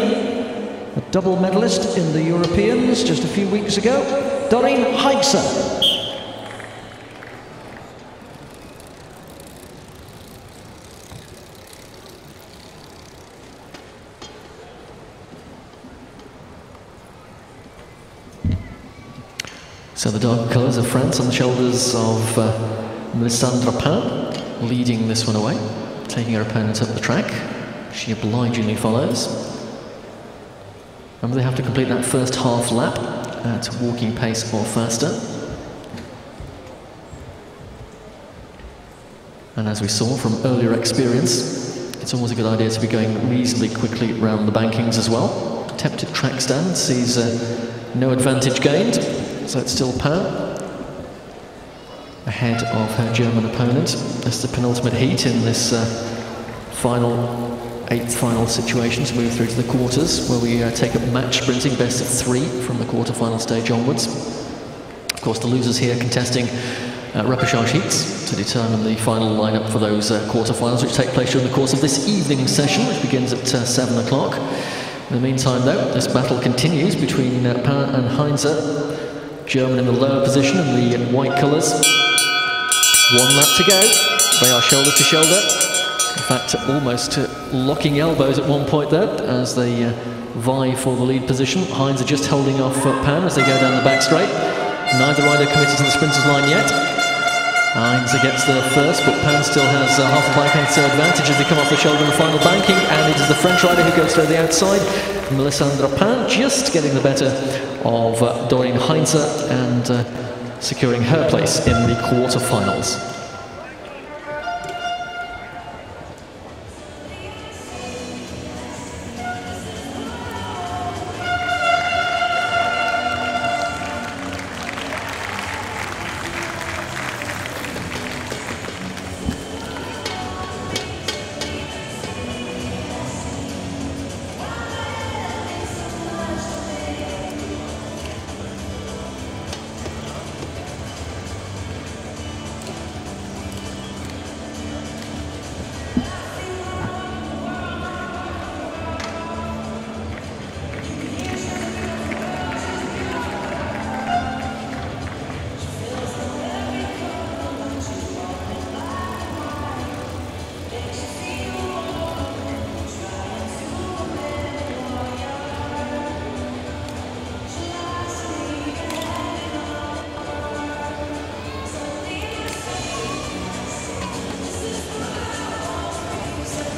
a double medalist in the Europeans just a few weeks ago, Doreen Heigser. So the dark colours of France on the shoulders of Melissandre Pain, leading this one away, taking her opponent up the track. She obligingly follows. Remember, they have to complete that first half lap at walking pace or faster. And as we saw from earlier experience, it's always a good idea to be going reasonably quickly around the bankings as well. Attempted track stand sees no advantage gained, so it's still Pain ahead of her German opponent. That's the penultimate heat in this eighth final situation to move through to the quarters, where we take up match sprinting, best of 3 from the quarter-final stage onwards. Of course, the losers here contesting repechage heats to determine the final lineup for those quarter-finals, which take place during the course of this evening session, which begins at 7 o'clock. In the meantime, though, this battle continues between Pain and Heinze. German in the lower position in the white colours. 1 lap to go. They are shoulder to shoulder. In fact, almost locking elbows at one point there as they vie for the lead position. Heinze just holding off Pain as they go down the back straight. Neither rider committed to the sprinters line yet. Heinze gets there first, but Pain still has half a bike length advantage as they come off the shoulder in the final banking, and it is the French rider who goes through the outside. Melissandre Pain just getting the better of Doreen Heinze and securing her place in the quarter-finals.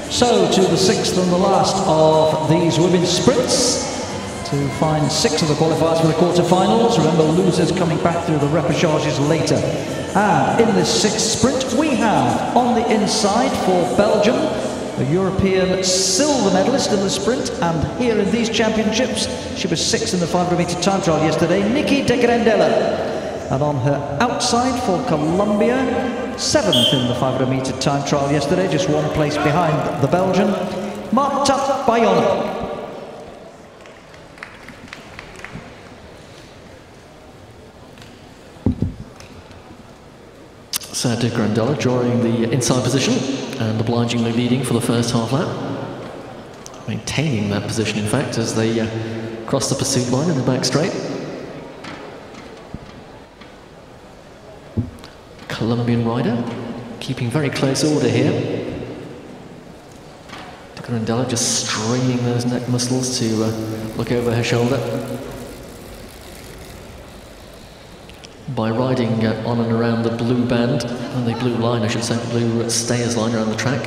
So to the 6th and the last of these women's sprints to find 6 of the qualifiers for the quarterfinals. Remember, losers coming back through the repechages later. And in this 6th sprint, we have on the inside for Belgium, a European silver medalist in the sprint, and here in these championships, she was 6th in the 500-meter time trial yesterday, Nikki de Grandella. And on her outside for Colombia, 7th in the 500-meter time trial yesterday, just 1 place behind the Belgian, Marta Bayona. So de Grandella drawing the inside position and obligingly leading for the first half lap. Maintaining that position, in fact, as they cross the pursuit line in the back straight. Colombian rider, keeping very close order here. De Grandella just straining those neck muscles to look over her shoulder. By riding on and around the blue band, and the blue line, I should say, the blue stayers line around the track,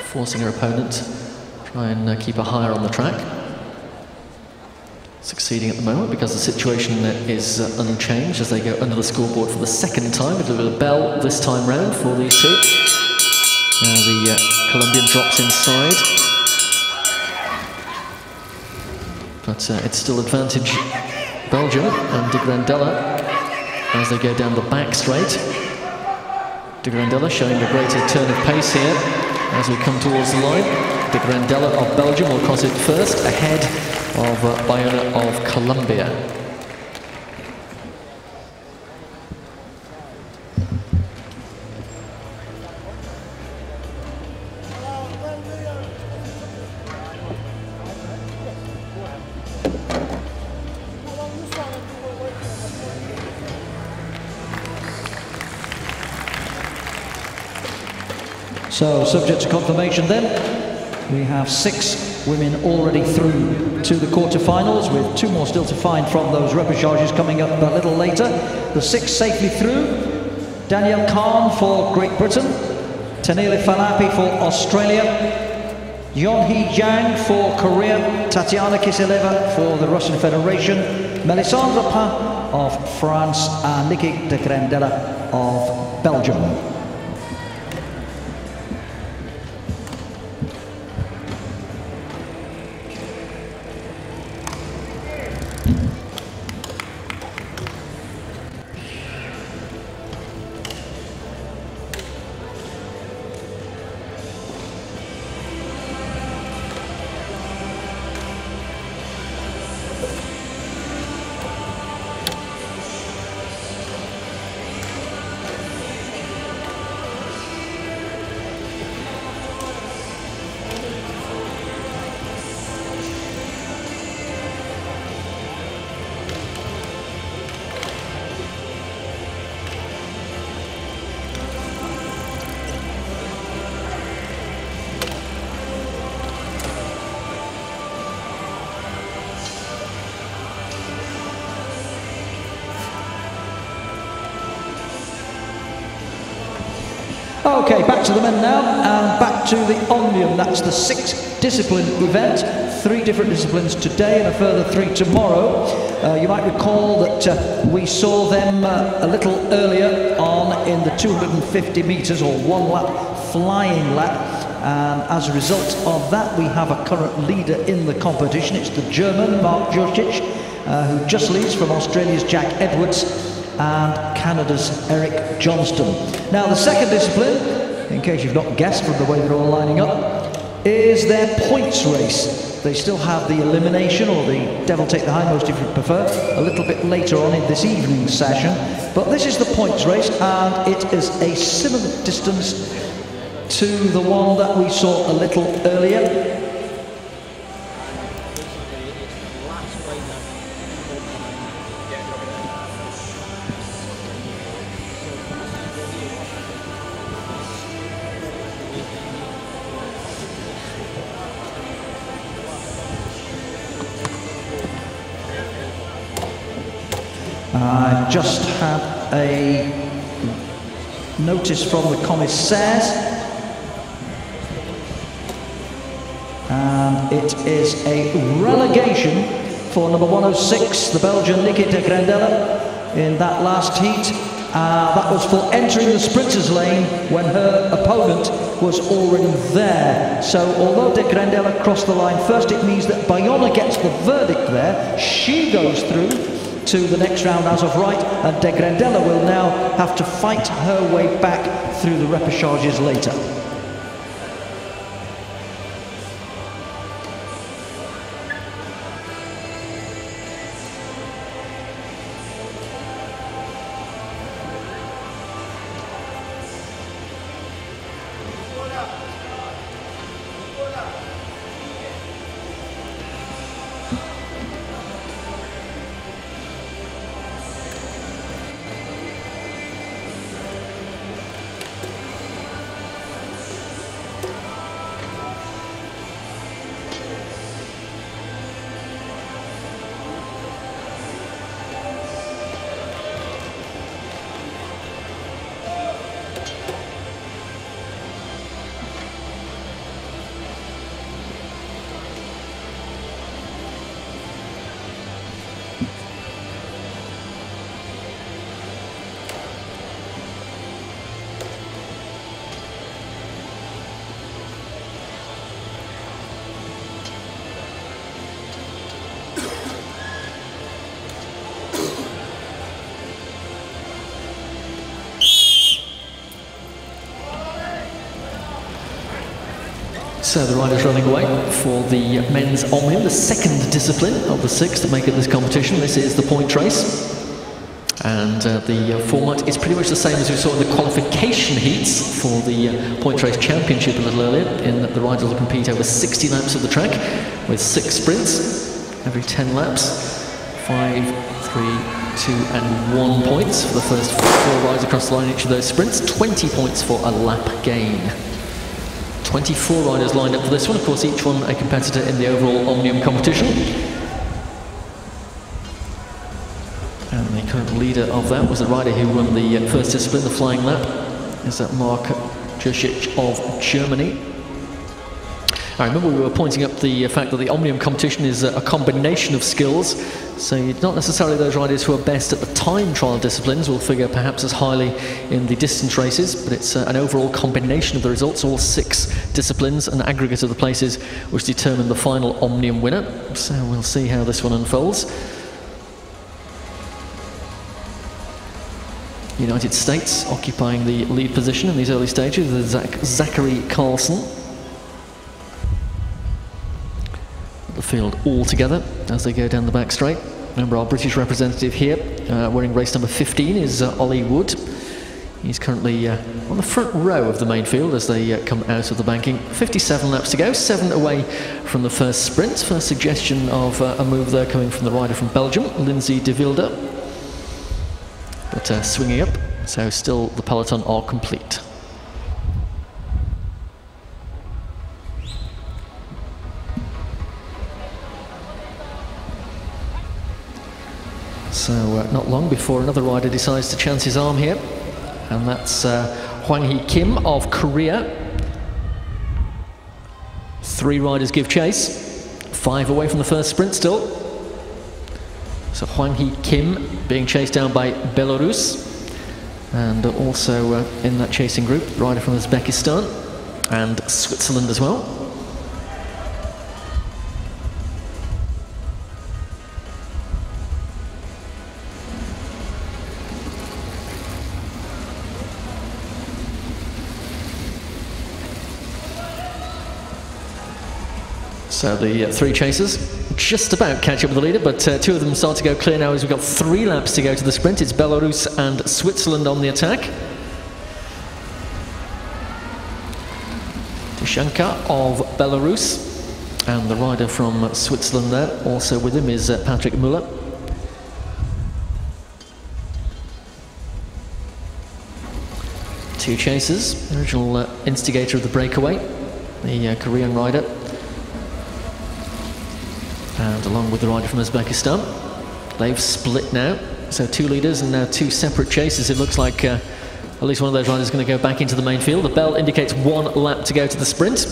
forcing her opponent to try and keep her higher on the track. Succeeding at the moment because the situation is unchanged as they go under the scoreboard for the 2nd time. A little bell this time round for these two. Now the Colombian drops inside, but it's still advantage Belgium and de Grandella as they go down the back straight. De Grandella showing a greater turn of pace here as we come towards the line. De Grandella of Belgium will cross it first, ahead of Bayona of Colombia. So, subject to confirmation then, we have 6 women already through to the quarterfinals, with 2 more still to find from those repechages coming up a little later. The 6 safely through: Danielle Khan for Great Britain, Taneli Falapi for Australia, Yeonhee Jang for Korea, Tatiana Kiseleva for the Russian Federation, Melisandre Pa of France, and Nikki de Grandella of Belgium. Okay, back to the men now, and back to the Omnium. That's the 6-discipline event. 3 different disciplines today and a further 3 tomorrow. You might recall that we saw them a little earlier on in the 250 metres or 1 lap flying lap, and as a result of that we have a current leader in the competition. It's the German Mark Jurcic, who just leads from Australia's Jack Edwards and Canada's Eric Johnston. Now the second discipline, in case you've not guessed from the way they're all lining up, is their points race. They still have the elimination, or the devil take the hindmost if you prefer, a little bit later on in this evening's session. But this is the points race, and it is a similar distance to the one that we saw a little earlier. I just had a notice from the commissaires, and it is a relegation for number 106, the Belgian Nikki de Grandella, in that last heat. That was for entering the sprinters lane when her opponent was already there. So although de Grandella crossed the line first, it means that Bayona gets the verdict there. She goes through to the next round as of right, and de Grandella will now have to fight her way back through the repechages later. So the riders running away for the men's Omnium, the second discipline of the 6 to make it this competition. This is the point race. And the format is pretty much the same as we saw in the qualification heats for the point race championship a little earlier, in that the riders will compete over 60 laps of the track with 6 sprints every 10 laps, 5, 3, 2 and 1 points for the first 4 rides across the line in each of those sprints, 20 points for a lap gain. 24 riders lined up for this one, of course each one a competitor in the overall Omnium competition. And the current leader of that was the rider who won the first discipline, the flying lap, is that Mark Repechage of Germany. I remember we were pointing up the fact that the Omnium competition is a combination of skills, so not necessarily those riders who are best at the time trial disciplines will figure perhaps as highly in the distance races, but it's an overall combination of the results, all 6 disciplines, an aggregate of the places which determine the final Omnium winner. So we'll see how this one unfolds. United States occupying the lead position in these early stages with Zachary Carlson. The field all together as they go down the back straight. Remember, our British representative here, wearing race number 15, is Ollie Wood. He's currently on the front row of the main field as they come out of the banking. 57 laps to go, 7 away from the first sprint. First suggestion of a move there coming from the rider from Belgium, Lindsay de Wilde. But swinging up, so still the peloton are complete. So not long before another rider decides to chance his arm here, and that's Hwang Hee Kim of Korea. 3 riders give chase, 5 away from the first sprint still. So Hwang Hee Kim being chased down by Belarus, and also in that chasing group, rider from Uzbekistan and Switzerland as well. So the 3 chasers just about catch up with the leader, but 2 of them start to go clear now as we've got 3 laps to go to the sprint. It's Belarus and Switzerland on the attack. Tishanka of Belarus, and the rider from Switzerland there. Also with him is Patrick Müller. Two chasers, the original instigator of the breakaway, the Korean rider, and along with the rider from Uzbekistan. They've split now, so 2 leaders and now 2 separate chasers. It looks like at least one of those riders is going to go back into the main field. The bell indicates 1 lap to go to the sprint.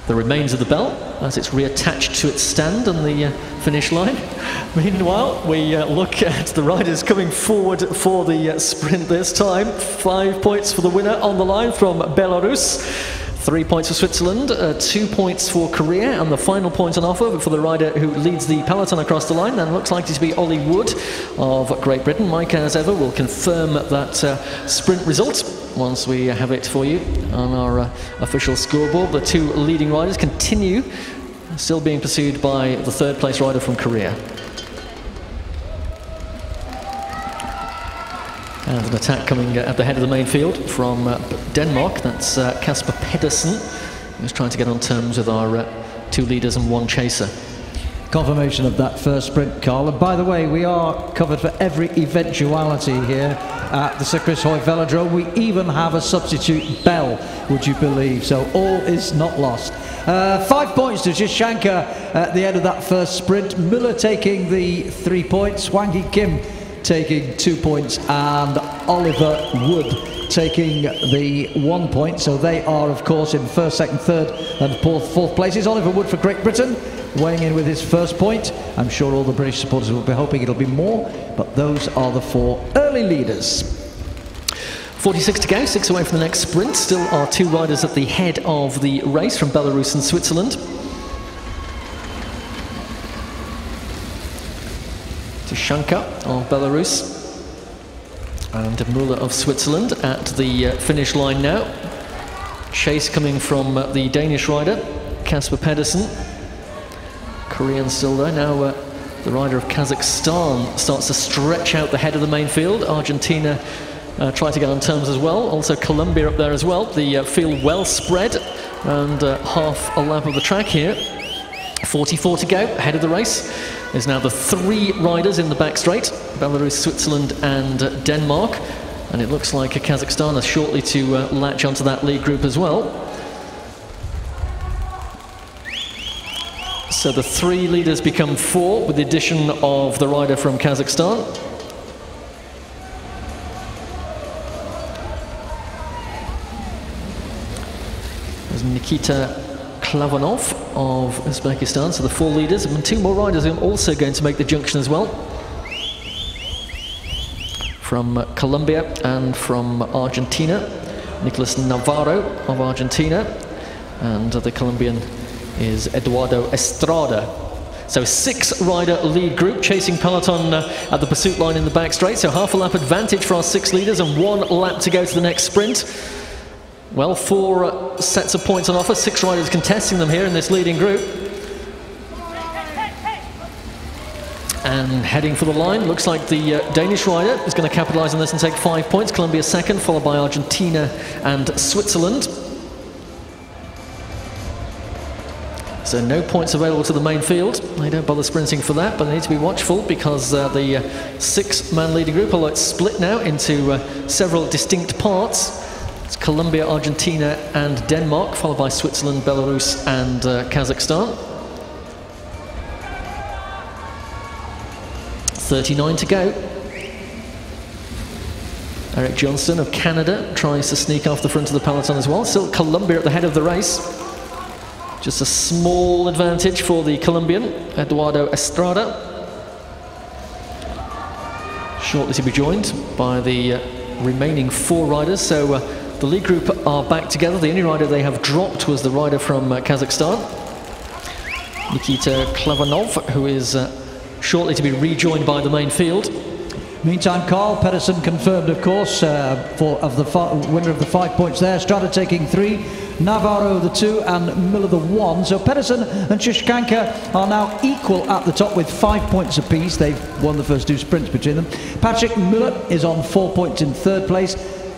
The remains of the bell as it's reattached to its stand on the finish line. Meanwhile, we look at the riders coming forward for the sprint this time. 5 points for the winner on the line from Belarus. 3 points for Switzerland, 2 points for Korea, and the final point on offer for the rider who leads the peloton across the line, and looks like to be Ollie Wood of Great Britain. Mike, as ever, will confirm that sprint result once we have it for you on our official scoreboard. The 2 leading riders continue, still being pursued by the 3rd place rider from Korea. And an attack coming at the head of the main field from Denmark. That's Kasper Pedersen, who's trying to get on terms with our 2 leaders and 1 chaser. Confirmation of that first sprint, Carl. And by the way, we are covered for every eventuality here at the Sir Chris Hoy Velodrome. We even have a substitute bell, would you believe? So all is not lost. 5 points to Tishanka at the end of that first sprint. Müller taking the 3 points. Hwang Hee Kim taking 2 points, and Oliver Wood taking the 1 point. So they are, of course, in 1st, 2nd, 3rd and 4th places. Oliver Wood for Great Britain weighing in with his 1st point. I'm sure all the British supporters will be hoping it'll be more, but those are the 4 early leaders. 46 to go, 6 away from the next sprint. Still are 2 riders at the head of the race from Belarus and Switzerland. Tishanka of Belarus and Müller of Switzerland at the finish line now. Chase coming from the Danish rider, Kasper Pedersen. Korean still there. Now the rider of Kazakhstan starts to stretch out the head of the main field. Argentina try to get on terms as well. Also Colombia up there as well. The field well spread, and half a lap of the track here. 44 to go, ahead of the race. There's now the 3 riders in the back straight, Belarus, Switzerland and Denmark. And it looks like Kazakhstan is shortly to latch onto that lead group as well. So the 3 leaders become 4 with the addition of the rider from Kazakhstan. There's Nikita Klavanov of Uzbekistan, so the 4 leaders, and 2 more riders are also going to make the junction as well. From Colombia and from Argentina, Nicolas Navarro of Argentina, and the Colombian is Eduardo Estrada. So 6-rider lead group chasing peloton at the pursuit line in the back straight, so half a lap advantage for our 6 leaders and 1 lap to go to the next sprint. Well, 4 sets of points on offer, 6 riders contesting them here in this leading group. And heading for the line, looks like the Danish rider is going to capitalise on this and take 5 points. Colombia second, followed by Argentina and Switzerland. So no points available to the main field. They don't bother sprinting for that, but they need to be watchful because the 6-man leading group, although it's split now into several distinct parts. It's Colombia, Argentina and Denmark, followed by Switzerland, Belarus and Kazakhstan. 39 to go. Eric Johnston of Canada tries to sneak off the front of the peloton as well. Still Colombia at the head of the race. Just a small advantage for the Colombian, Eduardo Estrada. Shortly to be joined by the remaining 4 riders. So the lead group are back together. The only rider they have dropped was the rider from Kazakhstan, Nikita Klavanov, who is shortly to be rejoined by the main field. Meantime, Carl Pedersen confirmed, of course, winner of the 5 points there. Estrada taking 3, Navarro the 2 and Miller the 1. So Pedersen and Shishkanka are now equal at the top with 5 points apiece. They've won the first 2 sprints between them. Patrick Miller is on 4 points in 3rd place.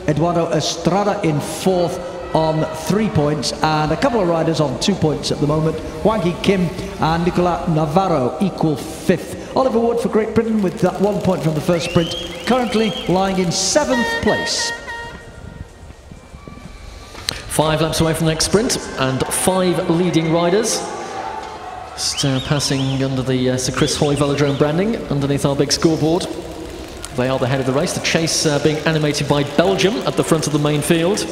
Eduardo Estrada in 4th on 3 points, and a couple of riders on 2 points at the moment. Hwang Hee Kim and Nicolas Navarro equal 5th. Oliver Wood for Great Britain with that 1 point from the first sprint, currently lying in 7th place. 5 laps away from the next sprint and 5 leading riders. Just passing under the Sir Chris Hoy Velodrome branding underneath our big scoreboard. They are the head of the race, the chase being animated by Belgium at the front of the main field.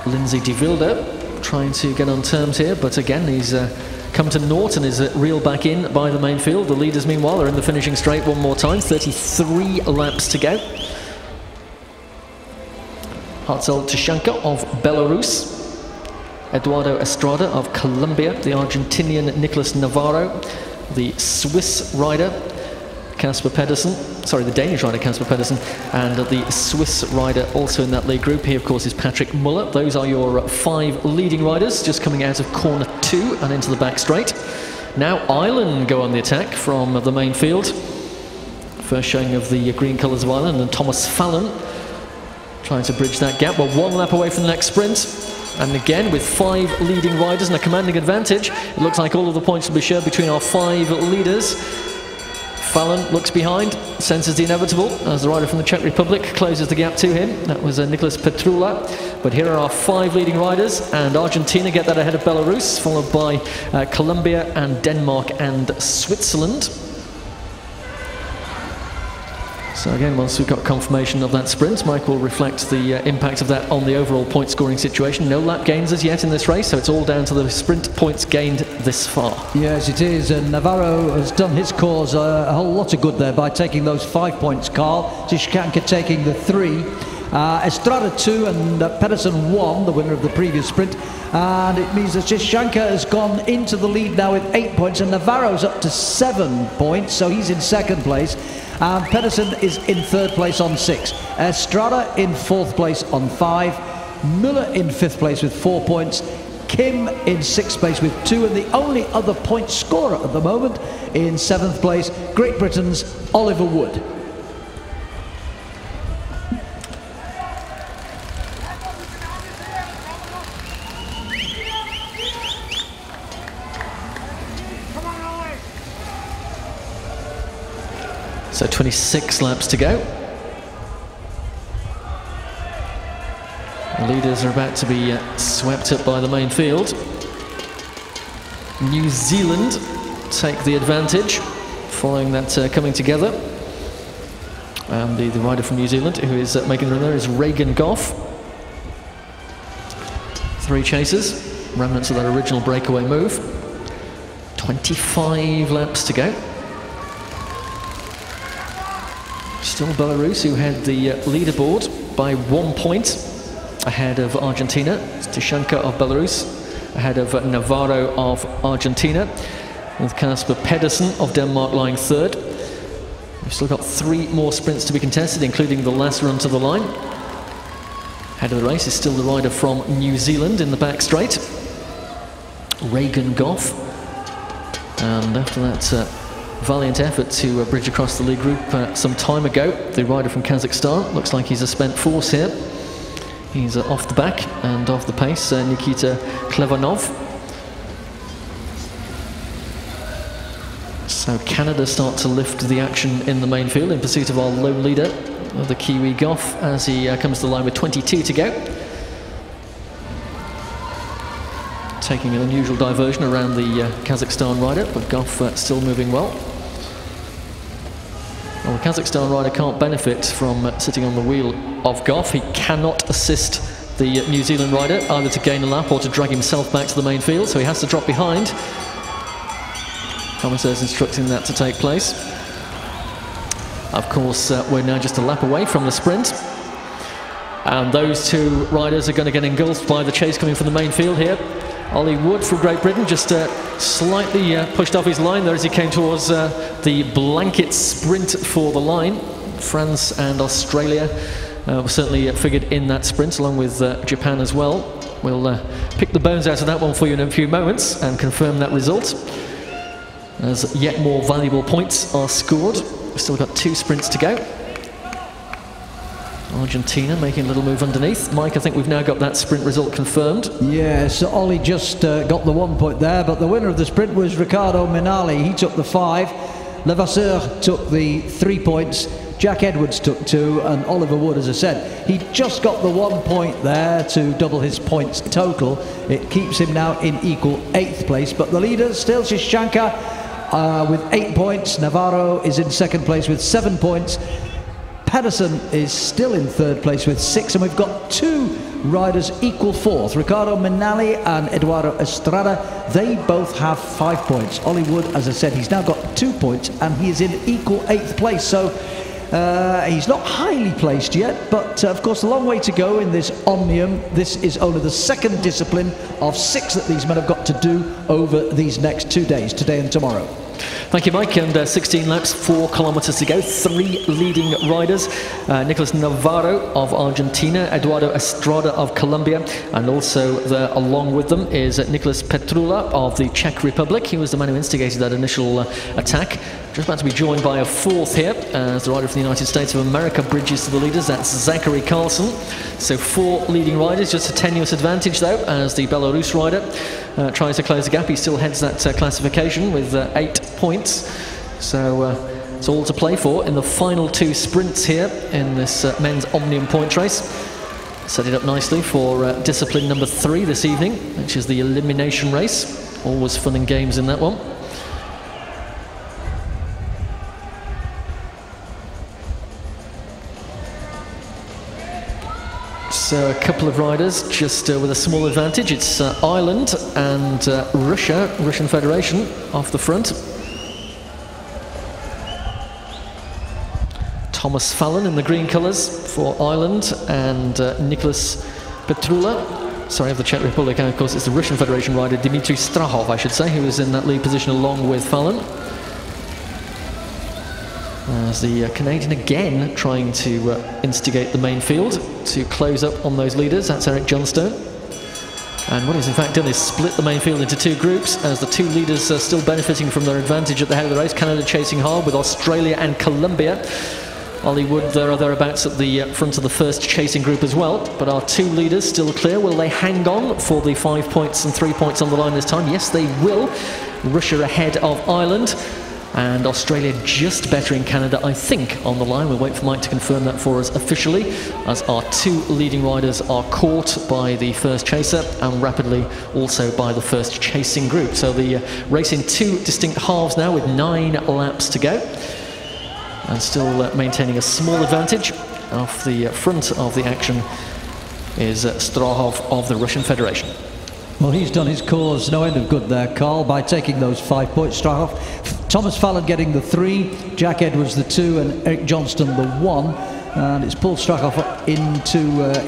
Lindsay de Wilde trying to get on terms here, but again he's come to naught and is reeled back in by the main field. The leaders meanwhile are in the finishing straight one more time, 33 laps to go. Hartzell Tishanka of Belarus, Eduardo Estrada of Colombia, the Argentinian Nicolas Navarro, the Swiss rider Kasper Pedersen, sorry, the Danish rider Kasper Pedersen, and the Swiss rider also in that lead group. He of course is Patrick Muller. Those are your 5 leading riders just coming out of corner 2 and into the back straight. Now Ireland go on the attack from the main field. First showing of the green colours of Ireland, and Thomas Fallon trying to bridge that gap. We're 1 lap away from the next sprint, and again with 5 leading riders and a commanding advantage. It looks like all of the points will be shared between our 5 leaders. Fallon looks behind, senses the inevitable as the rider from the Czech Republic closes the gap to him. That was Nicholas Petrula. But here are our 5 leading riders, and Argentina get that ahead of Belarus, followed by Colombia and Denmark and Switzerland. So again, once we've got confirmation of that sprint, Mike will reflect the impact of that on the overall point scoring situation. No lap gains as yet in this race, so it's all down to the sprint points gained this far. Yes, it is, and Navarro has done his cause a whole lot of good there by taking those 5 points, Carl. Tishkanka taking the 3. Estrada 2 and Pedersen 1, the winner of the previous sprint. And it means that Tishkanka has gone into the lead now with 8 points, and Navarro's up to 7 points, so he's in 2nd place. And Pedersen is in 3rd place on 6. Estrada in 4th place on 5. Müller in 5th place with 4 points. Kim in 6th place with 2. And the only other point scorer at the moment in 7th place, Great Britain's Oliver Wood. So 26 laps to go. The leaders are about to be swept up by the main field. New Zealand take the advantage following that coming together. And the rider from New Zealand who is making the run there is Regan Goff. 3 chasers, remnants of that original breakaway move. 25 laps to go. Still Belarus, who had the leaderboard by 1 point ahead of Argentina. It's Tishanka of Belarus ahead of Navarro of Argentina, with Kasper Pedersen of Denmark lying 3rd. We've still got 3 more sprints to be contested, including the last run to the line. Head of the race is still the rider from New Zealand in the back straight, Regan Goff. And after that valiant effort to bridge across the lead group some time ago, the rider from Kazakhstan looks like he's a spent force here. He's off the back and off the pace, Nikita Klevanov. So Canada start to lift the action in the main field in pursuit of our lone leader, the Kiwi Goff, as he comes to the line with 22 to go. Taking an unusual diversion around the Kazakhstan rider, but Goff still moving well. Well, the Kazakhstan rider can't benefit from sitting on the wheel of Goff. He cannot assist the New Zealand rider either to gain a lap or to drag himself back to the main field, so he has to drop behind. Commissaires instructing that to take place. Of course, we're now just a lap away from the sprint, and those 2 riders are going to get engulfed by the chase coming from the main field here. Ollie Wood from Great Britain just slightly pushed off his line there as he came towards the blanket sprint for the line. France and Australia were certainly figured in that sprint, along with Japan as well. We'll pick the bones out of that one for you in a few moments and confirm that result, as yet more valuable points are scored. We've still got 2 sprints to go. Argentina making a little move underneath. Mike, I think we've now got that sprint result confirmed. Yes, Ollie just got the 1 point there, but the winner of the sprint was Riccardo Minali. He took the 5. Levasseur took the 3 points. Jack Edwards took 2, and Oliver Wood, as I said, he just got the 1 point there to double his points total. It keeps him now in equal 8th place, but the leader still Shishanka with 8 points. Navarro is in 2nd place with 7 points. Pedersen is still in 3rd place with 6, and we've got 2 riders equal 4th. Riccardo Minali and Eduardo Estrada, they both have 5 points. Ollie Wood, as I said, he's now got 2 points, and he is in equal 8th place. So he's not highly placed yet, but of course a long way to go in this Omnium. This is only the 2nd discipline of 6 that these men have got to do over these next 2 days, today and tomorrow. Thank you, Mike. And 16 laps, 4 kilometers to go. 3 leading riders. Nicolas Navarro of Argentina, Eduardo Estrada of Colombia, and also there along with them is Nicolas Petrula of the Czech Republic. He was the man who instigated that initial attack. Just about to be joined by a 4th here as the rider from the United States of America bridges to the leaders. That's Zachary Carlson. So 4 leading riders, just a tenuous advantage though, as the Belarus rider tries to close the gap. He still heads that classification with 8 points. So it's all to play for in the final 2 sprints here in this men's Omnium points race. Set it up nicely for discipline number 3 this evening, which is the elimination race. Always fun and games in that one. So a couple of riders just with a small advantage. It's Ireland and Russia, Russian Federation off the front. Thomas Fallon in the green colours for Ireland, and Nicolas Petrula, sorry, of the Czech Republic, and of course it's the Russian Federation rider Dmitry Strahov, I should say, who is in that lead position along with Fallon. As the Canadian again trying to instigate the main field to close up on those leaders. That's Eric Johnstone. And what he's in fact done is split the main field into 2 groups, as the 2 leaders are still benefiting from their advantage at the head of the race. Canada chasing hard with Australia and Colombia. Ollie Wood there or thereabouts at the front of the first chasing group as well. But our 2 leaders still clear. Will they hang on for the 5 points and 3 points on the line this time? Yes, they will. Russia ahead of Ireland. and Australia just better in Canada, I think, on the line. We'll wait for Mike to confirm that for us officially, as our two leading riders are caught by the first chaser and rapidly also by the first chasing group. So the race in two distinct halves now with 9 laps to go, and still maintaining a small advantage. Off the front of the action is Strahov of the Russian Federation. Well, he's done his cause no end of good there, Carl, by taking those 5 points. Strahov, Thomas Fallon getting the 3, Jack Edwards the 2, and Eric Johnston the 1. And it's pulled Strahov into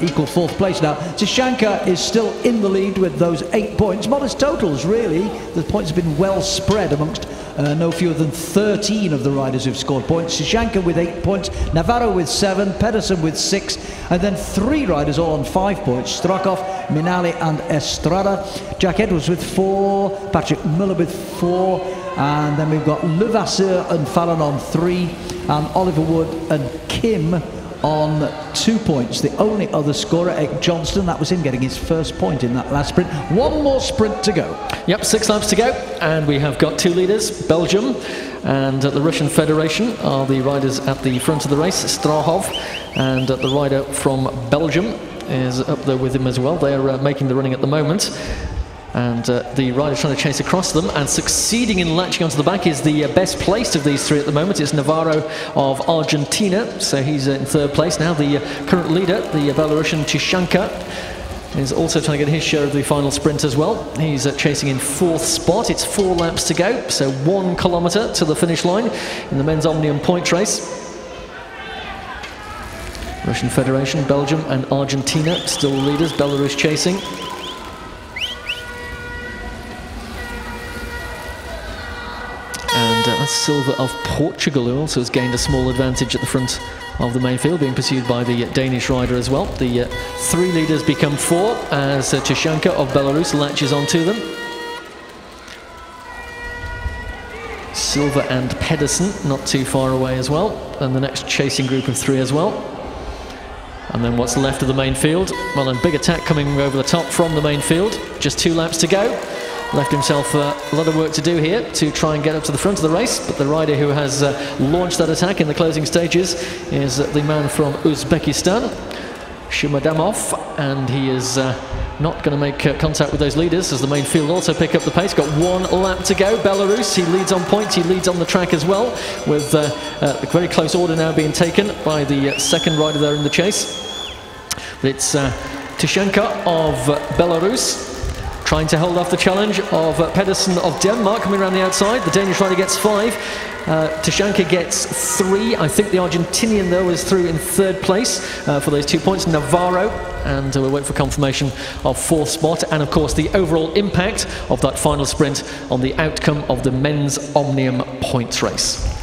equal 4th place now. Tishanka is still in the lead with those 8 points. Modest totals, really. The points have been well spread amongst no fewer than 13 of the riders who've scored points. Tishanka with 8 points, Navarro with 7, Pedersen with 6, and then 3 riders all on 5 points. Strakov, Minali and Estrada. Jack Edwards with 4, Patrick Miller with 4, and then we've got Levasseur and Fallon on 3, and Oliver Wood and Kim on 2 points. The only other scorer, Eric Johnston, that was him getting his first point in that last sprint. One more sprint to go. Yep, 6 laps to go, and we have got 2 leaders. Belgium and the Russian Federation are the riders at the front of the race. Strahov, and the rider from Belgium is up there with him as well. They are making the running at the moment. And the rider trying to chase across them and succeeding in latching onto the back is the best placed of these 3 at the moment. It's Navarro of Argentina, so he's in 3rd place now. The current leader, the Belarusian Tishanka, is also trying to get his share of the final sprint as well. He's chasing in 4th spot. It's 4 laps to go, so 1 kilometre to the finish line in the men's Omnium point race. Russian Federation, Belgium and Argentina still the leaders. Belarus chasing. That's Silva of Portugal, who also has gained a small advantage at the front of the main field, being pursued by the Danish rider as well. The 3 leaders become 4 as Tishanka of Belarus latches onto them. Silva and Pedersen not too far away as well, and the next chasing group of 3 as well. And then what's left of the main field? Well, and big attack coming over the top from the main field. Just 2 laps to go. Left himself a lot of work to do here to try and get up to the front of the race, but the rider who has launched that attack in the closing stages is the man from Uzbekistan, Shumadamov, and he is not going to make contact with those leaders as the main field also pick up the pace. Got 1 lap to go. Belarus, he leads on points, he leads on the track as well, with a very close order now being taken by the 2nd rider there in the chase. But it's Tishanka of Belarus trying to hold off the challenge of Pedersen of Denmark coming around the outside. The Danish rider gets 5. Tishanka gets 3. I think the Argentinian, though, is through in 3rd place for those 2 points. Navarro, and we'll wait for confirmation of 4th spot. And, of course, the overall impact of that final sprint on the outcome of the men's Omnium points race.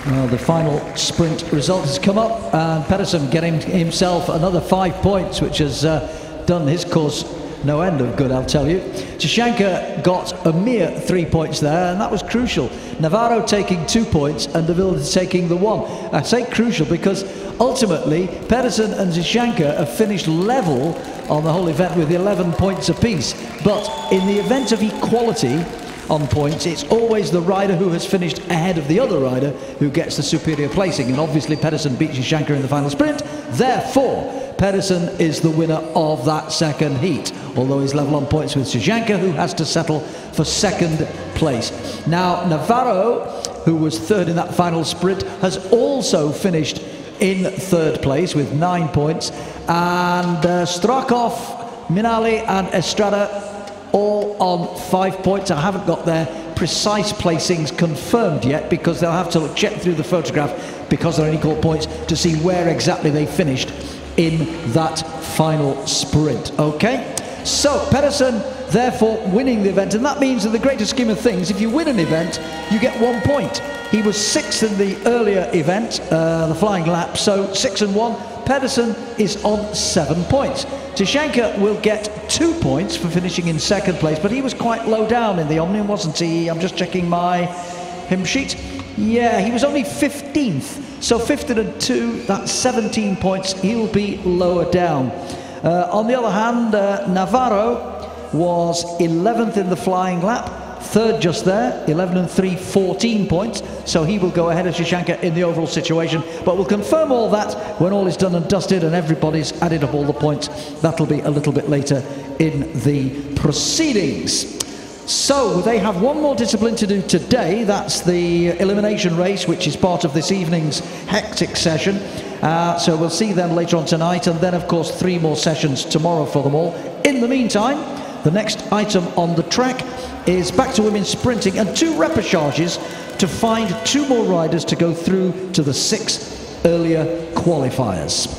Well, the final sprint result has come up, and Pedersen getting himself another 5 points, which has done his cause no end of good, I'll tell you. Tishanka got a mere 3 points there, and that was crucial. Navarro taking 2 points, and De Wilde taking the 1. I say crucial because ultimately Pedersen and Tishanka have finished level on the whole event with 11 points apiece. But in the event of equality on points, it's always the rider who has finished ahead of the other rider who gets the superior placing, and obviously Pedersen beat Tishanka in the final sprint. Therefore, Pedersen is the winner of that 2nd heat, although he's level on points with Tishanka, who has to settle for 2nd place. Now, Navarro, who was 3rd in that final sprint, has also finished in 3rd place with 9 points, and Strakov, Minali and Estrada all on 5 points. I haven't got their precise placings confirmed yet because they'll have to check through the photograph, because they're on equal points, to see where exactly they finished in that final sprint. Okay, so Pedersen therefore winning the event, and that means in the greater scheme of things, if you win an event you get 1 point. He was 6th in the earlier event, the flying lap, so 6 and 1. Pedersen is on 7 points. Tishanka will get 2 points for finishing in 2nd place, but he was quite low down in the Omnium, wasn't he? I'm just checking my hymn sheet. Yeah, he was only 15th. So 15 and 2, that's 17 points. He'll be lower down. On the other hand, Navarro was 11th in the flying lap. Third just there, 11 and 3, 14 points. So he will go ahead of Shashanka in the overall situation. But we'll confirm all that when all is done and dusted and everybody's added up all the points. That'll be a little bit later in the proceedings. So they have one more discipline to do today. That's the elimination race, which is part of this evening's hectic session. So we'll see them later on tonight. And then, of course, 3 more sessions tomorrow for them all. In the meantime, the next item on the track is back to women's sprinting and 2 repechages to find 2 more riders to go through to the 6 earlier qualifiers.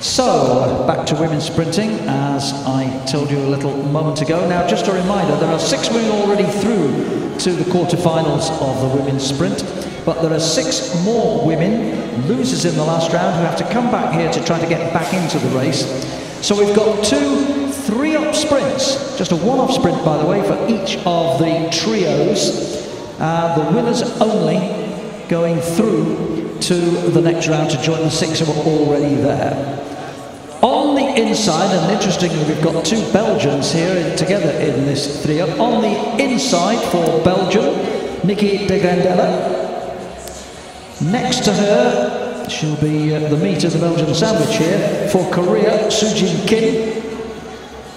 So, back to women's sprinting, as I told you a little moment ago. Now, just a reminder, there are 6 women already through to the quarterfinals of the women's sprint, but there are 6 more women, losers in the last round, who have to come back here to try to get back into the race. So we've got 2 3-up sprints, just a 1-off sprint, by the way, for each of the trios. The winners only going through to the next round to join the 6 who are already there. On the inside, and interestingly, we've got 2 Belgians here together in this 3-up. On the inside for Belgium, Nikki de Grandella. Next to her, she'll be the meat of the Belgian sandwich here. For Korea, Soojin Kim.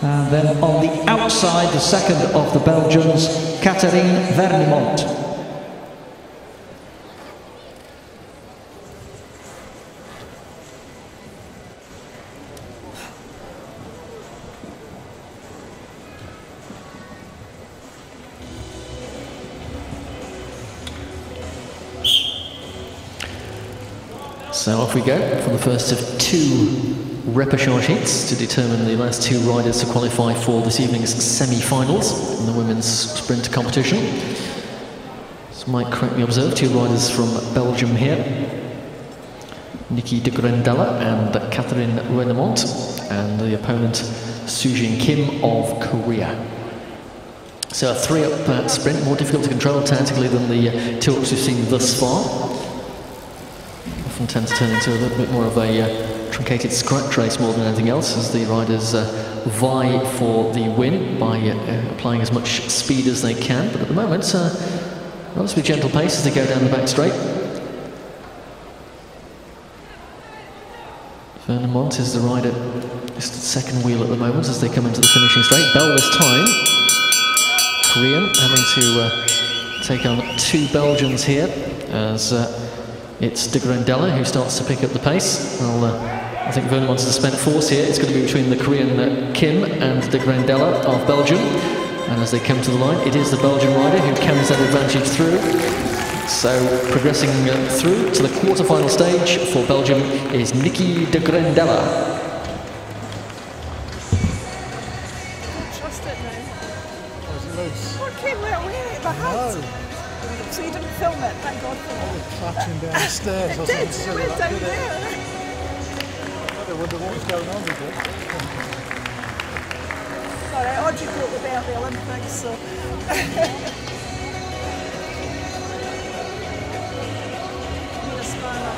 And then on the outside, the second of the Belgians, Catherine Vernimont. So off we go for the first of 2 repechage heats to determine the last 2 riders to qualify for this evening's semi-finals in the women's sprint competition. As Mike correctly observed, 2 riders from Belgium here, Nikki de Grandella and Catherine Renemont, and the opponent Soojin Kim of Korea. So a 3-up sprint, more difficult to control tactically than the 2-ups we've seen thus far. Often tend to turn into a little bit more of a truncated scratch race more than anything else, as the riders vie for the win by applying as much speed as they can. But at the moment, relatively gentle pace as they go down the back straight. Vernimont is the rider just at second wheel at the moment as they come into the finishing straight. Bell this time. Korean having to take on 2 Belgians here, as it's de Grandella who starts to pick up the pace. Well, I think Vernimont's the spent force here. It's going to be between the Korean Kim and de Grandella of Belgium. And as they come to the line, it is the Belgian rider who carries that advantage through. So progressing through to the quarter-final stage for Belgium is Nikki de Grandella. Trust it now. Was it loose? Oh, it came right away at my hand. So you didn't film it, thank God for that. Clutching down the stairs or something. It went down there. I wonder what was going on with it. Sorry, Audrey broke the belt at the Olympics, so... Need a spanner.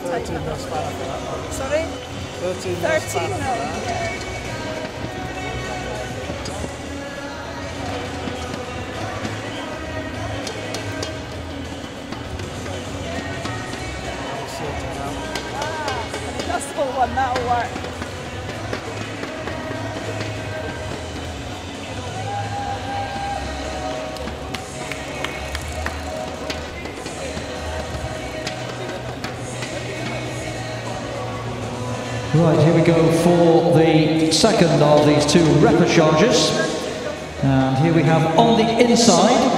13 no spanner for that one. Sorry? 13 no spanner for that. Yeah. Go on, that'll work. Right, here we go for the second of these two repechages. And here we have on the inside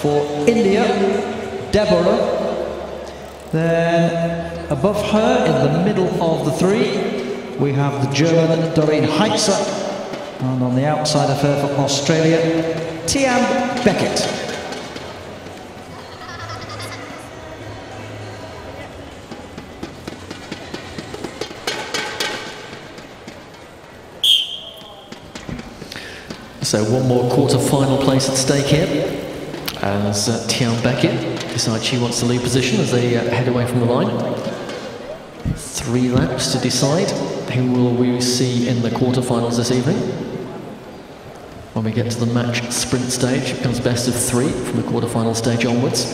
for India, Deborah. Then above her, in the middle of the three, we have the German Doreen Heitzer. And on the outside of her for Australia, Tian Beckett. So one more quarter-final place at stake here as Tian Beckett decides she wants the lead position as they head away from the line. 3 laps to decide who will we see in the quarter-finals this evening. When we get to the match sprint stage, it becomes best of 3 from the quarter-final stage onwards.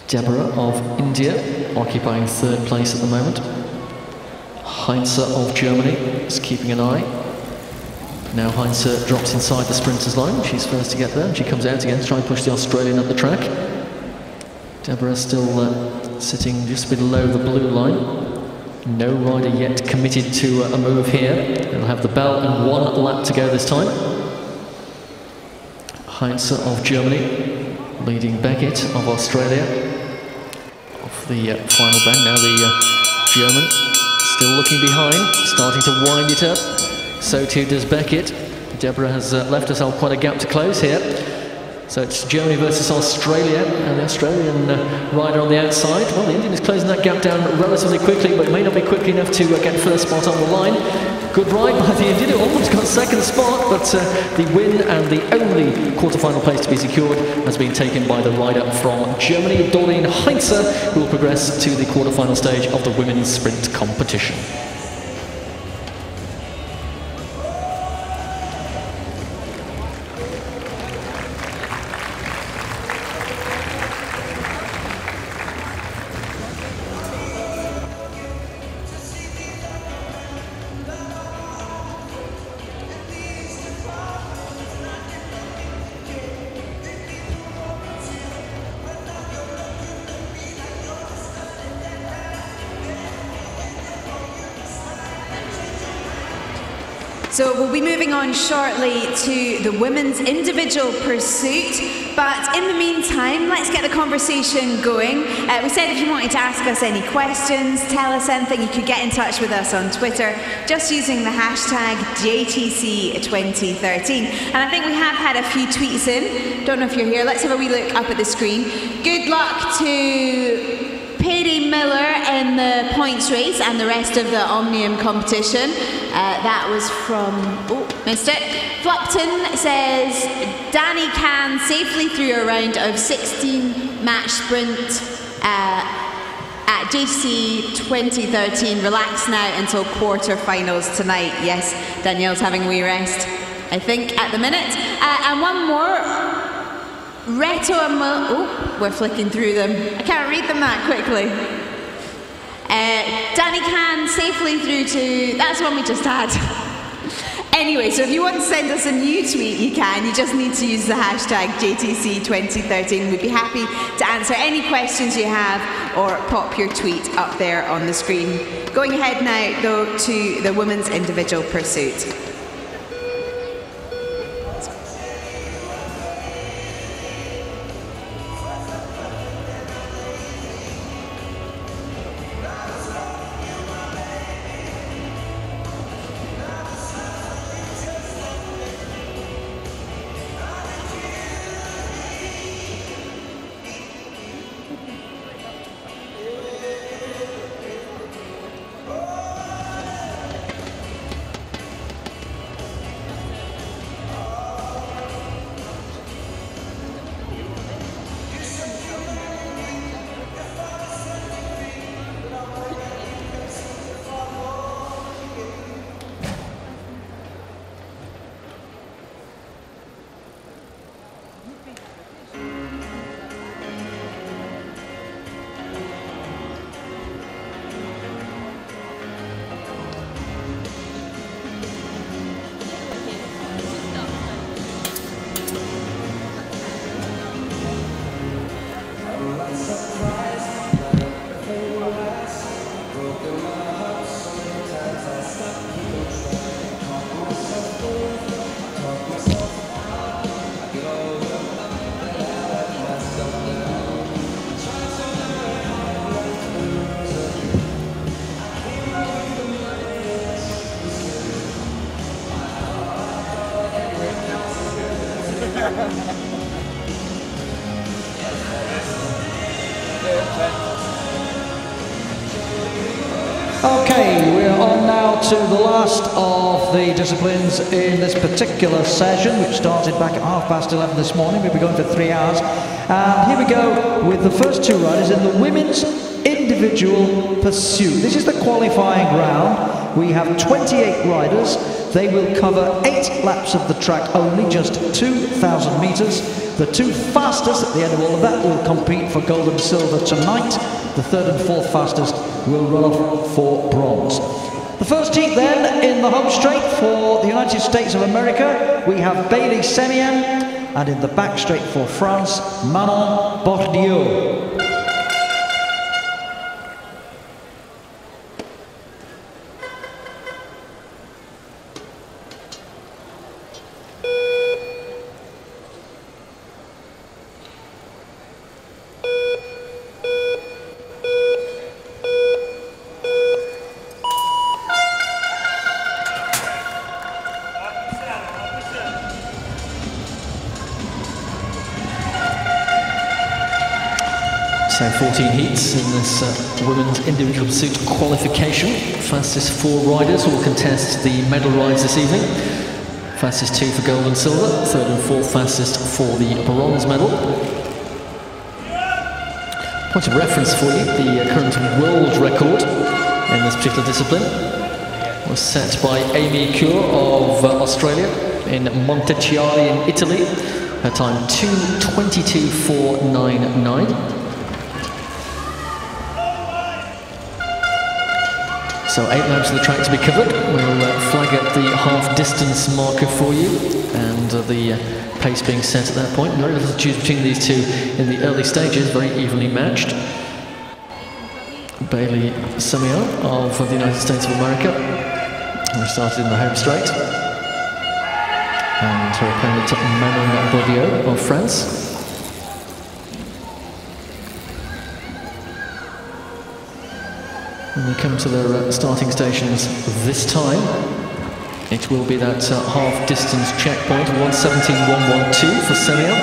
Deborah of India occupying 3rd place at the moment. Heitzer of Germany is keeping an eye. Now Heitzer drops inside the sprinters line. She's first to get there. She comes out again to try and push the Australian up the track. Deborah still sitting just below the blue line. No rider yet committed to a move here. They'll have the bell and 1 lap to go this time. Heitzer of Germany leading Beckett of Australia. Off the final bend, now the German still looking behind, starting to wind it up. So too does Beckett. Deborah has left herself quite a gap to close here. So it's Germany versus Australia, and the Australian rider on the outside. Well, the Indian is closing that gap down relatively quickly, but it may not be quickly enough to get first spot on the line. Good ride by the Indian, it almost got 2nd spot, but the win and the only quarter-final place to be secured has been taken by the rider from Germany, Doreen Heitzer, who will progress to the quarter-final stage of the women's sprint competition. So we'll be moving on shortly to the women's individual pursuit, but in the meantime, let's get the conversation going. We said if you wanted to ask us any questions, tell us anything, you could get in touch with us on Twitter, just using the hashtag JTC2013. And I think we have had a few tweets in. Don't know if you're here. Let's have a wee look up at the screen. Good luck to Paddy Miller in the points race and the rest of the Omnium competition. That was from, missed it. Flupton says, Danny Can safely through a round of 16 match sprint at JTC 2013. Relax now until quarter-finals tonight. Yes, Danielle's having a wee rest, I think, at the minute. And one more. Reto, we're flicking through them. I can't read them that quickly. Danny Can safely through to, that's one we just had. Anyway, so if you want to send us a new tweet, you can. You just need to use the hashtag JTC2013. We'd be happy to answer any questions you have or pop your tweet up there on the screen. Going ahead now, though, to the women's individual pursuit. Okay, we're on now to the last of the disciplines in this particular session, which started back at 11:30 this morning. We'll be going for 3 hours. And here we go with the first two riders in the women's individual pursuit. This is the qualifying round. We have 28 riders. They will cover 8 laps of the track only, just 2,000 metres. The 2 fastest at the end of all of that will compete for gold and silver tonight. The 3rd and 4th fastest will run off for bronze. The first heat then in the home straight for the United States of America, we have Bailey Semien, and in the back straight for France, Manon Bordieu. So 14 heats in this women's individual pursuit qualification. Fastest 4 riders will contest the medal rides this evening. Fastest 2 for gold and silver, 3rd and 4th fastest for the bronze medal. Point of reference for you, the current world record in this particular discipline was set by Amy Cure of Australia in Montechiari in Italy. Her time 2:22.499. So 8 laps of the track to be covered. We'll flag up the half-distance marker for you, and the pace being set at that point. Very little to choose between these two in the early stages, very evenly matched. Bailey Semien of the United States of America, who started in the home straight, and her opponent Manon Bordieu of France. When we come to their starting stations this time, it will be that half-distance checkpoint, 1:17.112 for Semien,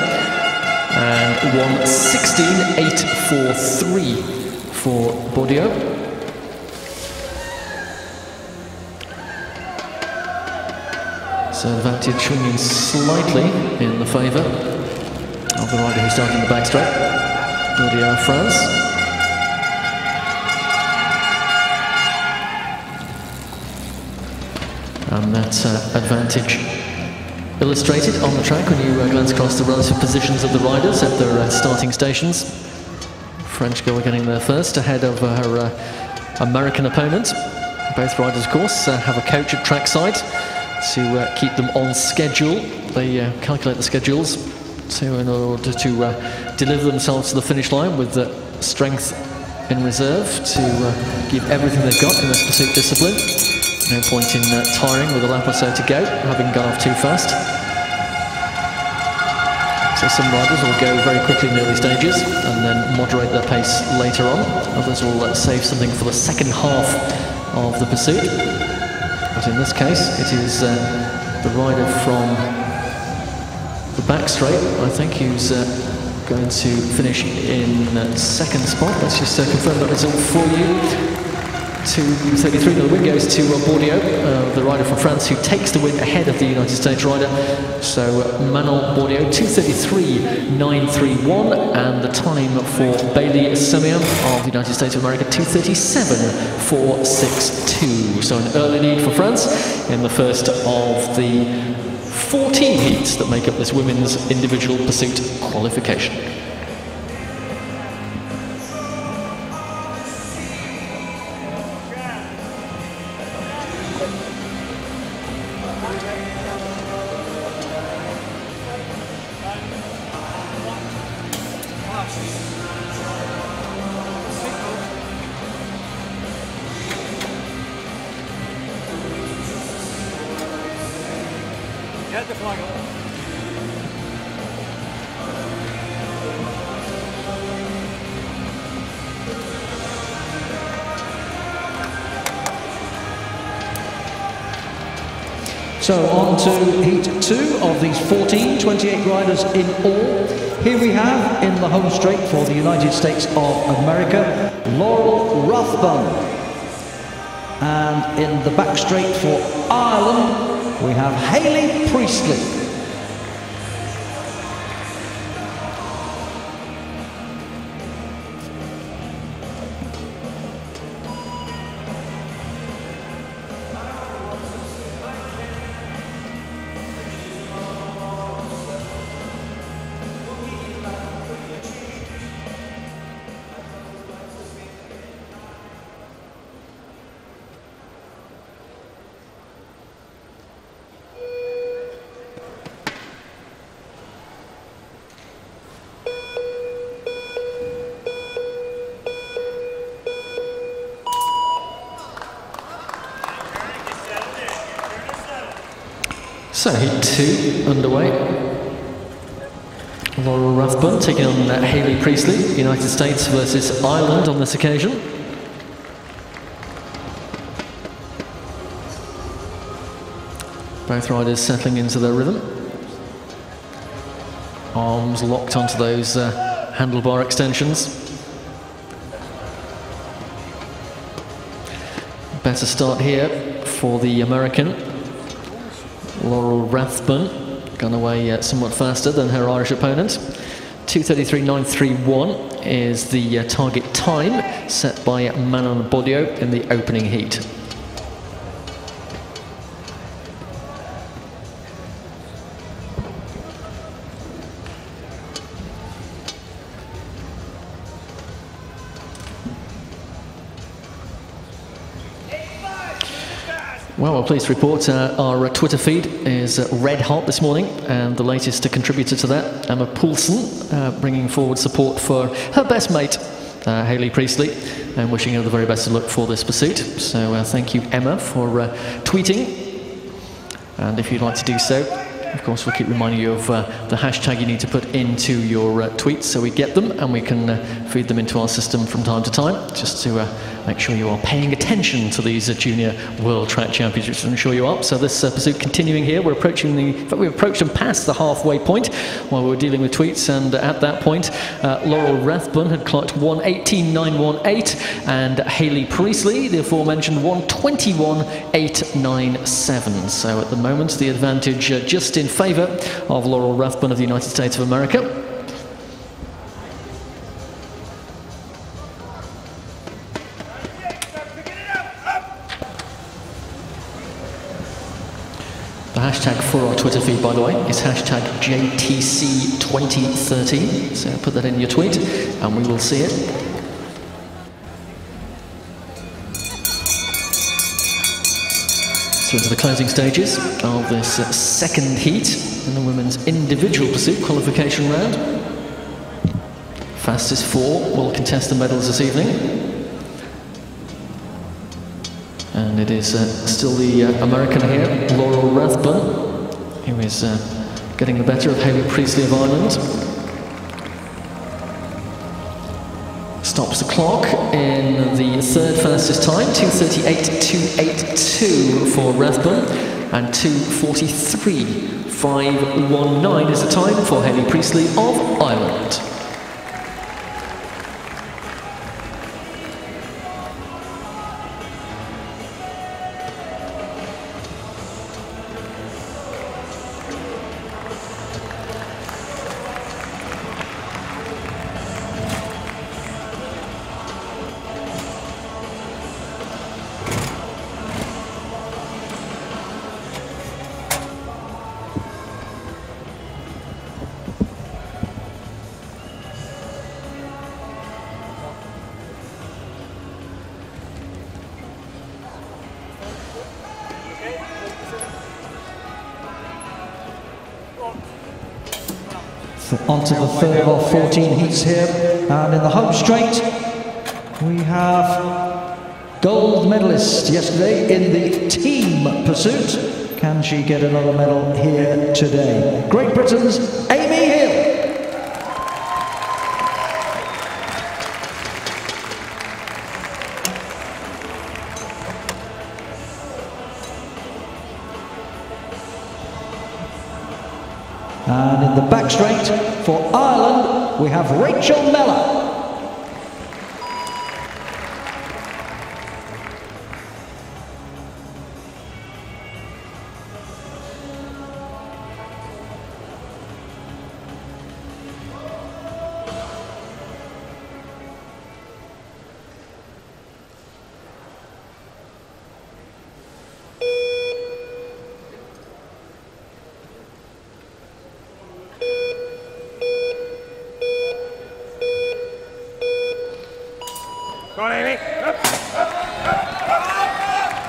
and 1:16.843 for Bordieu. So advantage swinging slightly in the favour of the rider who started in the back straight, Bordieu, France. And that advantage illustrated on the track when you glance across the relative positions of the riders at their starting stations. French girl getting there first, ahead of her American opponent. Both riders, of course, have a coach at trackside to keep them on schedule. They calculate the schedules in order to deliver themselves to the finish line with the strength in reserve to give everything they've got in this pursuit discipline. No point in tiring with a lap or so to go, having gone off too fast. So some riders will go very quickly in the early stages and then moderate their pace later on. Others will save something for the second half of the pursuit. But in this case, it is the rider from the back straight, I think, who's going to finish in second spot. Let's just confirm that result for you. 2:33. The win goes to Bordieu, the rider from France, who takes the win ahead of the United States rider. So Manon Bordieu, 2:33.931, and the time for Bailey Semien of the United States of America, 2:37.462. So an early lead for France in the first of the 14 heats that make up this women's individual pursuit qualification. Get the flag up. So on to heat 2 of these 14, 28 riders in all. Here we have in the home straight for the United States of America, Laurel Rathbun. And in the back straight for Ireland, we have Hayley Priestley. So heat 2 underway. Laurel Rathbun taking on Hayley Priestley, United States versus Ireland on this occasion. Both riders settling into their rhythm. Arms locked onto those handlebar extensions. Better start here for the American. Laurel Rathbun gone away somewhat faster than her Irish opponent. 2:33.931 is the target time set by Manon Bodio in the opening heat. Well, we're pleased to report our Twitter feed is red hot this morning, and the latest contributor to that, Emma Poulsen, bringing forward support for her best mate, Hayley Priestley, and wishing her the very best of luck for this pursuit. So thank you, Emma, for tweeting. And if you'd like to do so, of course, we'll keep reminding you of the hashtag you need to put into your tweets so we get them and we can feed them into our system from time to time, just to make sure you are paying attention to these Junior World Track Championships. I'm sure you are. So this pursuit continuing here. We're approaching in fact, we've approached and passed the halfway point while we were dealing with tweets, and at that point, Laurel Rathbun had clocked 1:18.918, and Hayley Priestley, the aforementioned, 1:21.897. So at the moment, the advantage just in favour of Laurel Rathbun of the United States of America. The hashtag for our Twitter feed, by the way, is hashtag JTC2013. So put that in your tweet and we will see it. So into the closing stages of this second heat in the women's individual pursuit qualification round. Fastest 4 will contest the medals this evening. And it is still the American here, Laurel Rathbun, who is getting the better of Hayley Priestley of Ireland. Stops the clock in the third fastest time, 2:38.282 for Rathbun, and 2:43.519 is the time for Hayley Priestley of Ireland. So on to the third of 14 heats here, and in the home straight we have gold medalist yesterday in the team pursuit, Can she get another medal here today? Great Britain's Amy Hill. And in the back straight for Ireland, we have Rachel Mellor.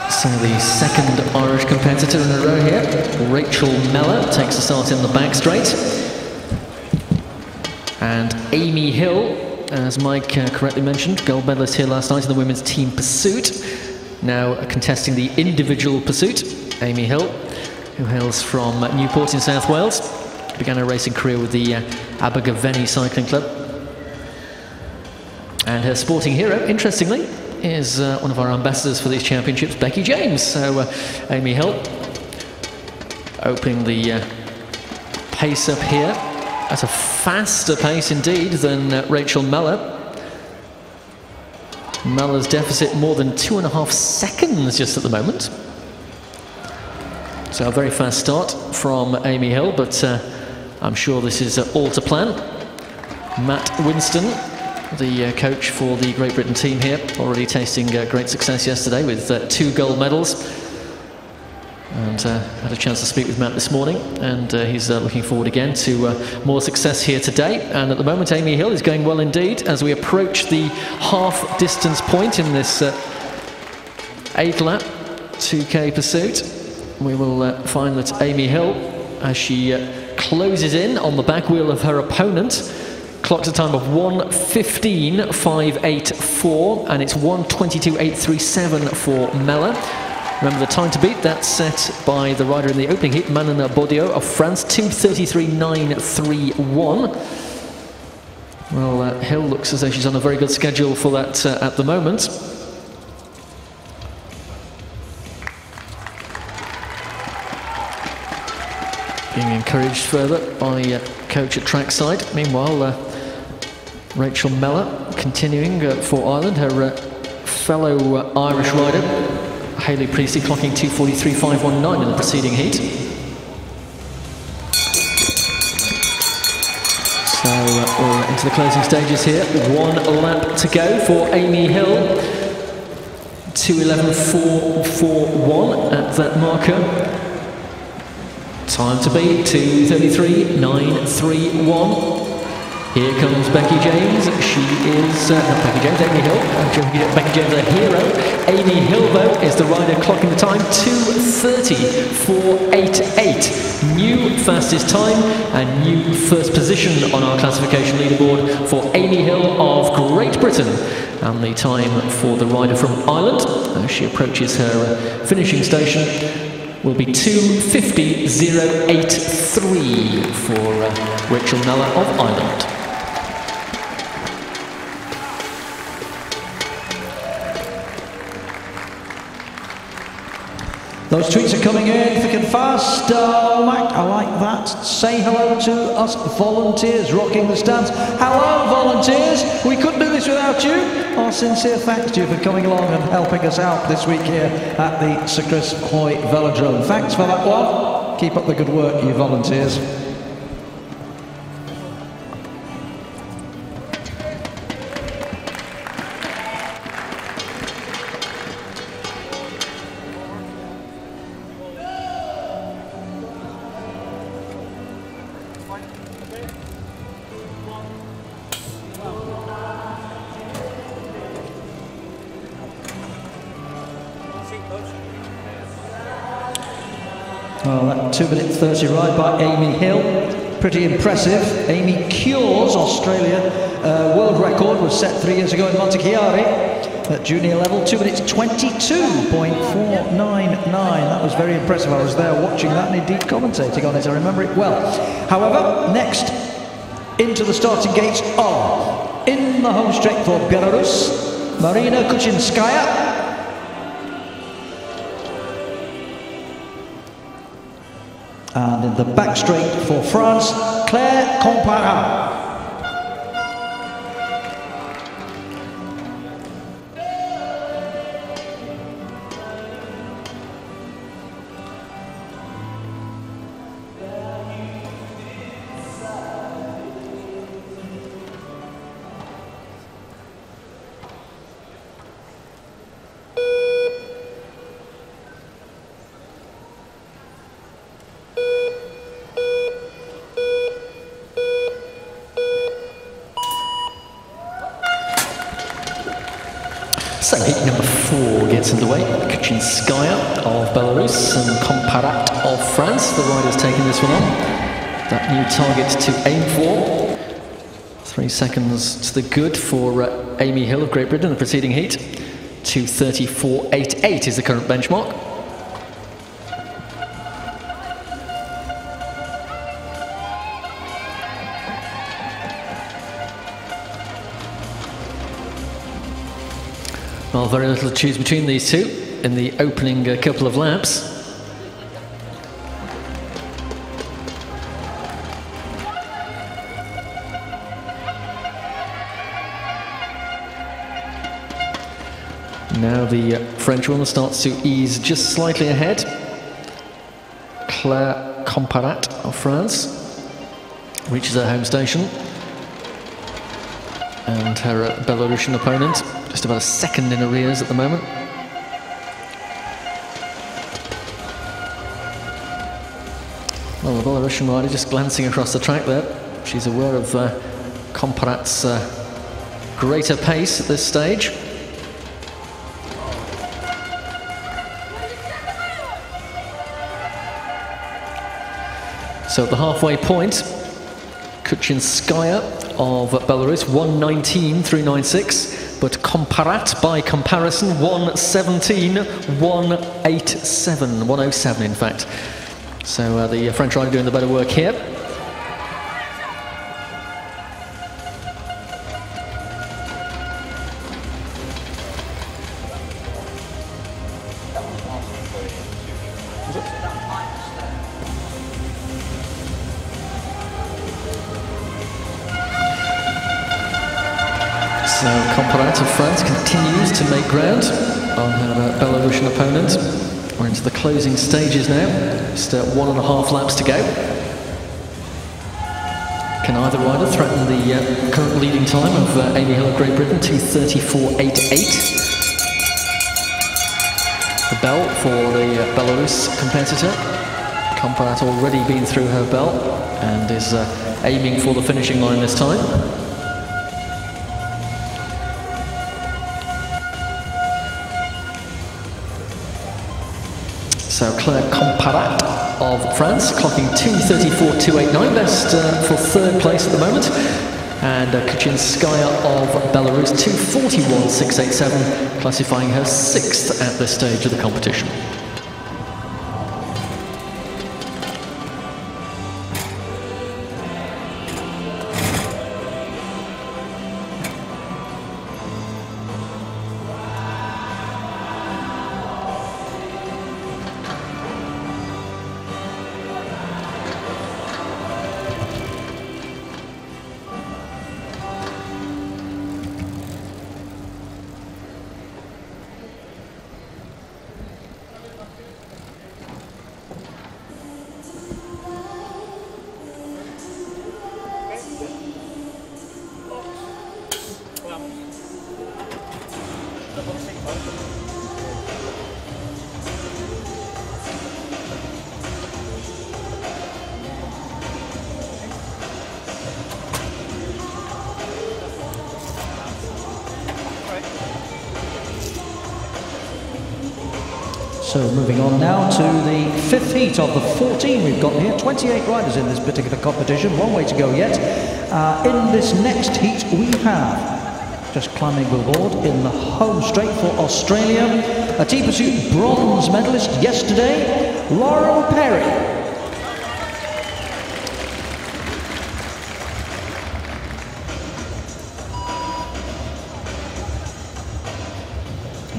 So the second Irish competitor in a row here, Rachel Mellor, takes a start in the back straight. And Amy Hill, as Mike correctly mentioned, gold medalist here last night in the women's team pursuit. Now contesting the individual pursuit, Amy Hill, who hails from Newport in South Wales. Began her racing career with the Abergavenny Cycling Club. And her sporting hero, interestingly, is one of our ambassadors for these championships, Becky James. So Amy Hill opening the pace up here at a faster pace indeed than Rachel Mellor. Mellor's deficit more than 2.5 seconds just at the moment. So a very fast start from Amy Hill, but I'm sure this is all to plan. Matt Winston, the coach for the Great Britain team here, already tasting great success yesterday with 2 gold medals. And had a chance to speak with Matt this morning, and he's looking forward again to more success here today. And at the moment, Amy Hill is going well indeed as we approach the half distance point in this 8-lap 2K pursuit. We will find that Amy Hill, as she closes in on the back wheel of her opponent, clocks a time of 1:15.584, and it's 1:22.837 for Mellor. Remember the time to beat, that's set by the rider in the opening heat, Manana Baudio of France, 2:33.931. Well, Hill looks as though she's on a very good schedule for that at the moment. Being encouraged further by coach at trackside. Meanwhile, Rachel Mellor continuing for Ireland, her fellow Irish rider, Hayley Priestley, clocking 2:43.519 in the preceding heat. So we're into the closing stages here. 1 lap to go for Amy Hill. 2:11.441 at that marker. Time to beat, 2:33.931. Here comes Becky James. She is, not Becky James, Amy Hill. Becky James, a hero. Amy Hill, though, is the rider clocking the time, 2:30.488. New fastest time and new first position on our classification leaderboard for Amy Hill of Great Britain. And the time for the rider from Ireland, as she approaches her finishing station, will be 2:50.083 for Rachel Mellor of Ireland. Those tweets are coming in thick and fast. Mac, I like that. Say hello to us volunteers rocking the stands. Hello, volunteers. We couldn't do this without you. Our sincere thanks to you for coming along and helping us out this week here at the Sir Chris Hoy Velodrome. Thanks for that one. Keep up the good work, you volunteers. Well, that 2:30 ride by Amy Hill, pretty impressive. Amy Quals, Australia, world record was set 3 years ago in Montechiari at junior level, 2 minutes 22.499. That was very impressive. I was there watching that and indeed commentating on it. I remember it well. However, next into the starting gates are, in the home straight for Belarus, Marina Kuchinskaya. And in the back straight for France, Claire Comparat. So heat number 4 gets underway. Kuchinskaya of Belarus and Comparat of France. The riders taking this one on. That new target to aim for. 3 seconds to the good for Amy Hill of Great Britain in the preceding heat. 2:34.88 is the current benchmark. Well, very little to choose between these two in the opening couple of laps. Now the French one starts to ease just slightly ahead. Claire Comparat of France reaches her home station. And her Belarusian opponent just about a second in arrears at the moment. Well, the Belarusian rider just glancing across the track there. She's aware of Comparat's greater pace at this stage. So at the halfway point, Kuchinskaya of Belarus, 1:19.396, but Comparat, by comparison, 1:17.187, 1:07 in fact. So the French rider doing the better work here. So Comparat of France continues to make ground on her Belarusian opponent. We're into the closing stages now, just 1.5 laps to go. Can either rider threaten the current leading time of Amy Hill of Great Britain, 2:34.88. The bell for the Belarus competitor. Comparat already been through her bell and is aiming for the finishing line this time. So Claire Comparat of France clocking 2:34.289, best for 3rd place at the moment. And Kuchinskaya of Belarus, 2:41.687, classifying her 6th at this stage of the competition. So moving on now to the fifth heat of the 14 we've got here. 28 riders in this particular competition, one way to go yet. In this next heat we have, just climbing aboard in the home straight for Australia, a team pursuit bronze medalist yesterday, Lauren Perry.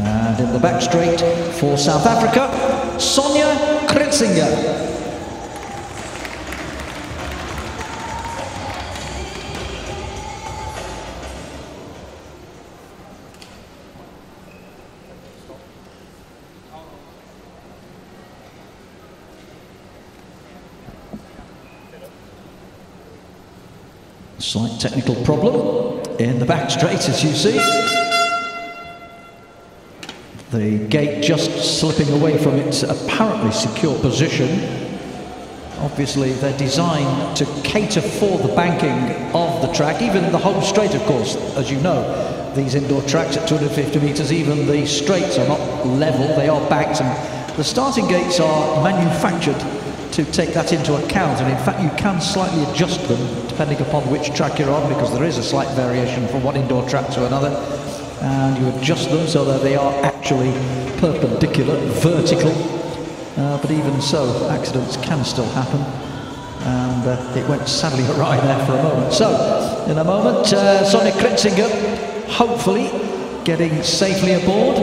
And in the back straight for South Africa, Sonja Kritzinger. Slight technical problem in the back straight, as you see. The gate just slipping away from its apparently secure position. Obviously they're designed to cater for the banking of the track, even the home straight, of course. As you know, these indoor tracks at 250 metres, even the straights are not level, they are banked, and the starting gates are manufactured to take that into account, and in fact you can slightly adjust them depending upon which track you're on, because there is a slight variation from one indoor track to another. And you adjust them so that they are actually perpendicular, vertical, but even so, accidents can still happen, and it went sadly awry there for a moment. So, in a moment, Sonja Kritzinger hopefully getting safely aboard.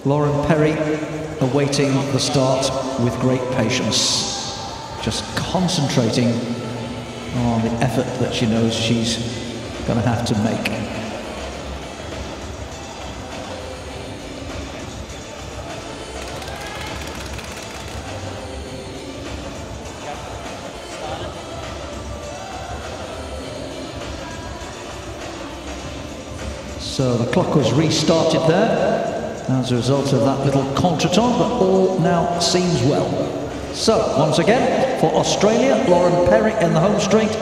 Lauren Perry awaiting the start with great patience, just concentrating on the effort that she knows she's going to have to make. So the clock was restarted there as a result of that little contretemps, but all now seems well. So once again, for Australia, Lauren Perry in the home straight.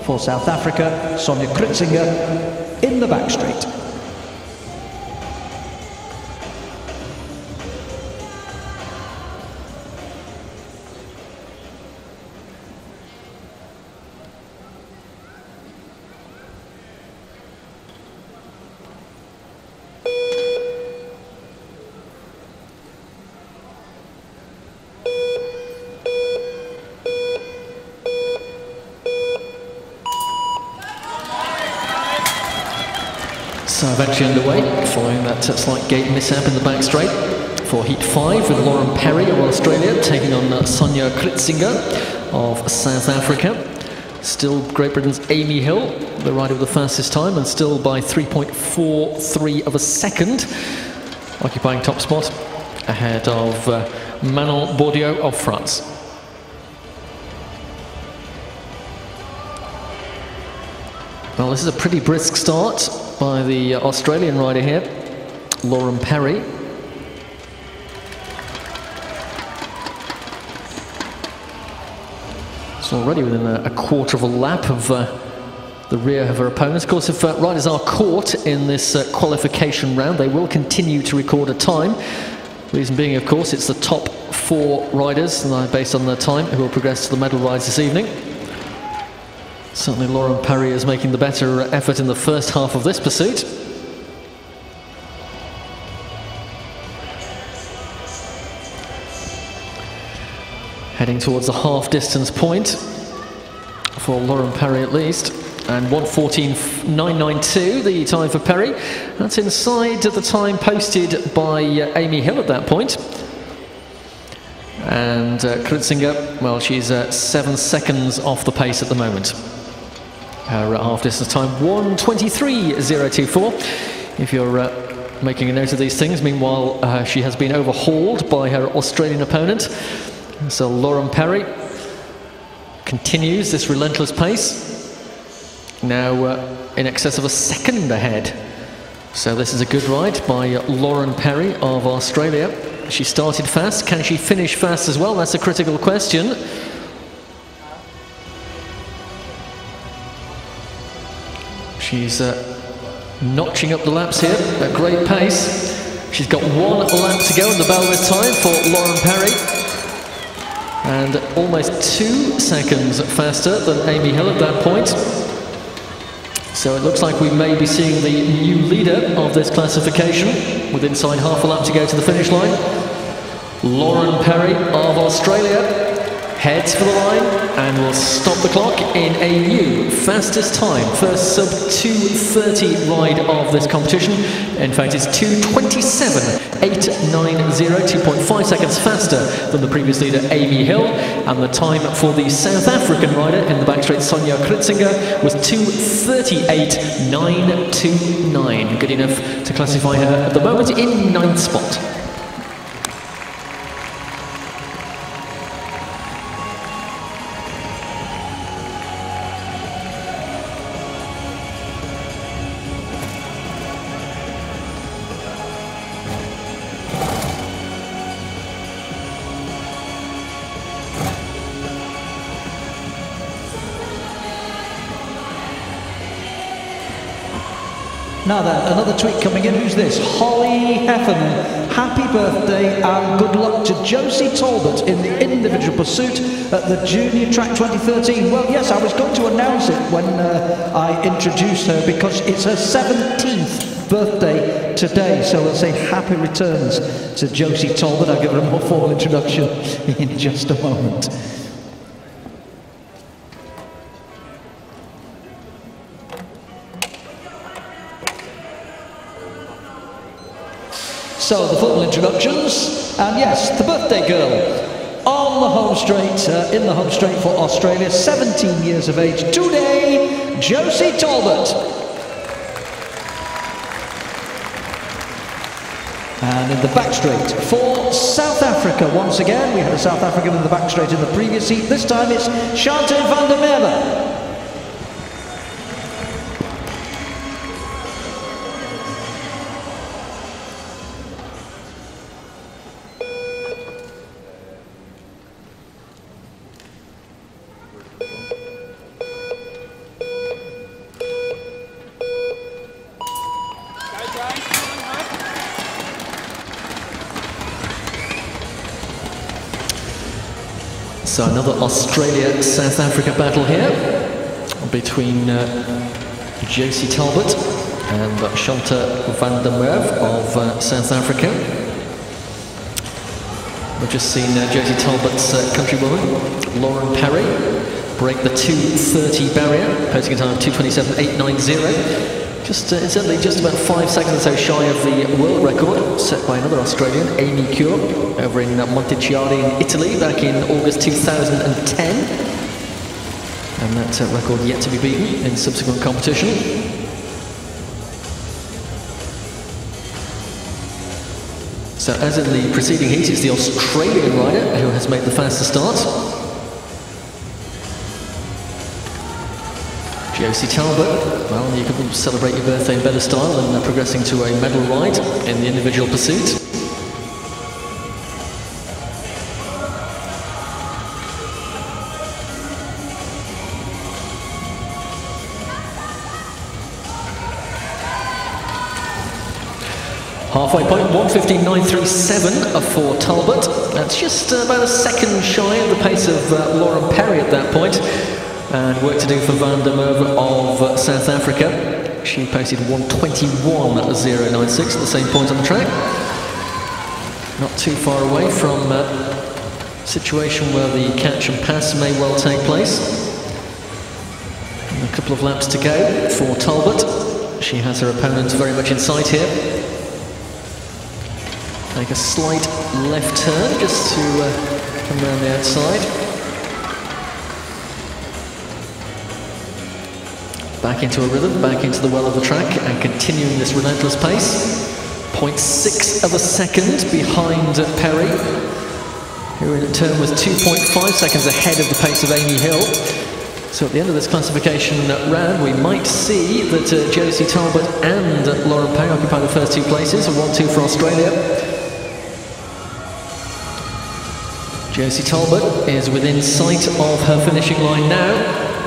For South Africa, Sonja Kritzinger in the back straight. So eventually underway, following that slight gate mishap in the back straight for Heat 5 with Lauren Perry of Australia taking on Sonja Kritzinger of South Africa. Still Great Britain's Amy Hill, the rider with the fastest time, and still by 3.43 of a second, occupying top spot ahead of Manon Bourdieu of France. Well, this is a pretty brisk start by the Australian rider here, Lauren Perry. It's already within a quarter of a lap of the rear of her opponents. Of course, if riders are caught in this qualification round, they will continue to record a time. Reason being, of course, it's the top 4 riders, based on their time, who will progress to the medal rides this evening. Certainly Lauren Perry is making the better effort in the first half of this pursuit. Heading towards the half distance point for Lauren Perry at least. And 1:14.992 the time for Perry. That's inside the time posted by Amy Hill at that point. And Kritzinger, well, she's 7 seconds off the pace at the moment. Her half distance time 1:23.024. If you're making a note of these things, meanwhile she has been overhauled by her Australian opponent. So Lauren Perry continues this relentless pace, now in excess of a second ahead. So this is a good ride by Lauren Perry of Australia. She started fast. Can she finish fast as well? That's a critical question. She's notching up the laps here at great pace. She's got 1 lap to go in the bell this time for Lauren Perry. And almost 2 seconds faster than Amy Hill at that point. So it looks like we may be seeing the new leader of this classification with inside half a lap to go to the finish line. Lauren Perry of Australia heads for the line and will stop the clock in a new fastest time. First sub 2:30 ride of this competition. In fact, it's 2:27.890, 2.5 seconds faster than the previous leader Amy Hill. And the time for the South African rider in the backstraight, Sonja Kritzinger, was 2:38.929. Good enough to classify her at the moment in 9th spot. Now then, another tweet coming in. Who's this? Holly Heffernan. Happy birthday and good luck to Josie Talbot in the individual pursuit at the Junior Track 2013. Well, yes, I was going to announce it when I introduced her because it's her 17th birthday today. So let's say happy returns to Josie Talbot. I'll give her a more formal introduction in just a moment. So the formal introductions, and yes, the birthday girl on the home straight, in the home straight for Australia, 17 years of age today, Josie Talbot. And in the back straight for South Africa, once again, we had a South African in the back straight in the previous heat. This time it's Chante van der Merwe. So another Australia-South Africa battle here between Josie Talbot and Chante van der Merwe of South Africa. We've just seen Josie Talbot's countrywoman, Lauren Perry, break the 2:30 barrier, posting a time of 2:27.890. Just incidentally, just about 5 seconds or so shy of the world record set by another Australian, Amy Cure, over in Montichiari in Italy back in August 2010. And that record yet to be beaten in subsequent competition. So as in the preceding heat, it's the Australian rider who has made the fastest start. Josie Talbot, well, you can celebrate your birthday in better style than progressing to a medal ride in the individual pursuit. Halfway point, 1:15.937 for Talbot. That's just about a second shy of the pace of Lauren Perry at that point. And work to do for van der Merwe of South Africa. She posted 1:21.096 at the same point on the track. Not too far away from a situation where the catch and pass may well take place. And a couple of laps to go for Talbot. She has her opponent very much in sight here. Take a slight left turn just to come around the outside. Back into a rhythm, back into the well of the track, and continuing this relentless pace. 0.6 of a second behind Perry, who in turn was 2.5 seconds ahead of the pace of Amy Hill. So at the end of this classification round, we might see that Josie Talbot and Lauren Perry occupy the first 2 places, a 1-2 for Australia. Josie Talbot is within sight of her finishing line now.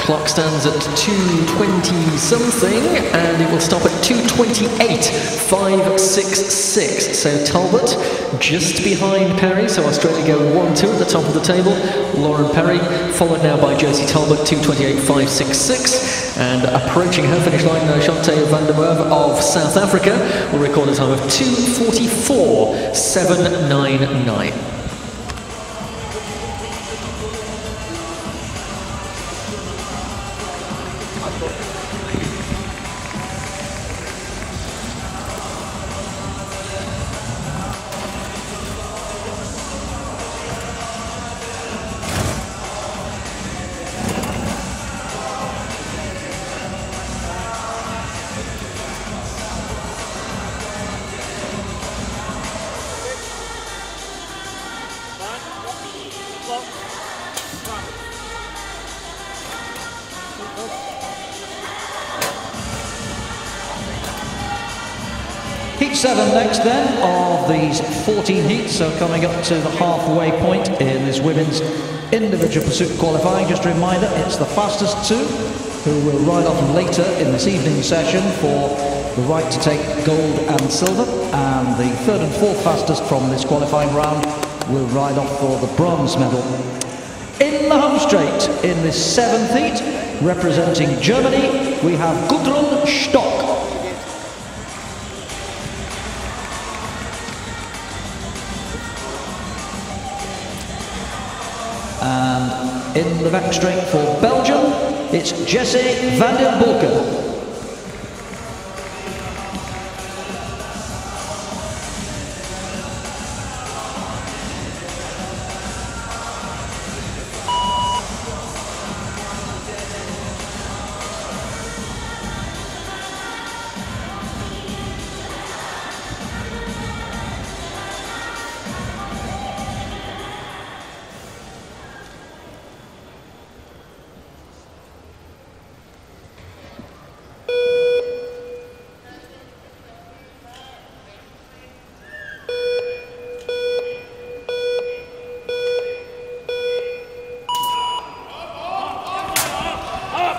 Clock stands at 2:20 something, and it will stop at 2:28.566. So Talbot just behind Perry, so Australia go 1-2 at the top of the table. Lauren Perry, followed now by Josie Talbot, 2:28.566. And approaching her finish line, Shante van der Merwe of South Africa will record a time of 2:44.799. Heat 7 next then of these 14 heats, so coming up to the halfway point in this women's individual pursuit qualifying. Just a reminder, it's the fastest two who will ride off later in this evening session for the right to take gold and silver, and the third and fourth fastest from this qualifying round will ride off for the bronze medal. In the home straight, in this 7th heat, representing Germany, we have Gudrun Stock. And in the back straight for Belgium, it's Jessie van den Bulke.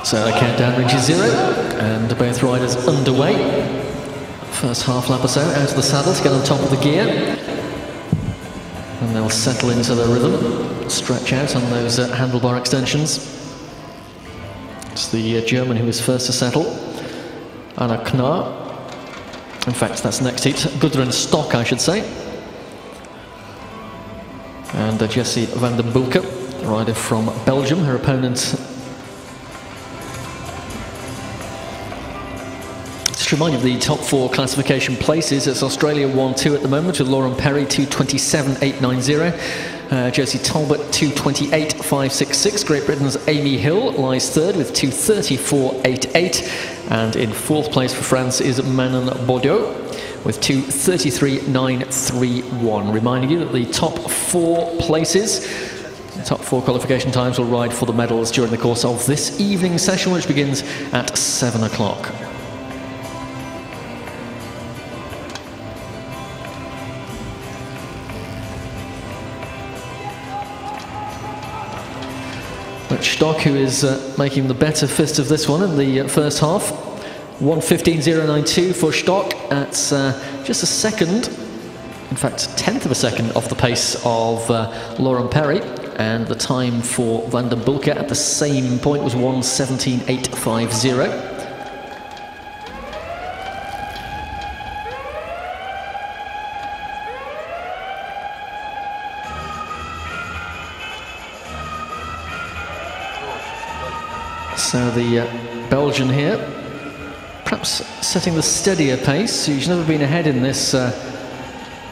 So the countdown reaches 0, and both riders underway. First half lap or so out of the saddle to get on top of the gear. And they'll settle into their rhythm, stretch out on those handlebar extensions. It's the German who is first to settle, Anna Knar. In fact, that's next heat. Gudrun Stock, I should say. And Jessie van den Bulke, the rider from Belgium. Her opponent, just to remind you of the top 4 classification places. It's Australia 1-2 at the moment with Lauren Perry 2:27.890. Josie Talbot 2:28.566. Great Britain's Amy Hill lies third with 2:34.88. And in 4th place for France is Manon Bordeaux with 2:33.931. Reminding you that the top 4 places, the top 4 qualification times, will ride for the medals during the course of this evening session, which begins at 7 o'clock. Stock, who is making the better fist of this one in the first half. 1:15.092 for Stock. That's just a second, in fact 1/10 of a second off the pace of Lauren Perry. And the time for van den Bulke at the same point was 1:17.850. So the Belgian here, perhaps setting the steadier pace. She's never been ahead in this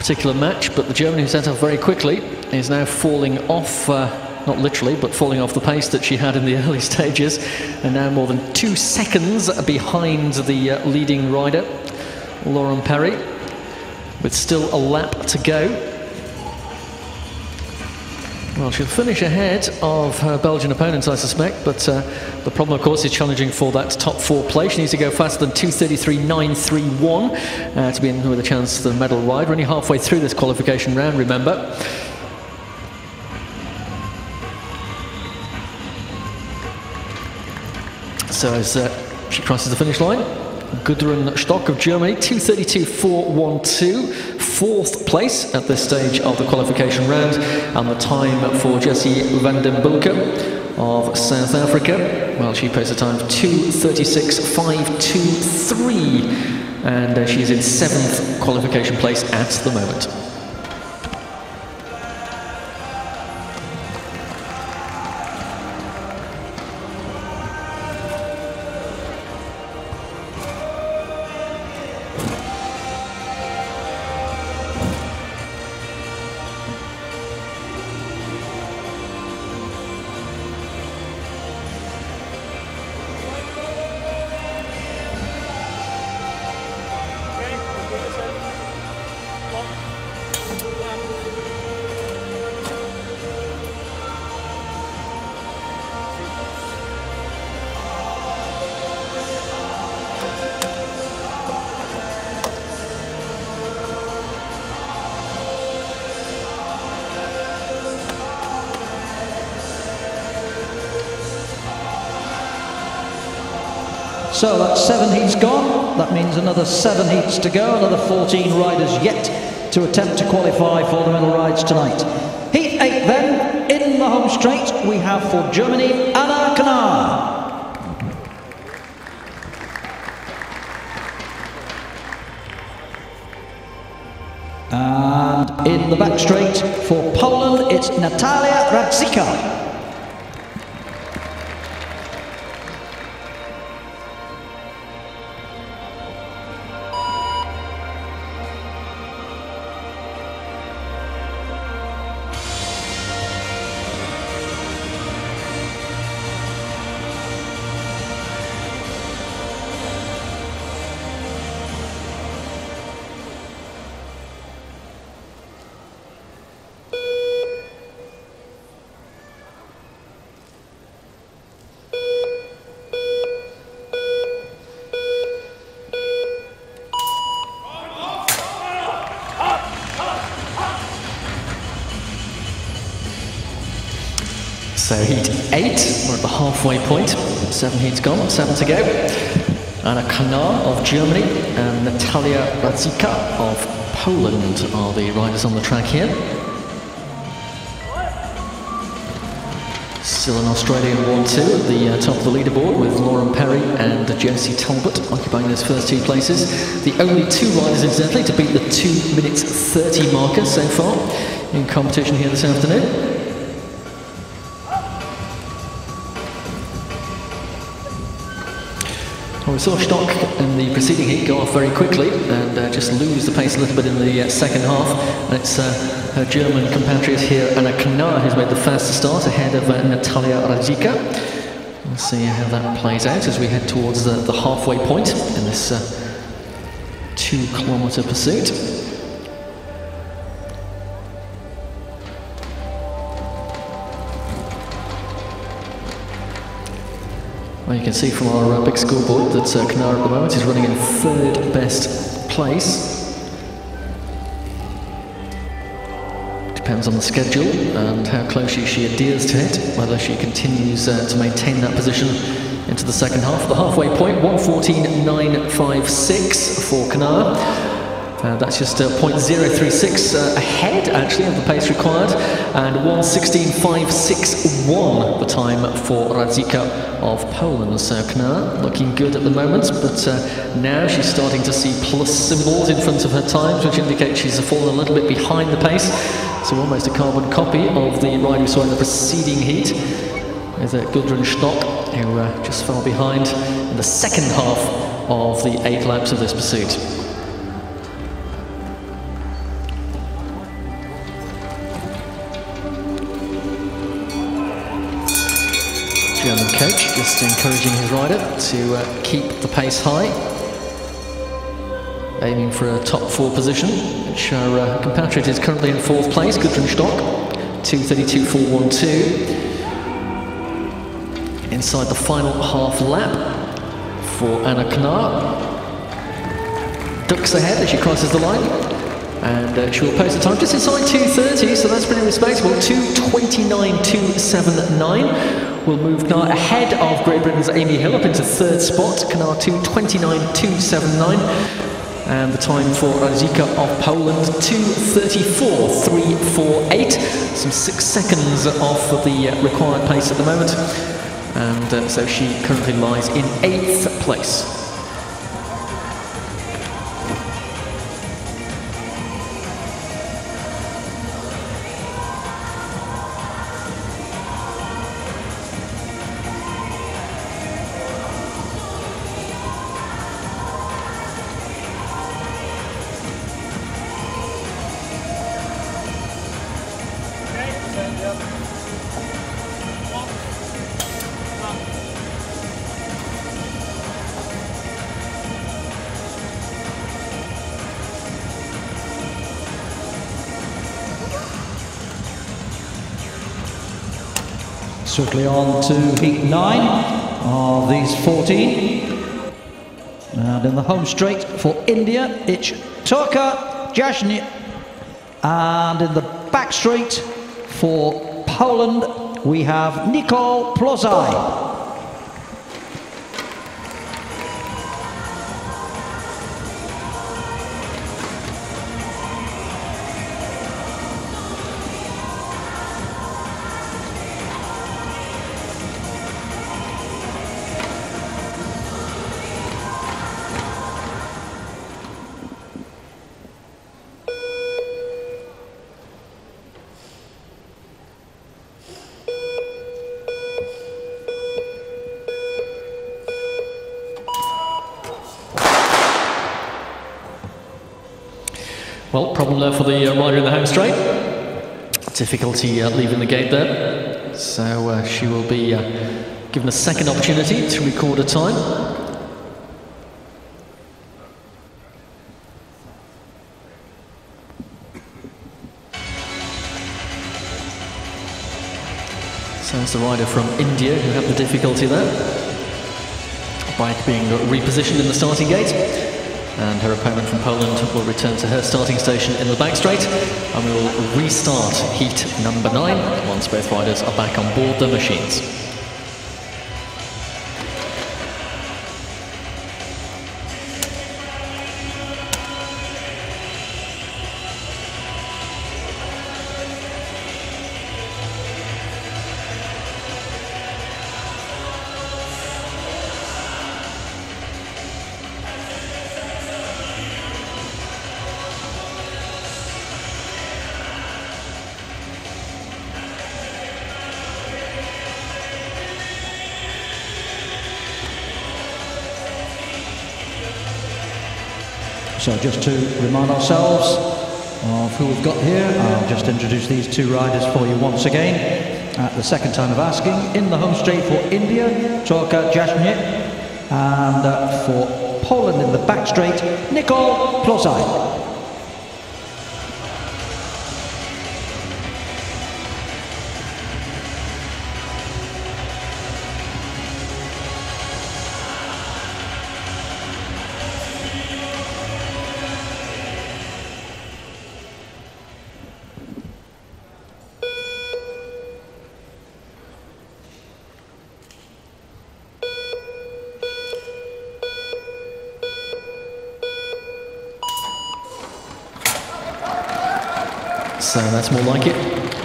particular match, but the German, who set off very quickly, is now falling off, not literally, but falling off the pace that she had in the early stages, and now more than 2 seconds behind the leading rider, Lauren Perry, with still a lap to go. Well, she'll finish ahead of her Belgian opponents, I suspect, but the problem, of course, is challenging for that top 4 place. She needs to go faster than 2:33.931 to be in with a chance for the medal ride. We're only halfway through this qualification round, remember. So as she crosses the finish line, Gudrun Stock of Germany, 2:32.412, fourth place at this stage of the qualification round, and the time for Jessie van den Bulke of South Africa, well, she posted a time of 2:36.523, and she's in 7th qualification place at the moment. So that's 7 heats gone. That means another 7 heats to go, another 14 riders yet to attempt to qualify for the medal rides tonight. Heat 8 then, in the home straight, we have for Germany, Anna Knar. And in the back straight for Poland, it's Natalia Radzika. So heat 8, we're at the halfway point, 7 heats gone, 7 to go. Anna Knar of Germany and Natalia Radzika of Poland are the riders on the track here. Still an Australian 1-2 at the top of the leaderboard, with Lauren Perry and Josie Talbot occupying those first 2 places. The only 2 riders, incidentally, to beat the 2 minutes 30 marker so far in competition here this afternoon. Well, we saw Stock in the preceding heat go off very quickly and just lose the pace a little bit in the second half. And it's her German compatriot here, Anna Knar, who's made the fastest start ahead of Natalia Radzika. We'll see how that plays out as we head towards the halfway point in this 2-kilometre pursuit. Well, you can see from our big scoreboard that Knar at the moment is running in 3rd best place. Depends on the schedule and how closely she adheres to it, whether she continues to maintain that position into the second half. The halfway point, 1:14.956 for Knar. That's just 0.036 ahead, actually, of the pace required, and 1:16.561 the time for Radzika of Poland. So Knar looking good at the moment, but now she's starting to see plus symbols in front of her times, which indicate she's fallen a little bit behind the pace. So almost a carbon copy of the ride we saw in the preceding heat, with Gudrun Stock, who just fell behind in the second half of the 8 laps of this pursuit. German coach just encouraging his rider to keep the pace high, aiming for a top 4 position, which our compatriot is currently in 4th place, Gudrun Stock, 2:32.412. Inside the final half lap for Anna Knar. Ducks ahead as she crosses the line, and she will post a time just inside 2:30, so that's pretty respectable, 2:29.279. will move Knar ahead of Great Britain's Amy Hill up into third spot. Knar 2:29.279. And the time for Radzika of Poland, 2:34.348. Some 6 seconds off of the required pace at the moment. And so she currently lies in 8th place. Swiftly on to heat 9 of these 14. And in the home straight for India, it's Turka Jasny. And in the back straight for Poland, we have Nicole Plozaj. Well, problem there for the rider in the home straight. Difficulty leaving the gate there. So she will be given a second opportunity to record a time. So it's the rider from India who had the difficulty there. Bike being repositioned in the starting gate. And her opponent from Poland will return to her starting station in the back straight, and we will restart heat number 9 once both riders are back on board their machines. So just to remind ourselves of who we've got here, I'll just introduce these two riders for you once again. At the second time of asking, in the home straight for India, Turka Jasny, and for Poland in the back straight, Nicole Plozaj. So that's more like it.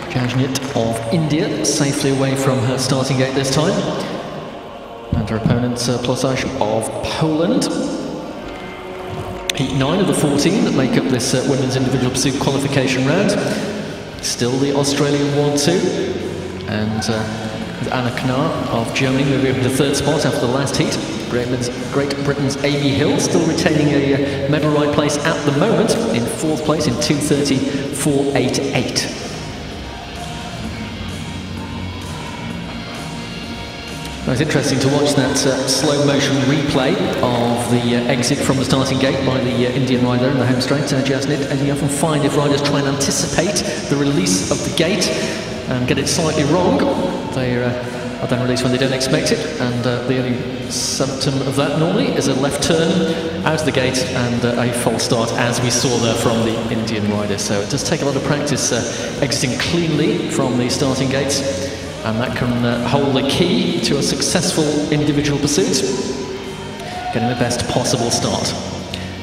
Jasnit of India safely away from her starting gate this time. And her opponent, Plozaj of Poland. Heat 9 of the 14 that make up this women's individual pursuit qualification round. Still the Australian 1-2. And with Anna Knar of Germany moving up to third spot after the last heat. Great Britain's Amy Hill still retaining a medal right place at the moment in fourth place in 2:30.488. Well, it's interesting to watch that slow motion replay of the exit from the starting gate by the Indian rider in the home straight, Jasnit. And you often find if riders try and anticipate the release of the gate and get it slightly wrong, they are then released when they don't expect it, and the only symptom of that normally is a left turn out of the gate and a false start, as we saw there from the Indian rider. So it does take a lot of practice exiting cleanly from the starting gates, and that can hold the key to a successful individual pursuit, getting the best possible start.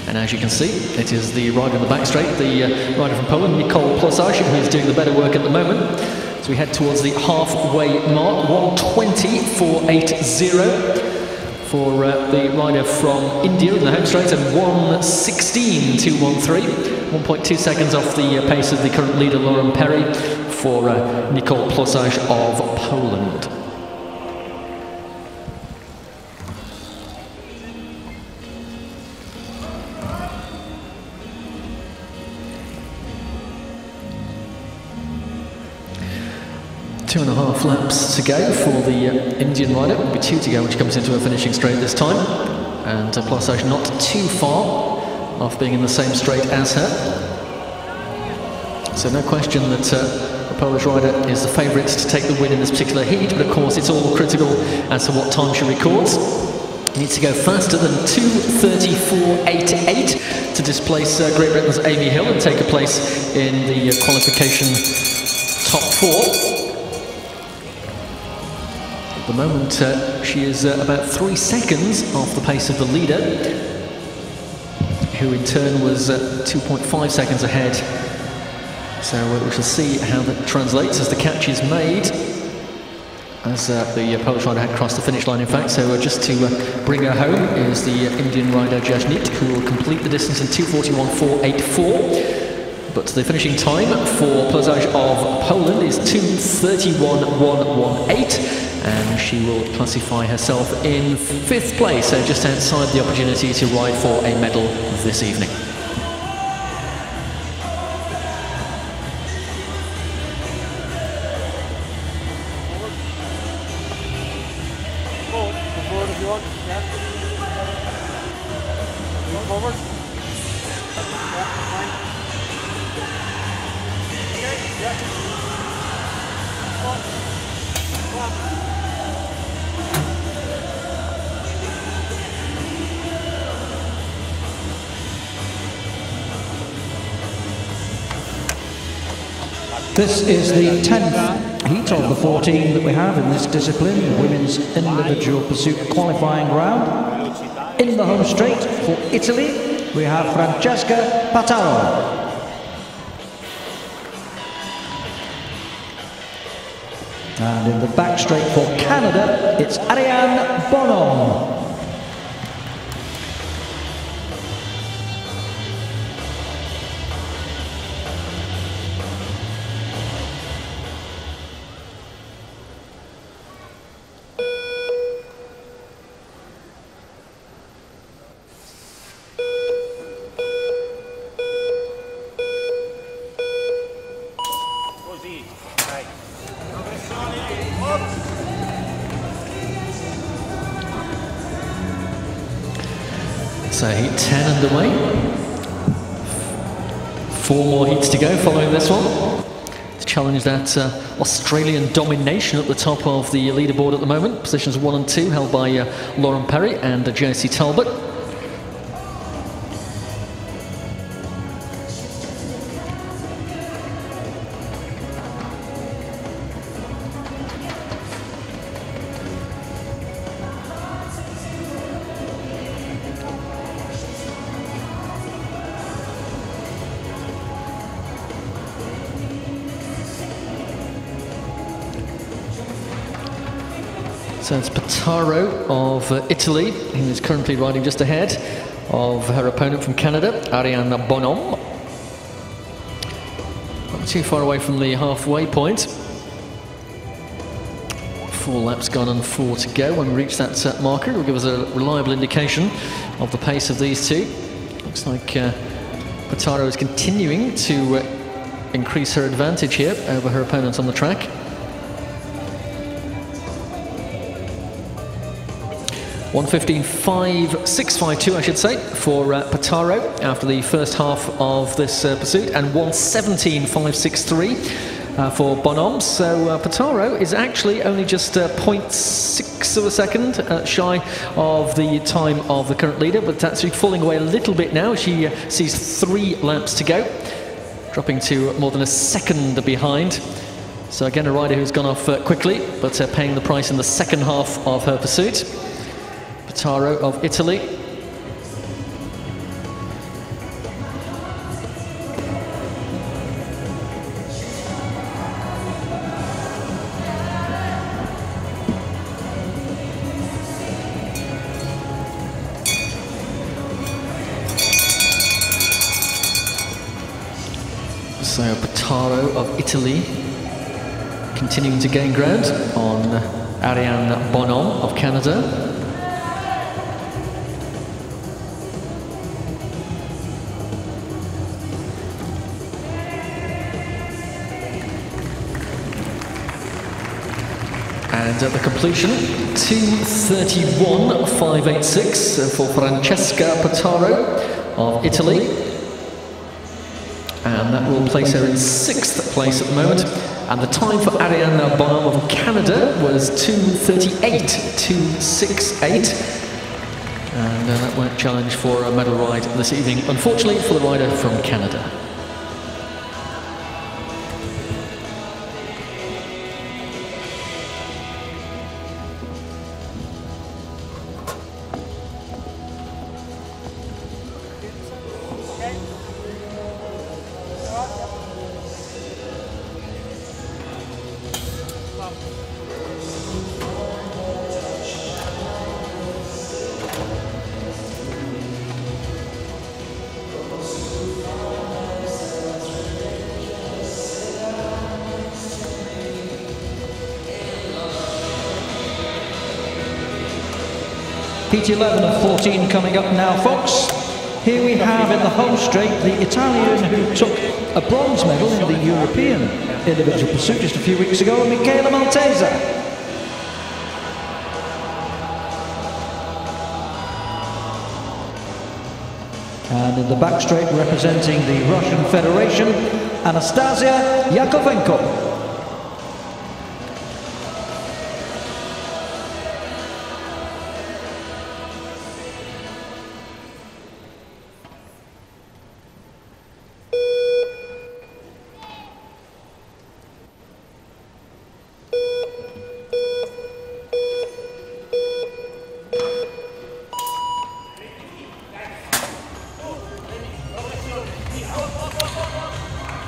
And as you can see, it is the rider in the back straight, the rider from Poland, Repechage, who is doing the better work at the moment. So we head towards the halfway mark, 1:20.480 for the rider from India in the home straight, and 1:16.213, 1.2 seconds off the pace of the current leader, Lauren Perry, for Repechage of Poland. Two and a half laps to go for the Indian rider. It will be 2 to go when she comes into a finishing straight this time. And Repechage not too far off being in the same straight as her. So no question that the Polish rider is the favourite to take the win in this particular heat, but of course it's all critical as to what time she records. Needs to go faster than 2:34.88 to displace Great Britain's Amy Hill and take a place in the qualification top 4. At the moment, she is about 3 seconds off the pace of the leader, who in turn was 2.5 seconds ahead. So we shall see how that translates as the catch is made, as the Polish rider had crossed the finish line, in fact. So just to bring her home is the Indian rider Jasnit, who will complete the distance in 2:41.484. But the finishing time for Repechage of Poland is 2:31.118, and she will classify herself in 5th place, so just outside the opportunity to ride for a medal this evening. This is the 10th heat of the 14 that we have in this discipline, the women's individual pursuit qualifying round. In the home straight for Italy, we have Francesca Pataro. And in the back straight for Canada, it's Ariane Bonhomme. So heat 10 underway. 4 more heats to go following this one, to challenge that Australian domination at the top of the leaderboard at the moment. Positions 1 and 2 held by Lauren Perry and Josie Talbot. So it's Pataro of Italy, who is currently riding just ahead of her opponent from Canada, Ariane Bonhomme. Not too far away from the halfway point. 4 laps gone and 4 to go. When we reach that marker, it will give us a reliable indication of the pace of these two. Looks like Pataro is continuing to increase her advantage here over her opponent on the track. 1:15.652, I should say, for Pataro after the first half of this pursuit, and 1:17.563 for Bonhomme. So Pataro is actually only just 0.6 of a second shy of the time of the current leader, but actually falling away a little bit now. She sees 3 laps to go, dropping to more than a second behind. So again, a rider who's gone off quickly, but paying the price in the second half of her pursuit. Pitaro of Italy. So Pitaro of Italy continuing to gain ground on Ariane Bonhomme of Canada. And at the completion, 2:31.586 for Francesca Pitaro of Italy. And that will place her in 6th place at the moment. And the time for Ariane Bonhomme of Canada was 2:38.268. And that won't challenge for a medal ride this evening, unfortunately, for the rider from Canada. Heat 11 of 14 coming up now, folks. Here we have in the home straight the Italian who took a bronze medal in the European individual pursuit just a few weeks ago, Michela Maltese. And in the back straight, representing the Russian Federation, Anastasia Yakovenko.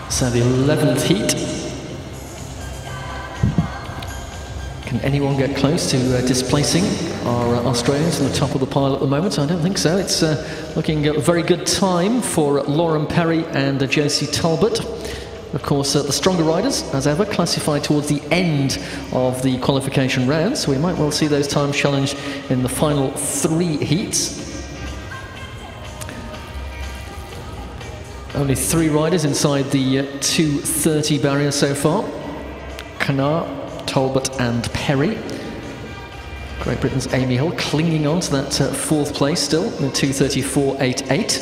So the 11th heat. Can anyone get close to displacing our Australians in the top of the pile at the moment? I don't think so. It's looking a very good time for Lauren Perry and Josie Talbot. Of course, the stronger riders, as ever, classified towards the end of the qualification round, so we might well see those times challenged in the final 3 heats. Only 3 riders inside the 2:30 barrier so far. Canard, Talbot and Perry. Great Britain's Amy Hill clinging on to that 4th place still, in 2:34.88.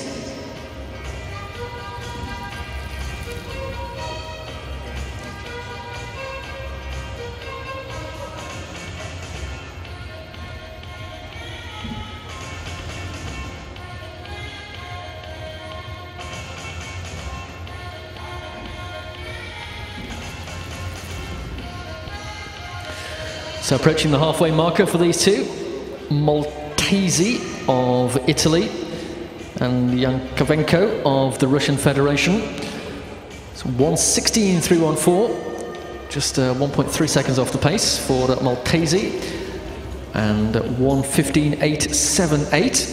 So approaching the halfway marker for these two, Maltese of Italy and Yankovenko of the Russian Federation. It's 1:16.314, just 1.3 seconds off the pace for Maltese, and 1:15.878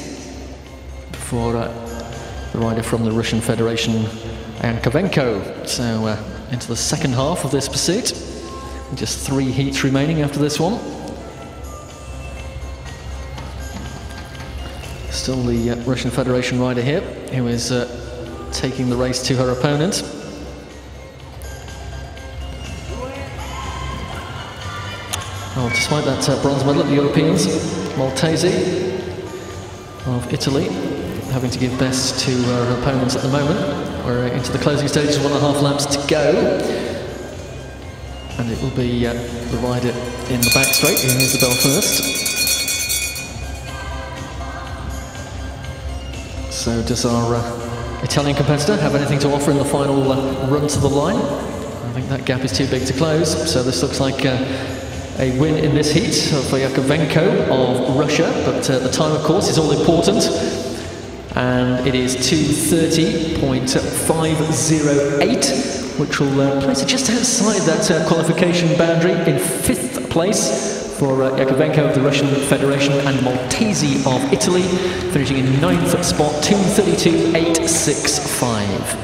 for the rider from the Russian Federation, Yankovenko. So into the second half of this pursuit. Just 3 heats remaining after this one. Still the Russian Federation rider here, who is taking the race to her opponent. Oh, despite that bronze medal at the Europeans, Maltese of Italy having to give best to her opponents at the moment. We're into the closing stages, 1.5 laps to go. And it will be the rider in the back straight who hears the bell first. So does our Italian competitor have anything to offer in the final run to the line? I think that gap is too big to close, so this looks like a win in this heat for Yakovenko of Russia, but the time, of course, is all important, and it is 2:30.508, which will place it just outside that qualification boundary in 5th place for Yakovenko of the Russian Federation and Maltesi of Italy, finishing in 9th spot, 2:32.865.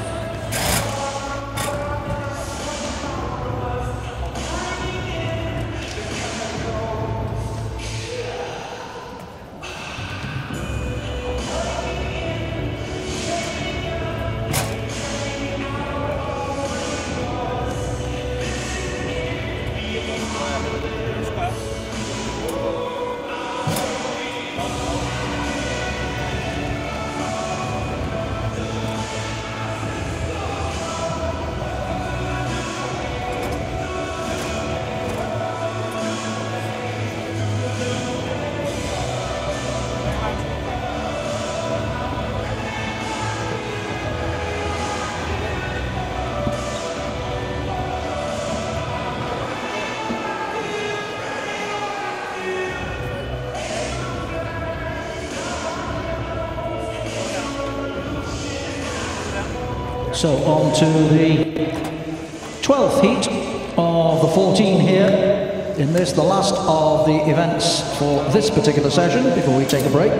So on to the 12th heat of the 14 here in this, the last of the events for this particular session before we take a break.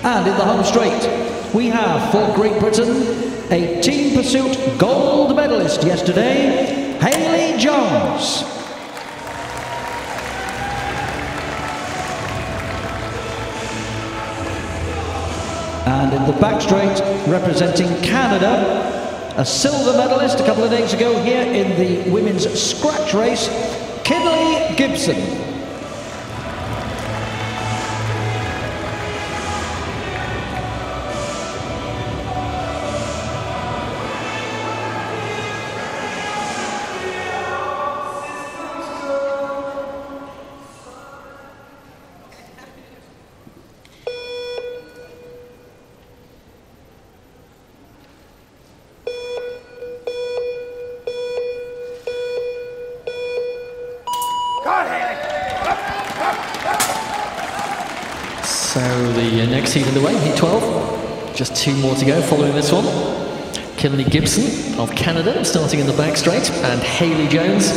And in the home straight, we have for Great Britain a team pursuit gold medalist yesterday, Hayley Jones. And in the back straight, representing Canada, a silver medalist a couple of days ago here in the women's scratch race, Kinley Gibson. So the next heat in the way, heat 12, just 2 more to go following this one. Kinley Gibson of Canada starting in the back straight, and Hayley Jones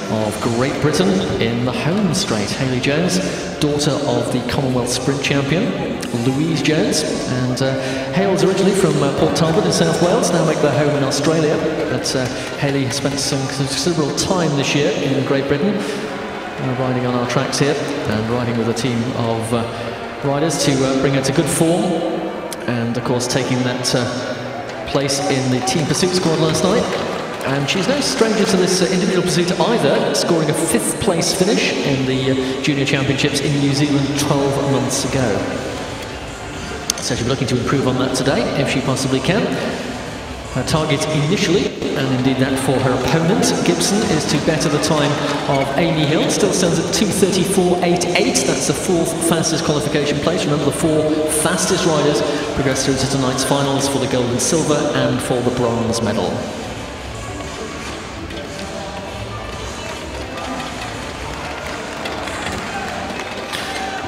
of Great Britain in the home straight. Hayley Jones, daughter of the Commonwealth Sprint champion, Louise Jones, and hails originally from Port Talbot in South Wales, now make their home in Australia. But Hayley has spent some considerable time this year in Great Britain, riding on our tracks here, and riding with a team of riders to bring her to good form, and of course taking that place in the team pursuit squad last night. And she's no stranger to this individual pursuit either, scoring a 5th place finish in the Junior Championships in New Zealand 12 months ago. So she'll be looking to improve on that today, if she possibly can. Her target initially, and indeed that for her opponent, Gibson, is to better the time of Amy Hill. Still stands at 2:34.88. That's the 4th fastest qualification place. Remember, the 4 fastest riders progress through to tonight's finals for the gold and silver and for the bronze medal.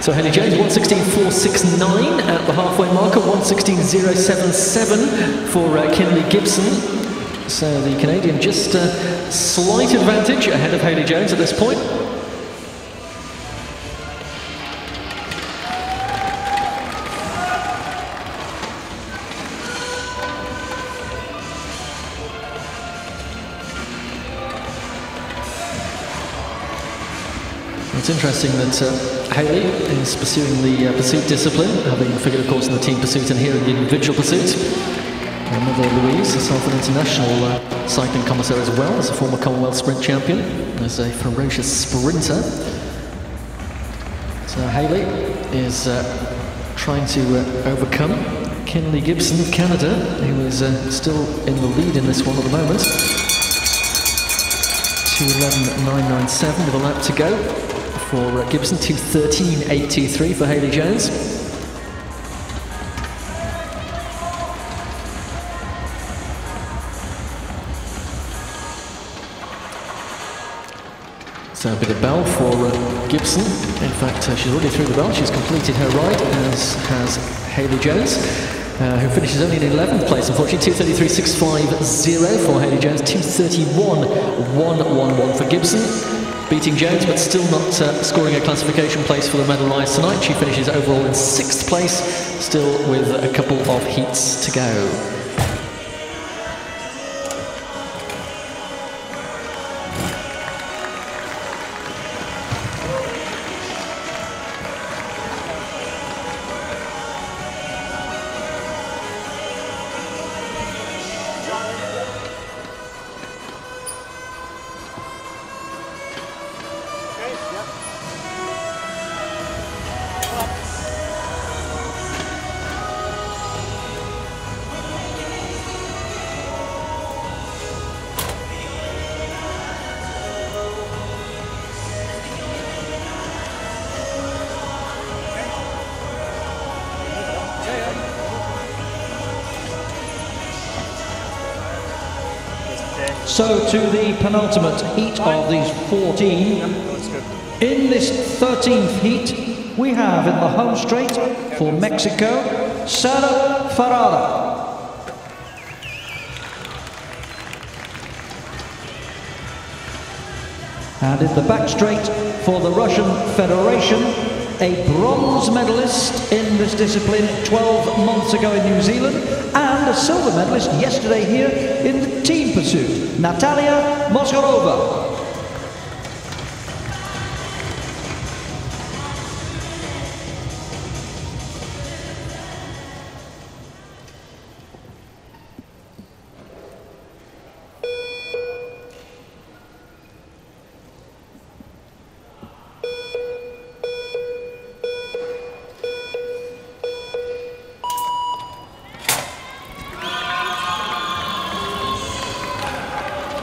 So Hayley Jones, 1:16.469 at the halfway marker, 1:16.077 for Kinley Gibson. So the Canadian just a slight advantage ahead of Hayley Jones at this point. It's interesting that Hayley is pursuing the pursuit discipline, having figured, of course, in the team pursuit and here in the individual pursuit. Her mother, Louise, herself an international cycling commissaire as well, as a former Commonwealth Sprint champion, as a ferocious sprinter. So Hayley is trying to overcome Kinley Gibson of Canada, who is still in the lead in this one at the moment. 2:11.997 with a lap to go for Gibson, 2:13.823 for Hayley Jones. So a bit of bell for Gibson. In fact, she's already through the bell. She's completed her ride, as has Hayley Jones, who finishes only in 11th place, unfortunately. 2:33.650 for Hayley Jones, 2:31.111 for Gibson. Beating Jones, but still not scoring a classification place for the medal rise tonight. She finishes overall in 6th place, still with a couple of heats to go. So to the penultimate heat of these 14. In this 13th heat, we have in the home straight for Mexico, Sara Ferrara. And in the back straight for the Russian Federation, a bronze medalist in this discipline 12 months ago in New Zealand, and a silver medalist yesterday here in the team pursuit, Natalia Mozharova.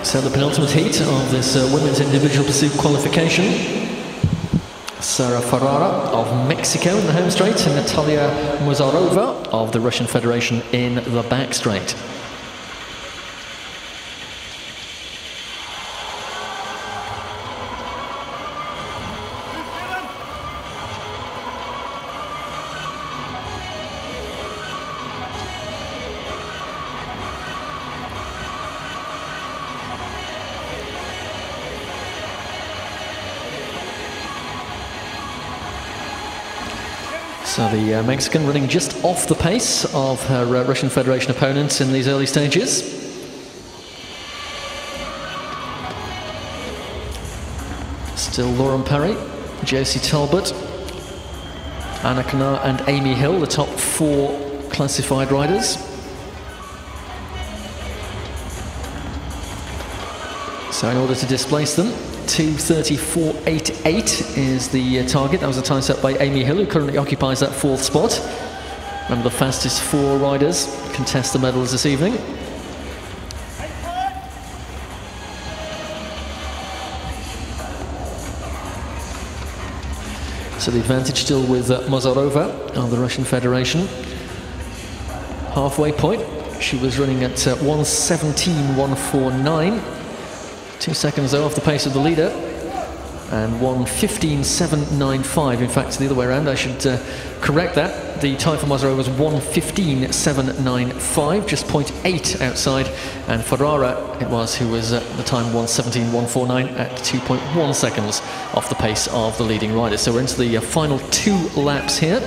So the penultimate heat of this women's individual pursuit qualification. Sara Ferrara of Mexico in the home straight, and Natalia Mozharova of the Russian Federation in the back straight. So the Mexican running just off the pace of her Russian Federation opponents in these early stages. Still Lauren Perry, Josie Talbot, Anna Knar and Amy Hill, the top 4 classified riders. So in order to displace them, 2:34.88 is the target. That was a time set by Amy Hill, who currently occupies that 4th spot. Remember, the fastest 4 riders contest the medals this evening. So the advantage still with Mozharova of the Russian Federation. Halfway point, she was running at 1:17.149. 2 seconds though off the pace of the leader, and 1:15.795. In fact, the other way around, I should correct that. The time for Mozharova was 1:15.795, just 0.8 outside, and Ferrara it was who was at the time 1:17.149 at 2.1 seconds off the pace of the leading rider. So we're into the final 2 laps here.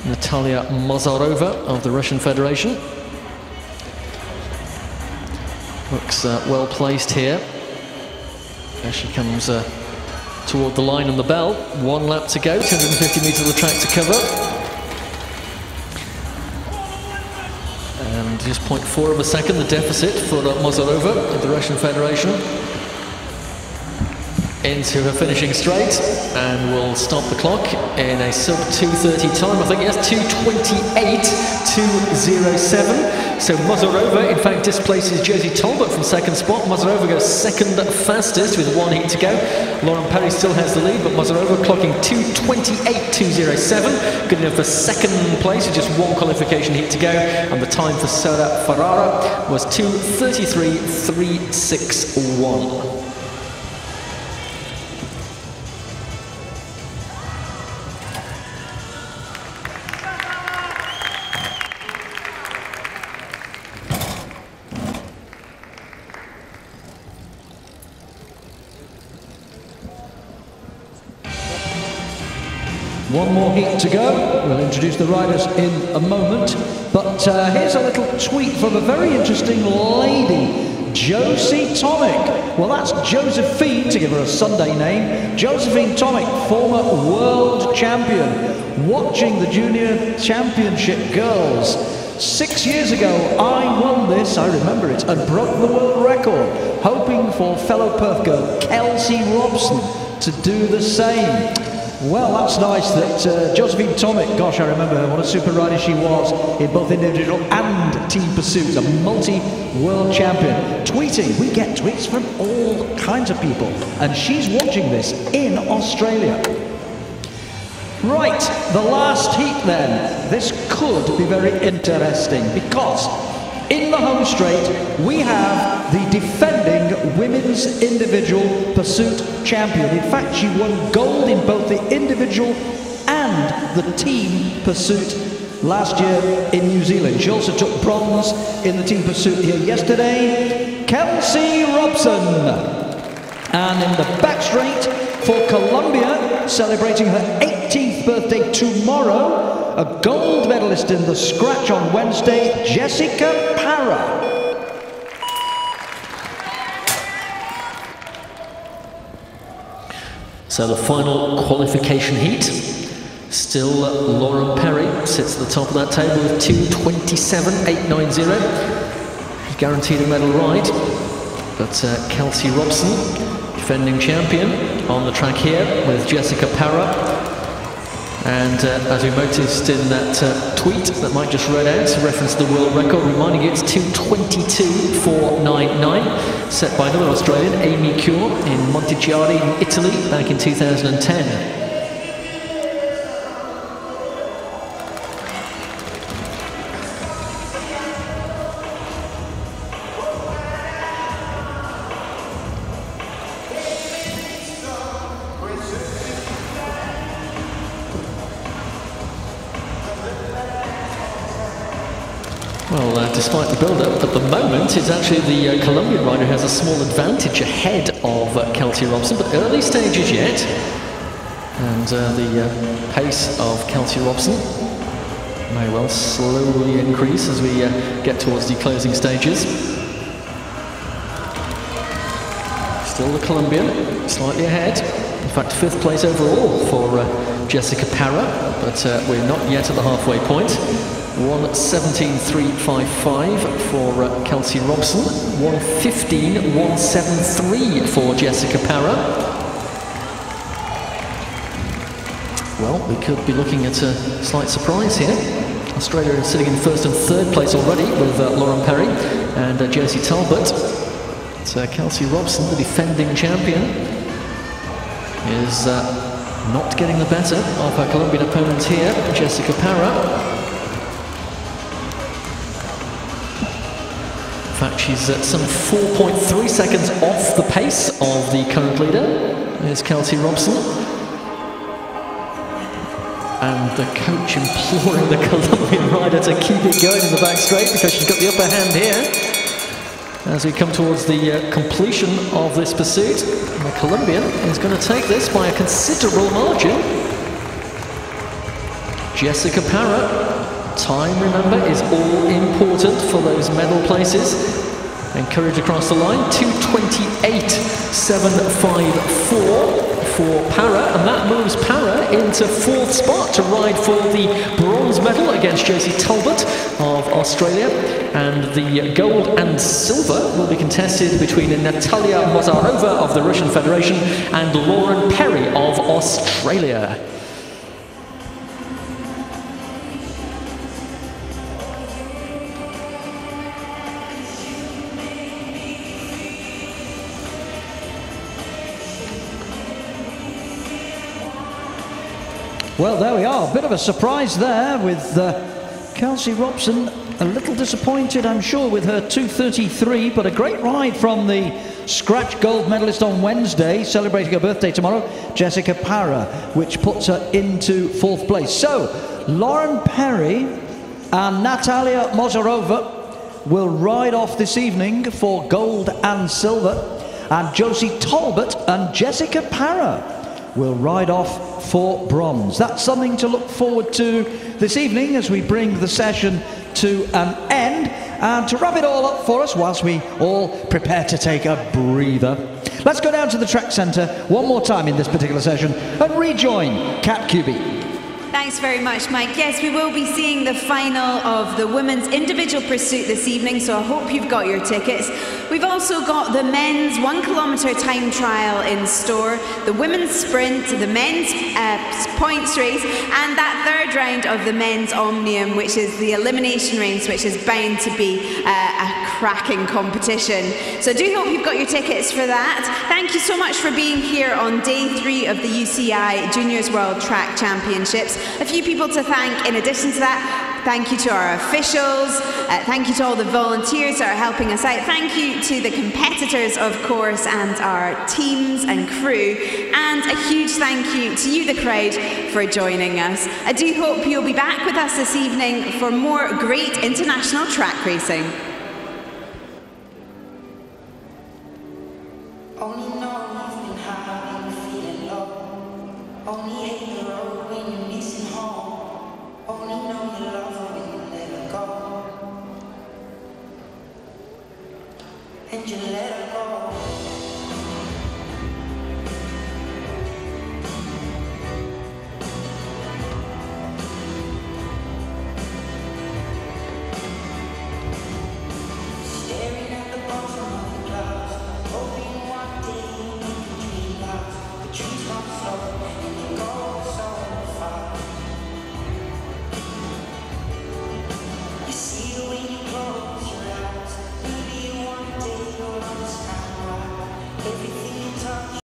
Natalia Mozharova of the Russian Federation looks well placed here as she comes toward the line on the bell. 1 lap to go, 250 metres of the track to cover. And just 0.4 of a second, the deficit for Mozharova of the Russian Federation. Into her finishing straight, and we'll stop the clock in a sub 2:30 time. I think yes, 2:28.207. So Mozharova in fact displaces Josie Talbot from 2nd spot. Mozharova goes 2nd fastest with 1 heat to go. Lauren Perry still has the lead, but Mozharova clocking 2:28.207. Good enough for 2nd place with just 1 qualification heat to go. And the time for Sara Ferrara was 2:33.361. One more heat to go. We'll introduce the riders in a moment. But here's a little tweet from a very interesting lady, Josie Tomic. Well, that's Josephine, to give her a Sunday name. Josephine Tomic, former world champion, watching the Junior Championship girls. 6 years ago, I won this, I remember it, and broke the world record, hoping for fellow Perth girl Kelsey Robson to do the same. Well, that's nice that Josephine Tomic, gosh, I remember her, what a super rider she was in both individual and team pursuits, a multi-world champion. Tweeting, we get tweets from all kinds of people, and she's watching this in Australia. Right, the last heat then. This could be very interesting because in the home straight we have the defending women's individual pursuit champion. In fact, she won gold in both the individual and the team pursuit last year in New Zealand. She also took bronze in the team pursuit here yesterday. Kelsey Robson. And in the back straight for Colombia, celebrating her 18th birthday tomorrow, a gold medalist in the scratch on Wednesday, Jessica Parra. So the final qualification heat, still Lauren Perry sits at the top of that table with 2:27.890. Guaranteed a medal ride, but Kelsey Robson, defending champion, on the track here with Jessica Parra. And as we noticed in that tweet that Mike just read out, a reference to the world record, reminding you it's 2:22.499, set by another Australian, Amy Cure, in Montichiari in Italy back in 2010. Well, despite the build-up, at the moment, it's actually the Colombian rider who has a small advantage ahead of Kelsey Robson, but early stages yet. And the pace of Kelsey Robson may well slowly increase as we get towards the closing stages. Still the Colombian, slightly ahead. In fact, 5th place overall for Jessica Parra, but we're not yet at the halfway point. 1:17.355 for Kelsey Robson, 1:15.173 for Jessica Parra. Well, we could be looking at a slight surprise here. Australia is sitting in 1st and 3rd place already with Lauren Perry and Josie Talbot. So Kelsey Robson, the defending champion, is not getting the better of her Colombian opponent here, Jessica Parra. In fact, she's some 4.3 seconds off the pace of the current leader, is Kelsey Robson. And the coach imploring the Colombian rider to keep it going in the back straight because she's got the upper hand here. As we come towards the completion of this pursuit, the Colombian is going to take this by a considerable margin. Jessica Parra. Time, remember, is all important for those medal places. Encouraged across the line, 2:28.754 for Parra, and that moves Parra into 4th spot to ride for the bronze medal against Josie Talbot of Australia. And the gold and silver will be contested between Natalia Mozarova of the Russian Federation and Lauren Perry of Australia. Well, there we are. A bit of a surprise there with Kelsey Robson. A little disappointed, I'm sure, with her 2:33, but a great ride from the scratch gold medalist on Wednesday, celebrating her birthday tomorrow, Jessica Parra, which puts her into 4th place. So, Lauren Perry and Natalia Mozarova will ride off this evening for gold and silver, and Josie Talbot and Jessica Parra will ride off for bronze. That's something to look forward to this evening as we bring the session to an end. And to wrap it all up for us, whilst we all prepare to take a breather, let's go down to the track centre one more time in this particular session and rejoin Kat Kuby. Thanks very much, Mike. Yes, we will be seeing the final of the women's individual pursuit this evening, so I hope you've got your tickets. We've also got the men's 1 kilometre time trial in store, the women's sprint, the men's points race, and that third round of the men's Omnium, which is the elimination race, which is bound to be a cracking competition. So I do hope you've got your tickets for that. Thank you so much for being here on day 3 of the UCI Juniors World Track Championships. A few people to thank in addition to that. Thank you to our officials, thank you to all the volunteers that are helping us out, thank you to the competitors of course and our teams and crew, and a huge thank you to you the crowd for joining us. I do hope you'll be back with us this evening for more great international track racing. And you let